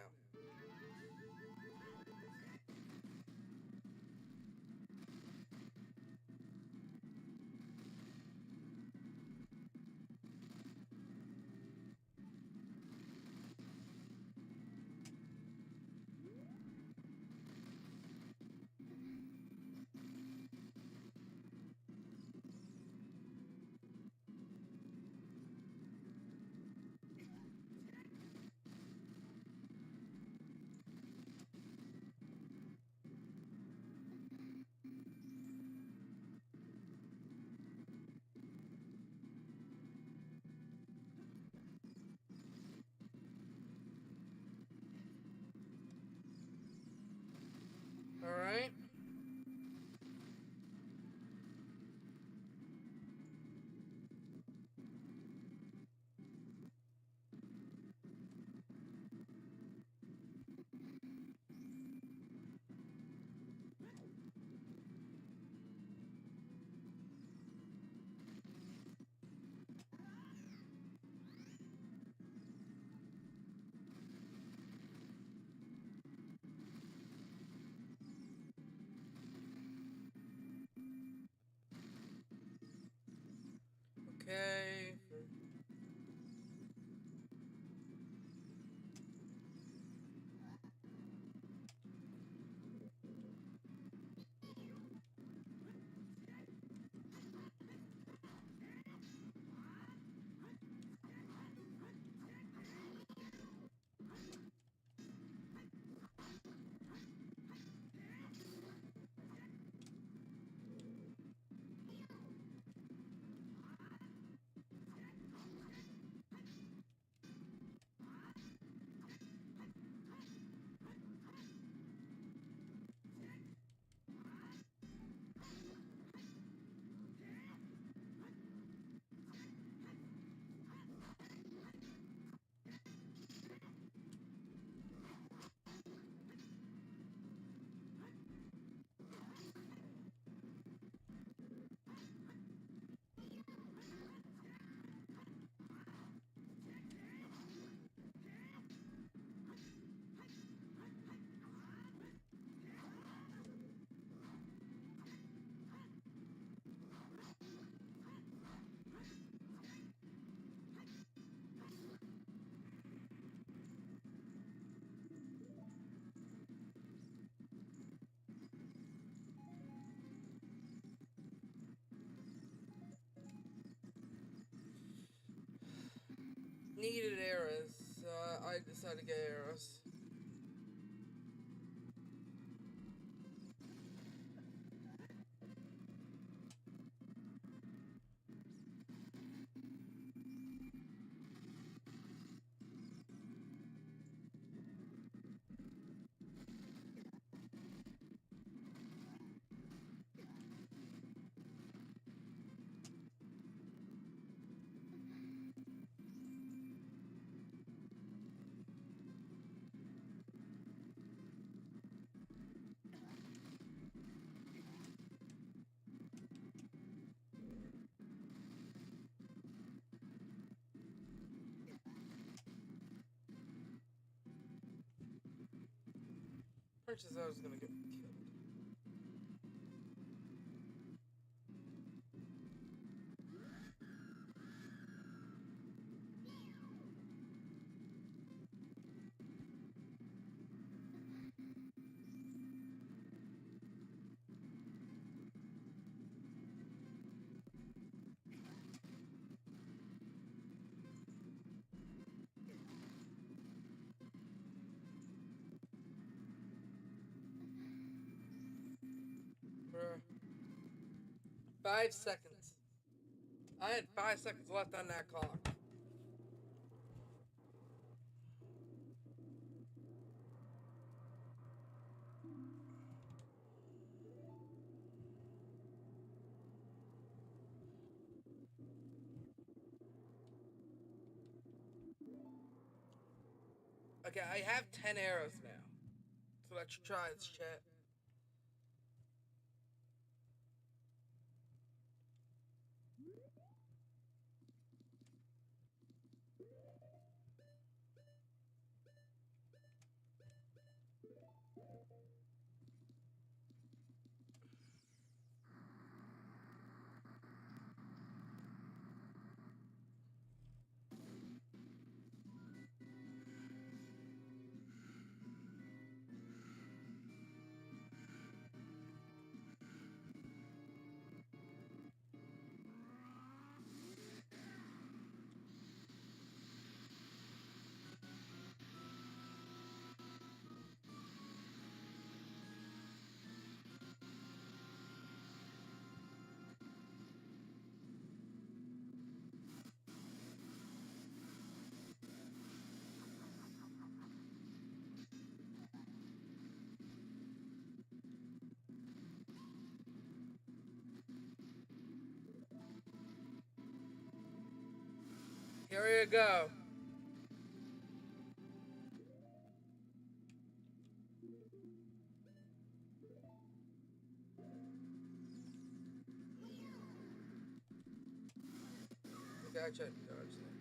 needed arrows, so I decided to get arrows. Purchase, I was gonna get killed. Bruh. 5 seconds. I had 5 seconds left on that clock. Okay, I have 10 arrows now. So let's try this chat. Here you go. Okay, I tried to dodge that.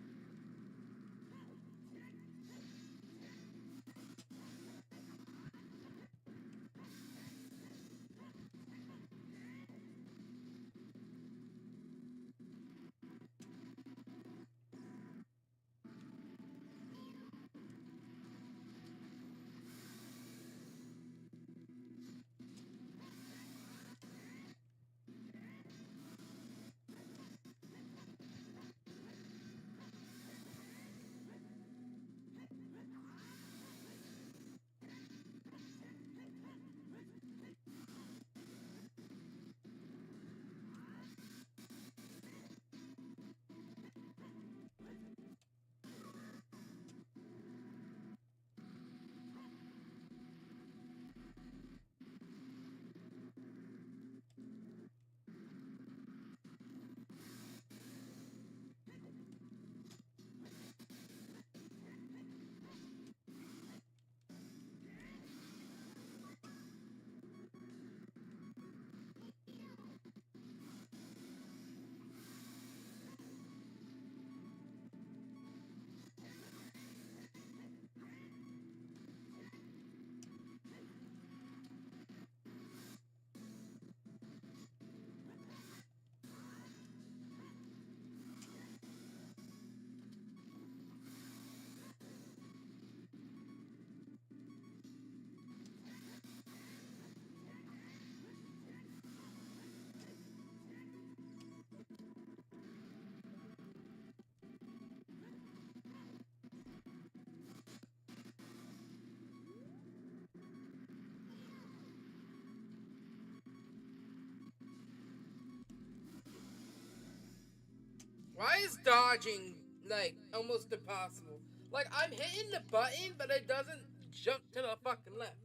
Why is dodging like almost impossible? Like I'm hitting the button, but it doesn't jump to the fucking left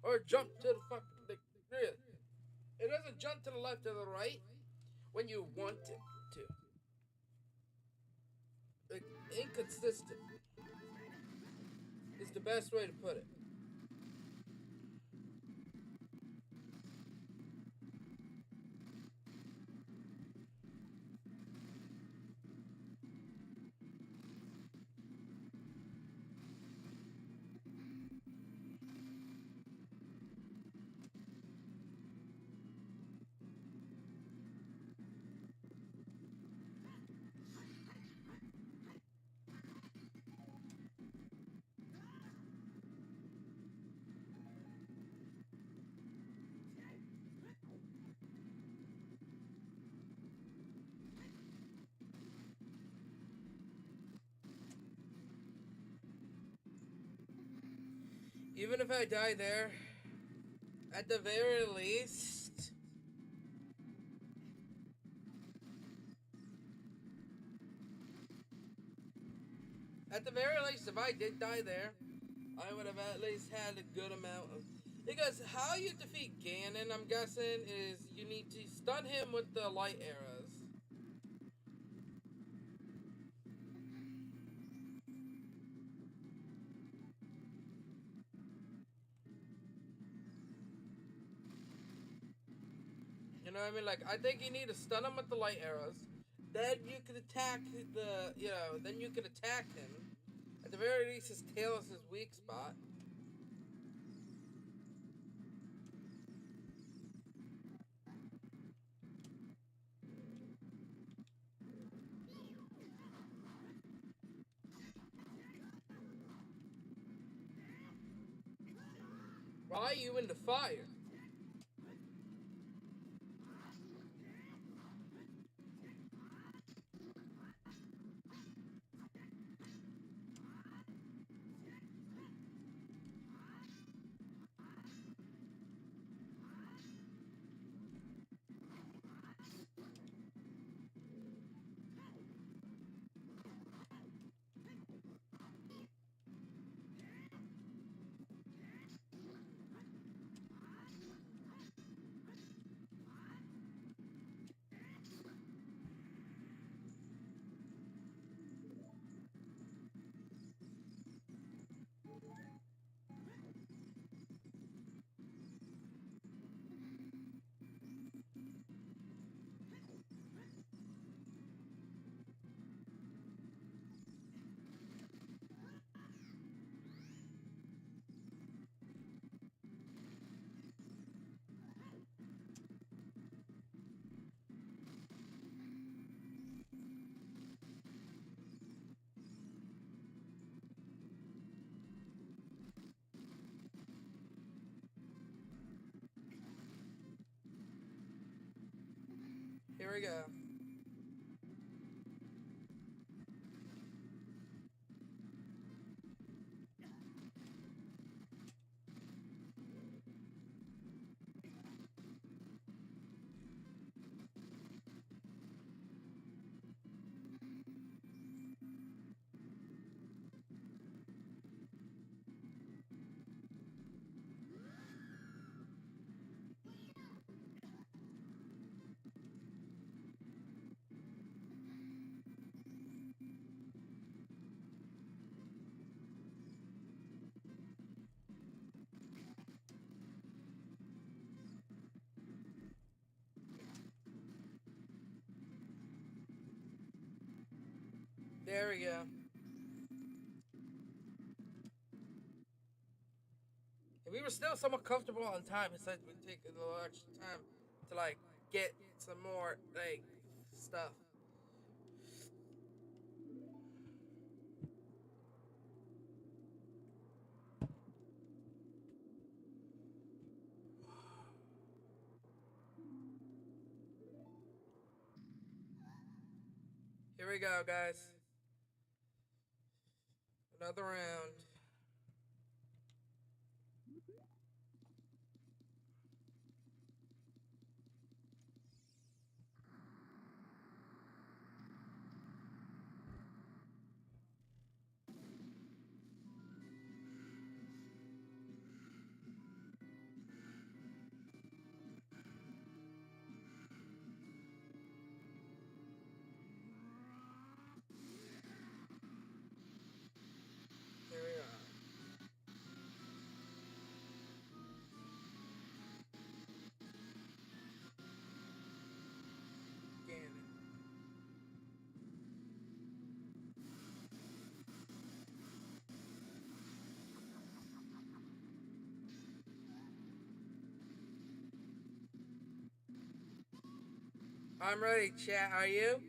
or jump to the fucking like really. It doesn't jump to the left or the right when you want it to. Like inconsistent is the best way to put it. Even if I die there, at the very least, if I did die there, I would have at least had a good amount of. Because how you defeat Ganon, I'm guessing, is you need to stun him with the light arrows. You know what I mean? Like, I think you need to stun him with the light arrows. Then you can attack then you can attack him. At the very least, his tail is his weak spot. Why are you in the fire? Here we go. There we go. If we were still somewhat comfortable on time, besides we take a little extra time to like get some more like stuff. Here we go, guys. Another round. I'm ready, chat. Are you?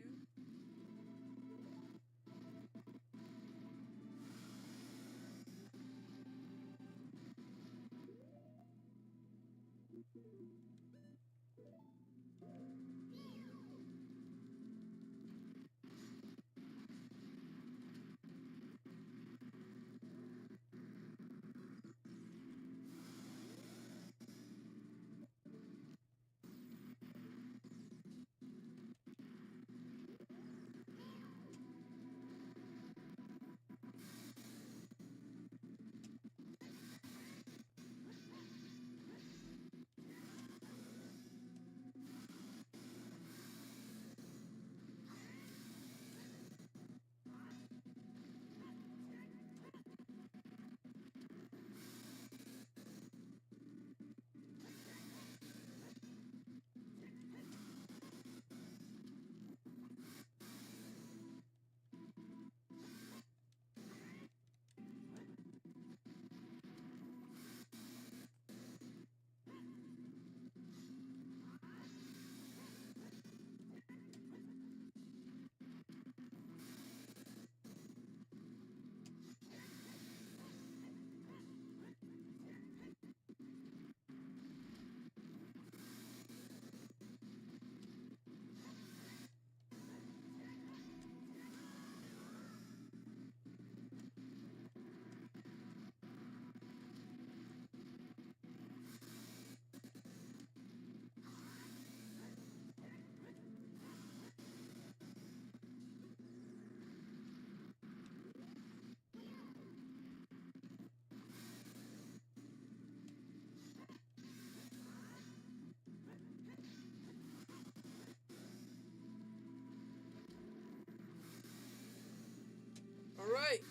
All right.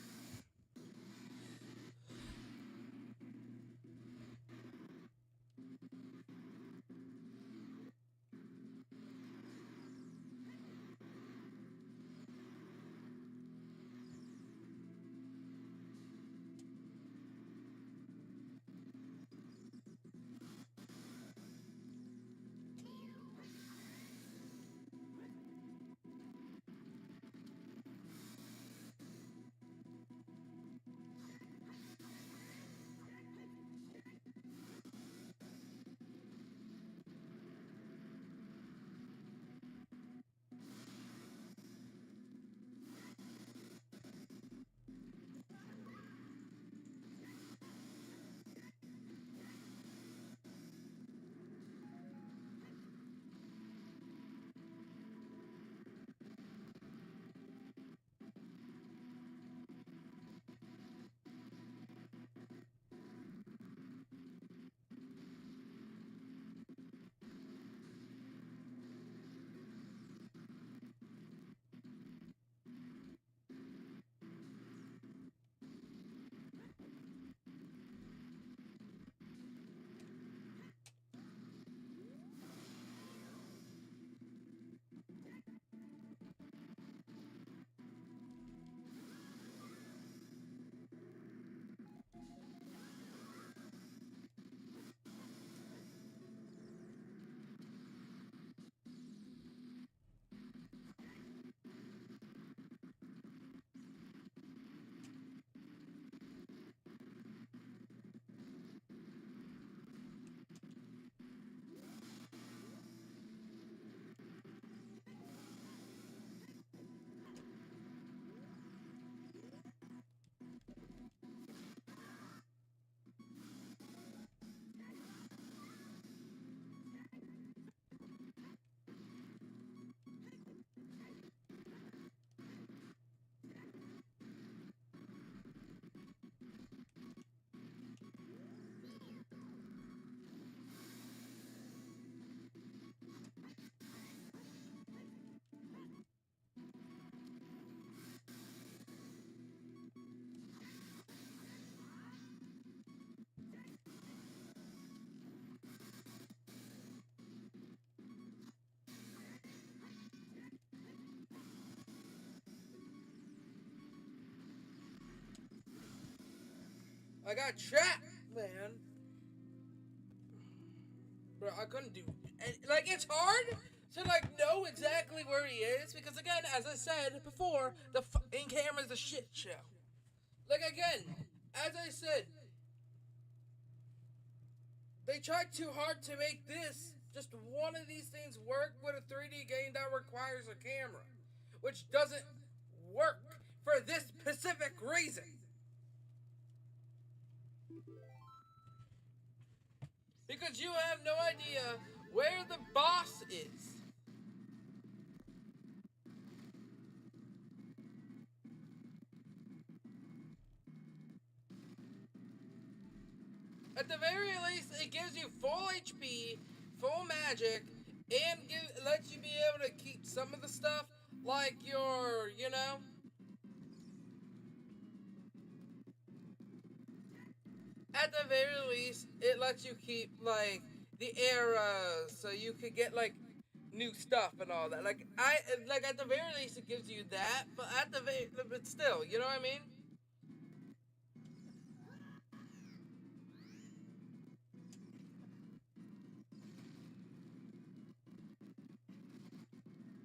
I got trapped, man. Bro, I couldn't do. And, like, it's hard to like know exactly where he is, because again, as I said before, the fucking camera's a shit show. Like again, as I said, they tried too hard to make this just one of these things work with a 3D game that requires a camera, which doesn't work for this specific reason. Because you have no idea where the boss is. At the very least, it gives you full HP, full magic, and lets you be able to keep some of the stuff, like your, at the very least, it lets you keep, like, the arrows, so you could get, like, new stuff and all that. Like, at the very least, it gives you that, but but still, you know what I mean?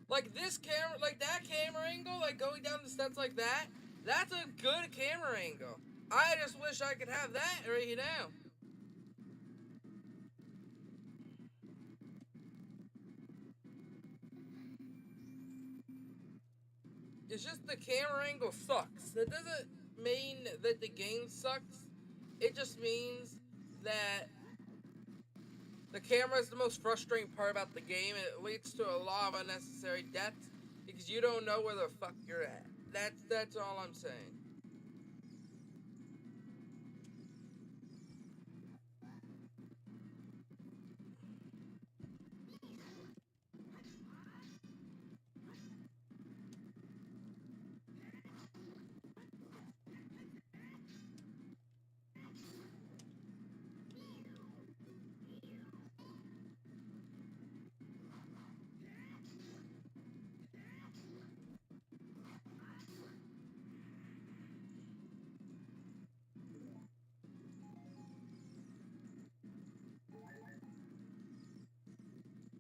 Like this camera, like that camera angle, like going down the steps like that, that's a good camera angle. I just wish I could have that right now. It's just the camera angle sucks. That doesn't mean that the game sucks. It just means that the camera is the most frustrating part about the game. It leads to a lot of unnecessary deaths because you don't know where the fuck you're at. That's all I'm saying.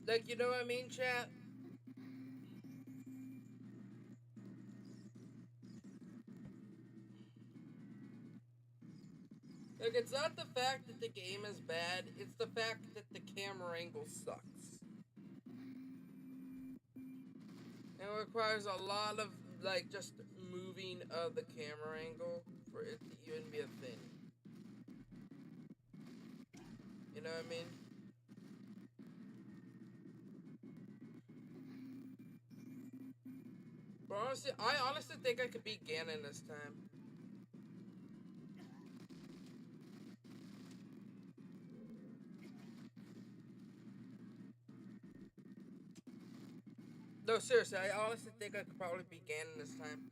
Like, you know what I mean, chat? Like, it's not the fact that the game is bad, it's the fact that the camera angle sucks. It requires a lot of, like, just moving of the camera angle for it to even be a thing. You know what I mean? But honestly, I honestly think I could beat Ganon this time. No, seriously, I honestly think I could probably beat Ganon this time.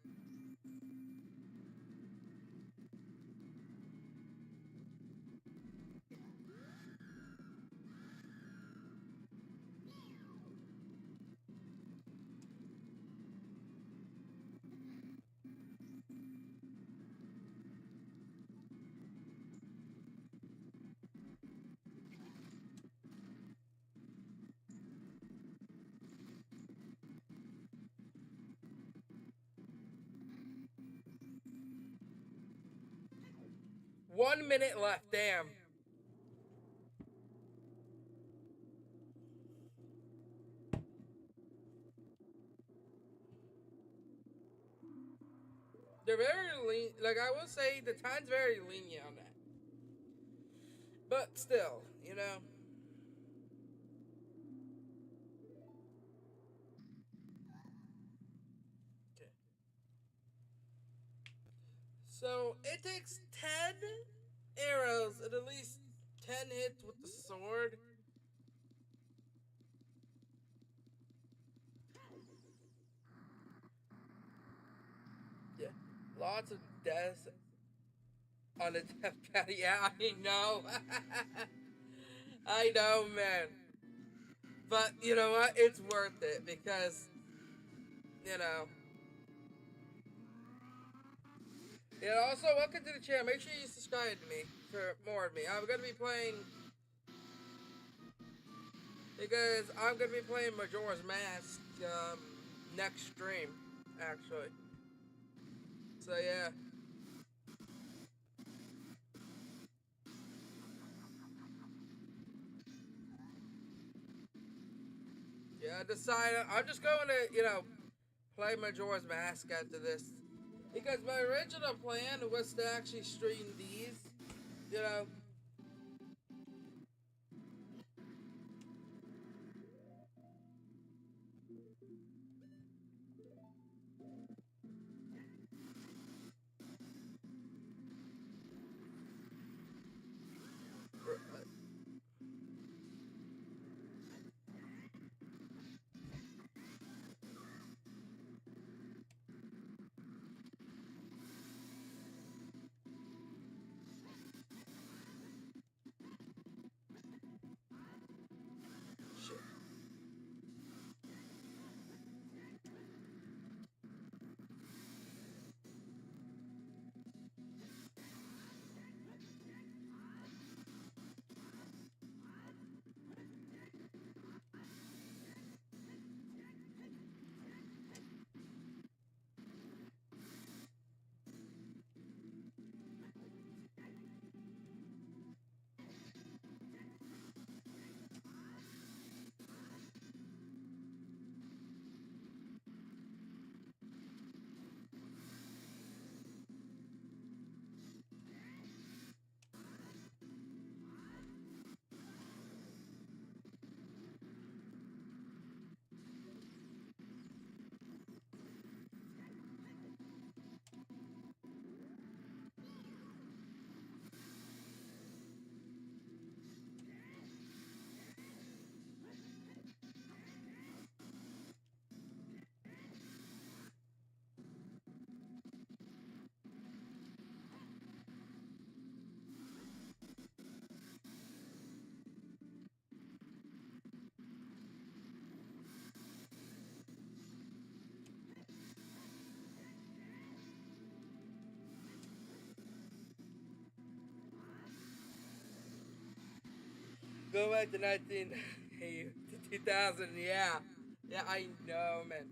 One minute left, damn. They're very like I will say, the time's very lenient on that. But still, you know. Okay. So it takes 10 arrows and at least 10 hits with the sword. Yeah. Lots of deaths on a death count. Yeah, I know. I know, man. But you know what? It's worth it because, you know. Yeah, also, welcome to the channel. Make sure you subscribe to me for more of me. I'm going to be playing because I'm gonna be playing Majora's Mask next stream, actually. So yeah, yeah. I decided I'm just going to play Majora's Mask after this because my original plan was to actually stream these. You know, shit. Go back to 19, hey, to 2000. Yeah, yeah. I know, man.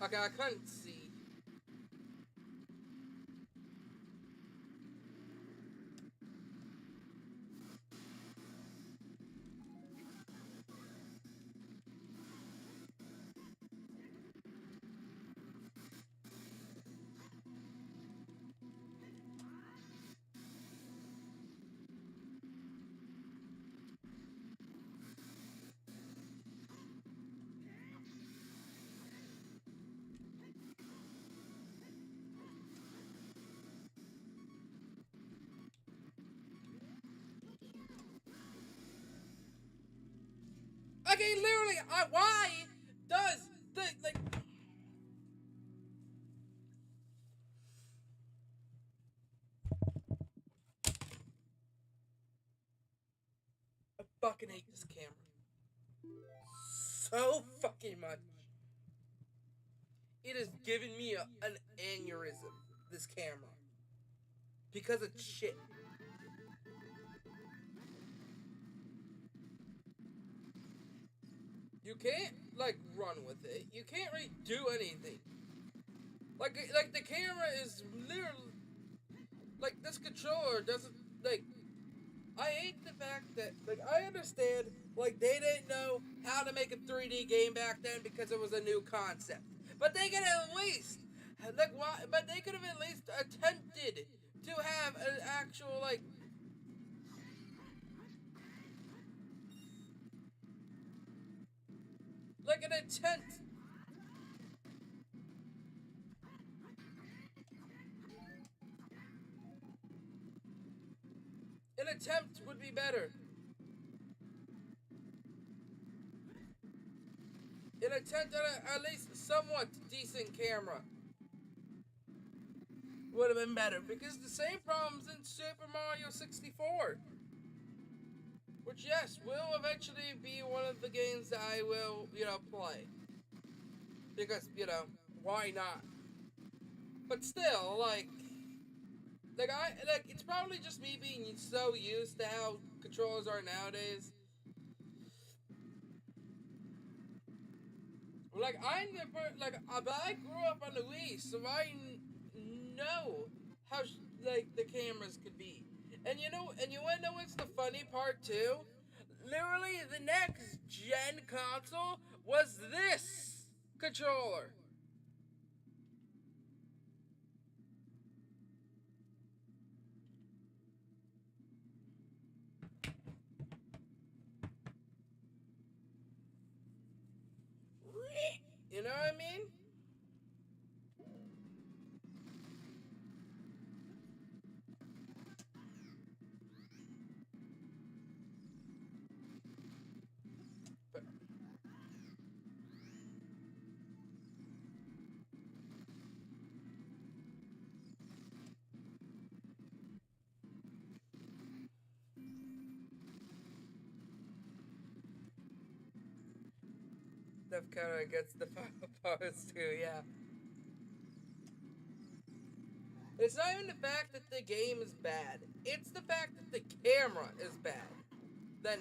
Okay, I couldn't see. Okay, literally, why does the like I fucking hate this camera so fucking much. It is giving me an aneurysm. This camera because of shit. You can't like run with it. You can't really do anything. Like the camera is literally like this controller doesn't like. I hate the fact that like I understand like they didn't know how to make a 3D game back then because it was a new concept. But they could at least like why? But they could have at least attempted to have an actual like an attempt would be better. an attempt at least somewhat decent camera would have been better, because the same problems in Super Mario 64. Which, yes, will eventually be one of the games that I will, play. Because, why not? But still, it's probably just me being so used to how controllers are nowadays. But I grew up on the Wii, so I know how, the cameras could be. And you wanna know what's the funny part too? Literally, the next gen console was this controller. You know what I mean? But that kind of gets the parts too, yeah. It's not even the fact that the game is bad. It's the fact that the camera is bad. Then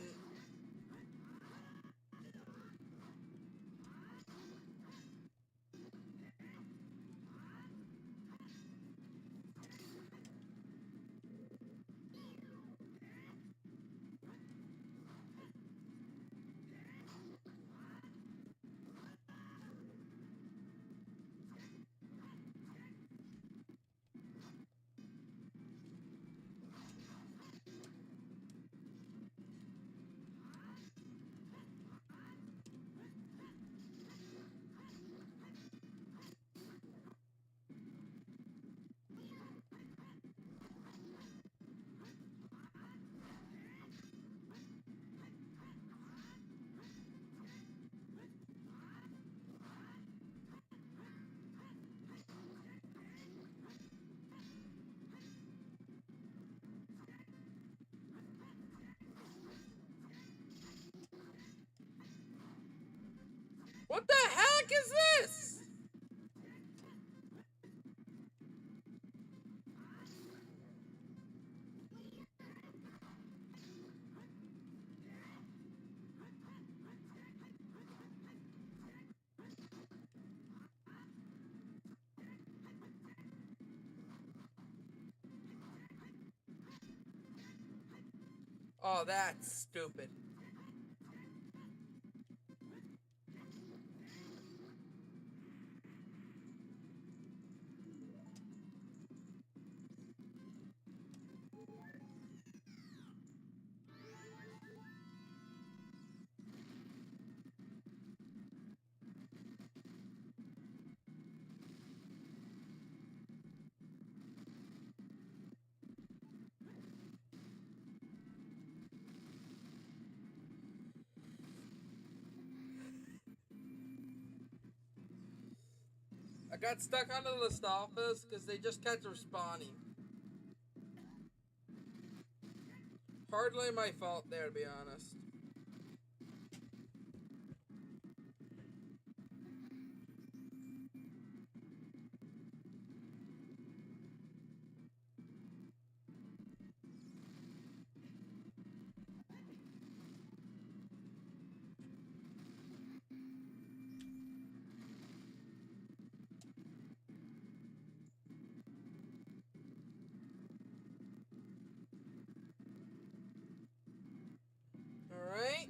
what the heck is this? Oh, that's stupid. I got stuck on the Listolphus because they just kept respawning. Hardly my fault there, to be honest. Alright.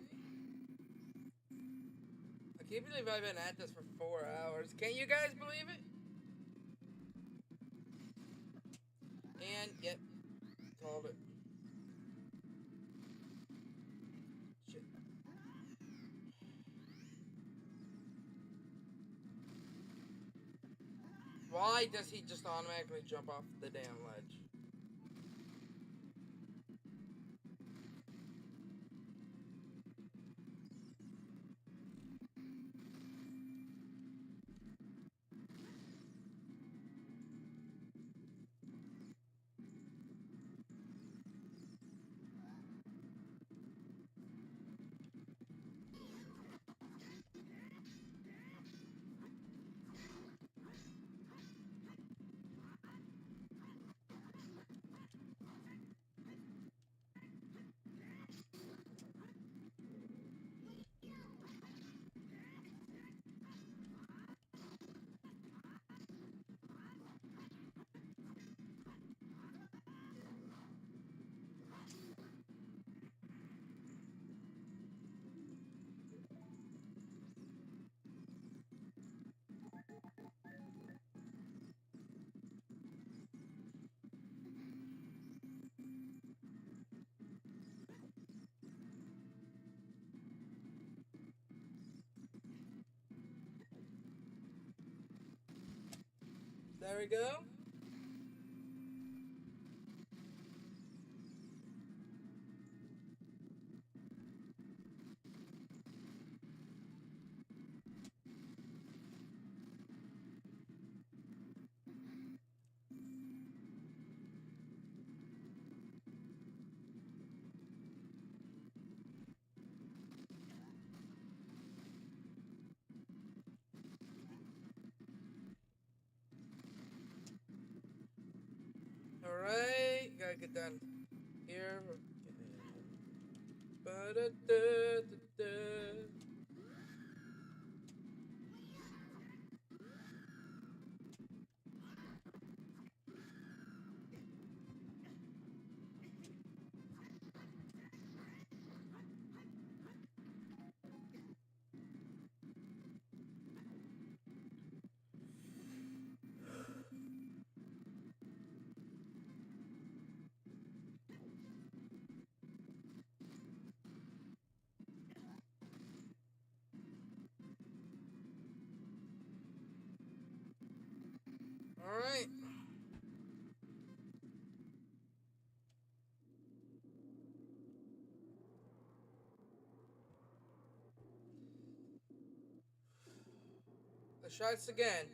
I can't believe I've been at this for 4 hours. Can you guys believe it? And, yep, called it. Shit. Why does he just automatically jump off the damn ledge? There we go. Alright, gotta get down here. Ba-da-da-da-da. Alright. Let's try this again.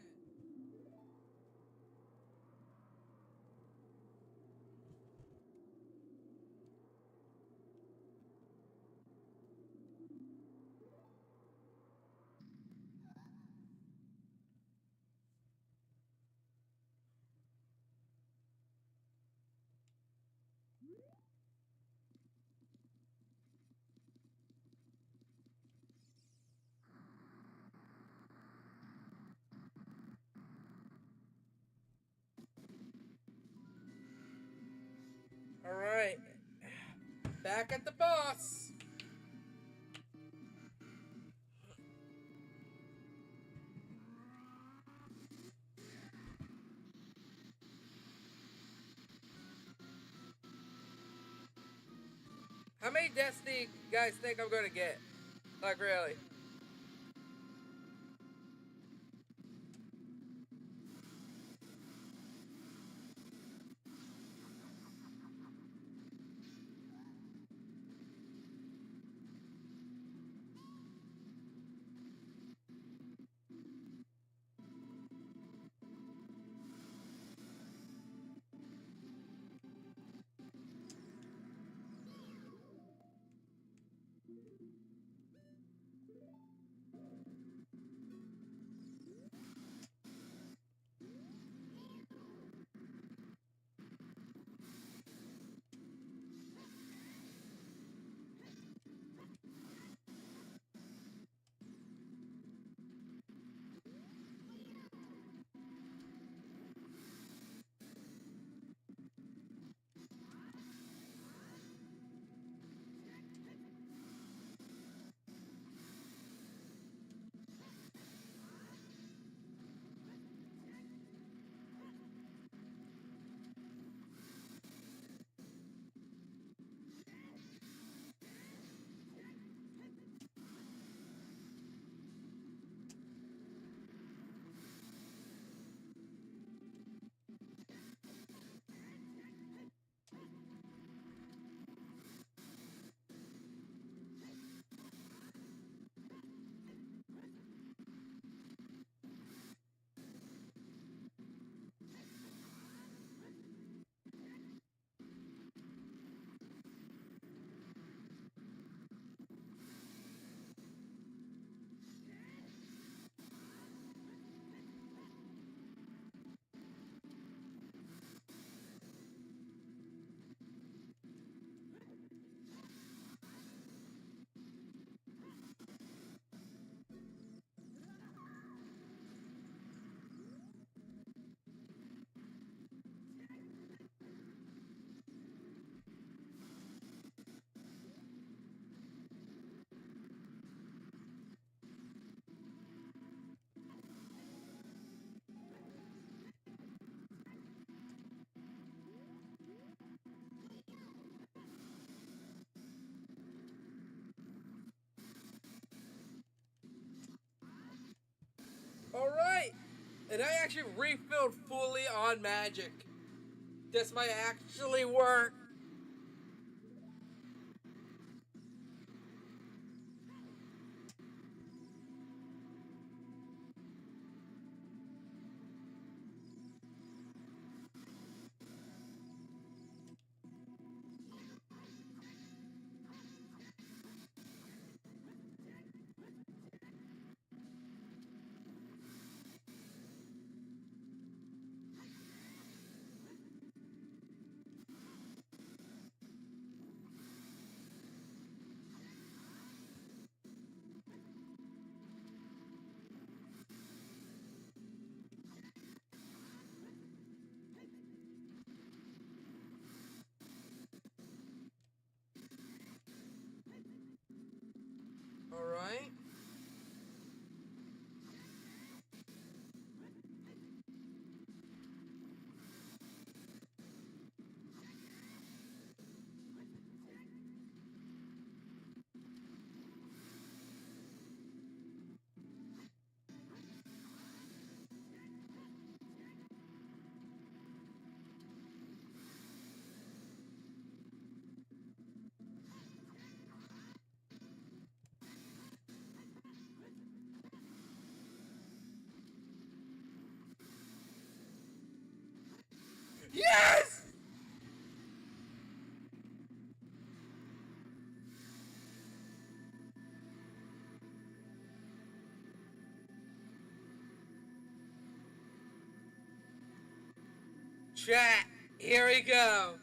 Alright. Back at the boss. How many deaths do you guys think I'm gonna get? Like, really? Alright. And I actually refilled fully on magic. This might actually work. Alright. Yes! Chat, here we go.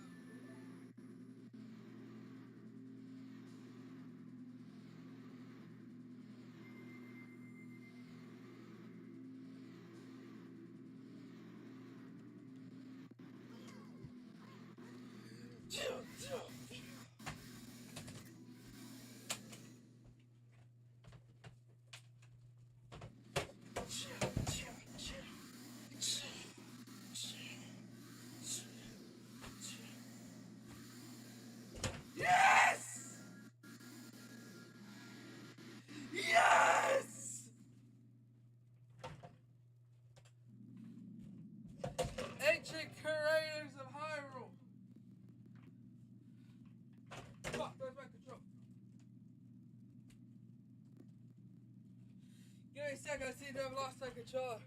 Yes! Yes! Ancient curators of Hyrule. Fuck, where's my control? Give me a second, I seem to have lost my controller.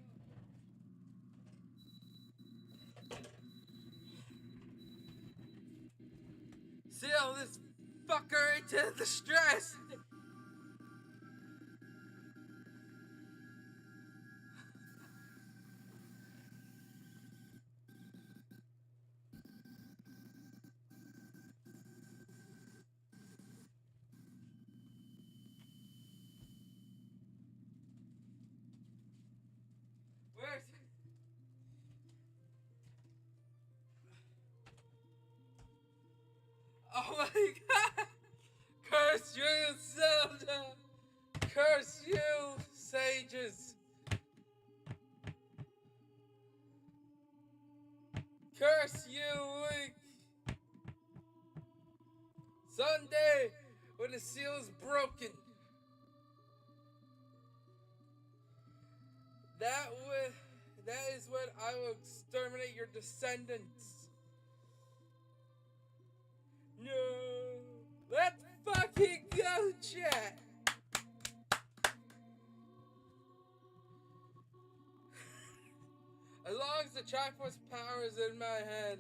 Seal this fucker into the stress. Where's... Oh my god! Curse you, Zelda! Curse you, sages! Curse you, Link! Someday, when the seal is broken, that is when I will exterminate your descendants. No! Let's fucking go, chat! As long as the Triforce power is in my head.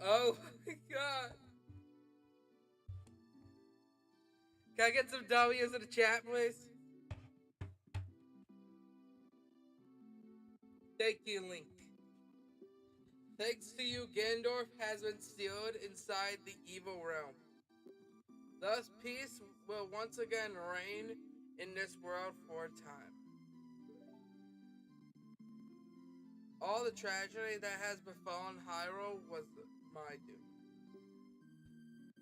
Oh my god. Can I get some W's in the chat, please? Thank you, Link. Thanks to you, Ganondorf has been sealed inside the evil realm. Thus, peace will once again reign in this world for a time. All the tragedy that has befallen Hyrule was my doom.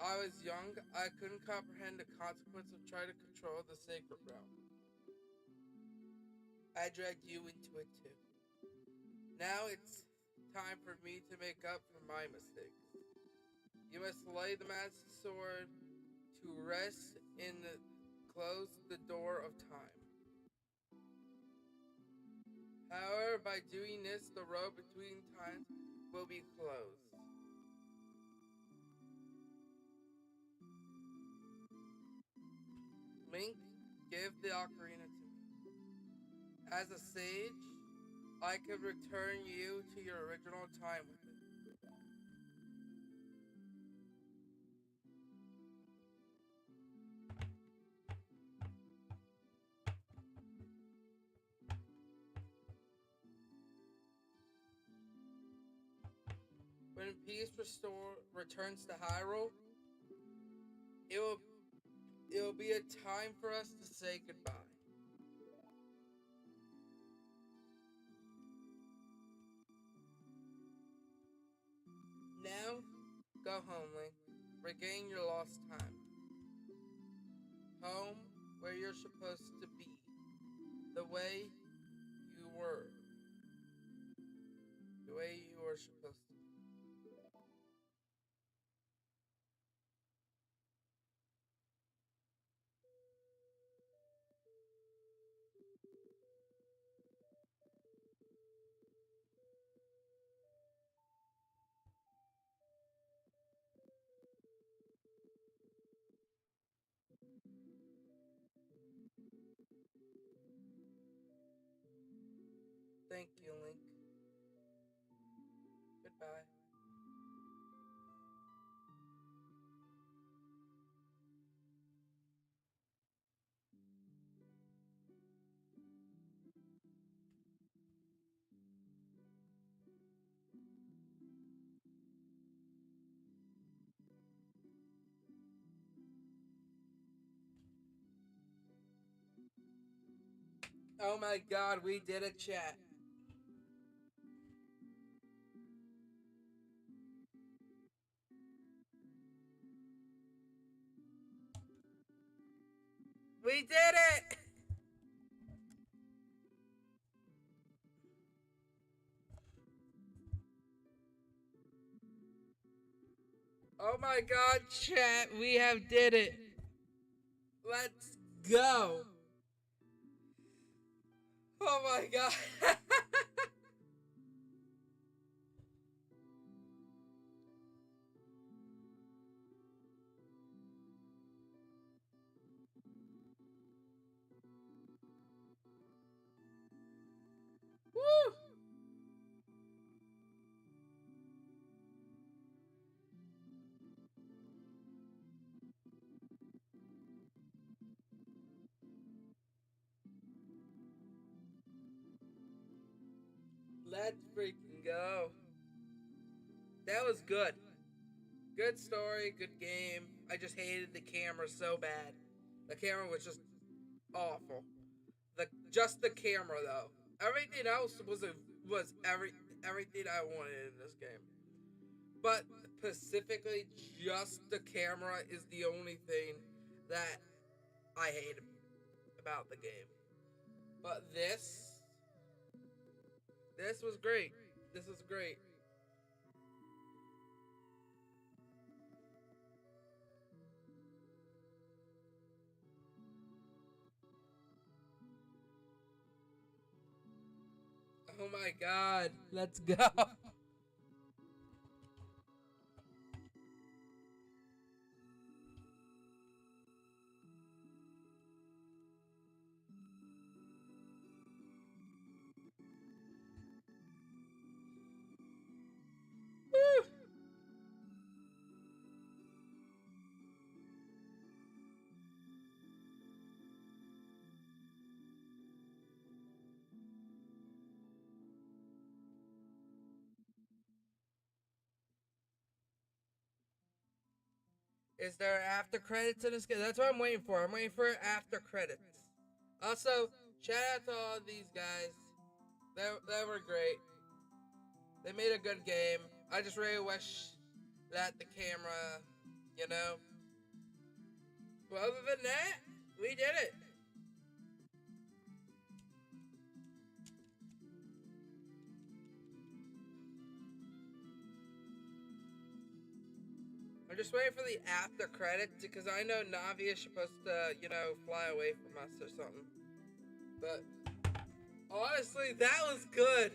I was young, I couldn't comprehend the consequence of trying to control the sacred realm. I dragged you into it too. Now it's time for me to make up for my mistakes. You must lay the master sword to rest in the close the door of time. However, by doing this, the road between times will be closed. Link, give the ocarina to me. As a sage, I could return you to your original time with it. When peace returns to Hyrule, it will be a time for us to say goodbye. Now, go home, Link. Regain your lost time. Home, where you're supposed to be. The way you were. The way you were supposed to be. Thank you, Link. Goodbye. Oh my god, we did it, chat. We did it! Oh my god, chat, we have did it. Let's go. Oh my god. Woo! Let's freaking go. That was good. Good story, good game. I just hated the camera so bad. The camera was just awful. Just the camera though. Everything else was everything I wanted in this game. But specifically, just the camera is the only thing that I hate about the game. But this was great. This was great. Oh my god. Let's go. Woo. Is there after credits in this game? That's what I'm waiting for. I'm waiting for after credits. Also, shout out to all these guys. They were great. They made a good game. I just really wish that the camera, you know. But other than that, we did it. I'm just waiting for the after credits because I know Navi is supposed to, fly away from us or something. But honestly, that was good.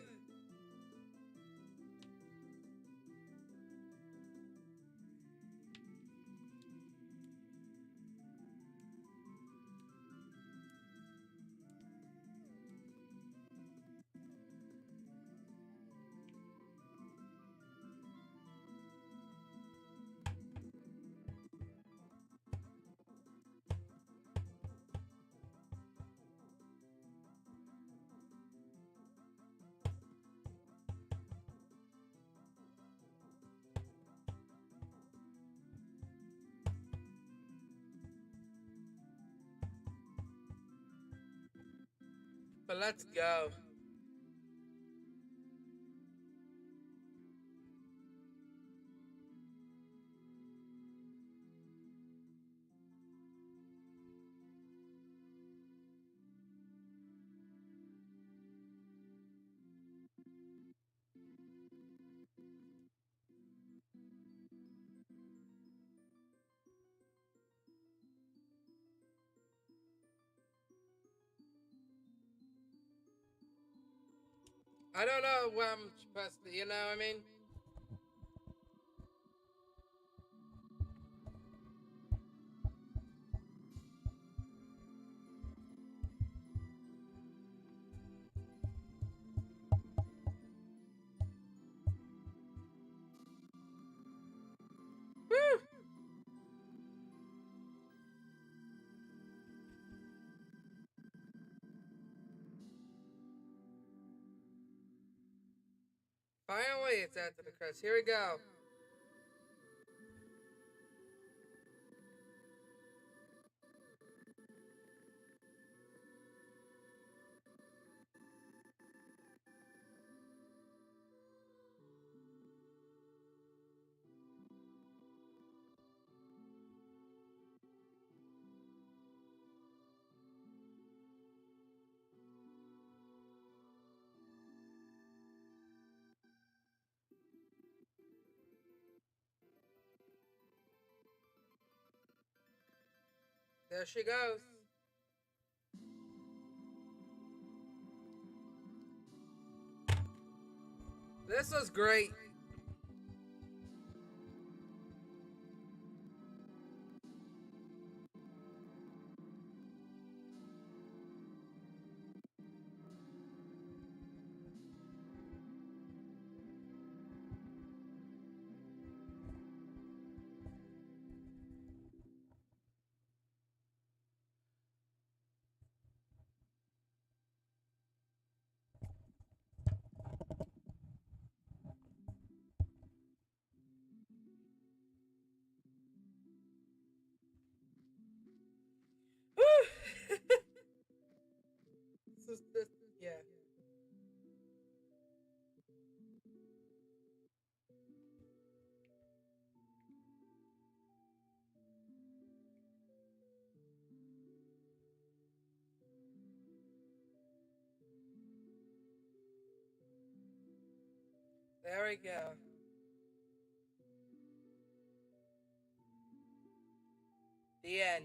But let's go. I don't know where I'm supposed to, you know what I mean? Woo! Finally, it's after the credits. Here we go. There she goes. This was great. this, yeah. There we go. The end.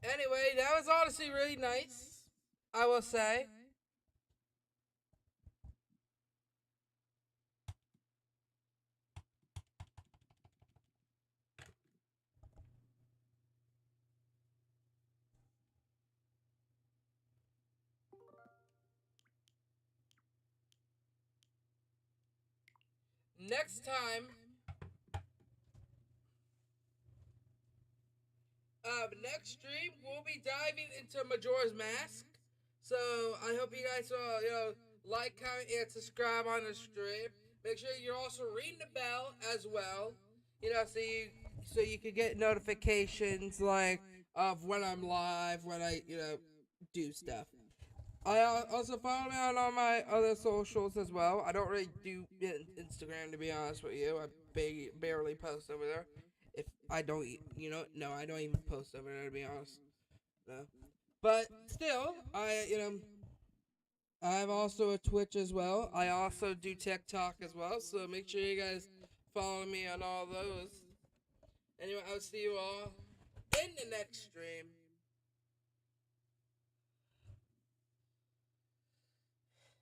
Anyway, that was honestly really nice. I will say. Next time, next stream we'll be diving into Majora's Mask. So I hope you guys will, like, comment, and subscribe on the stream. Make sure you're also ringing the bell as well. So you can get notifications like of when I'm live, when I do stuff. I also follow me on all my other socials as well. I don't really do Instagram, to be honest with you. I barely post over there. If I don't, no, I don't even post over there, to be honest. No. But still, I have also a Twitch as well. I also do TikTok as well. So make sure you guys follow me on all those. Anyway, I'll see you all in the next stream.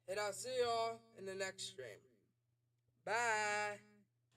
And I'll see you all in the next stream. Bye.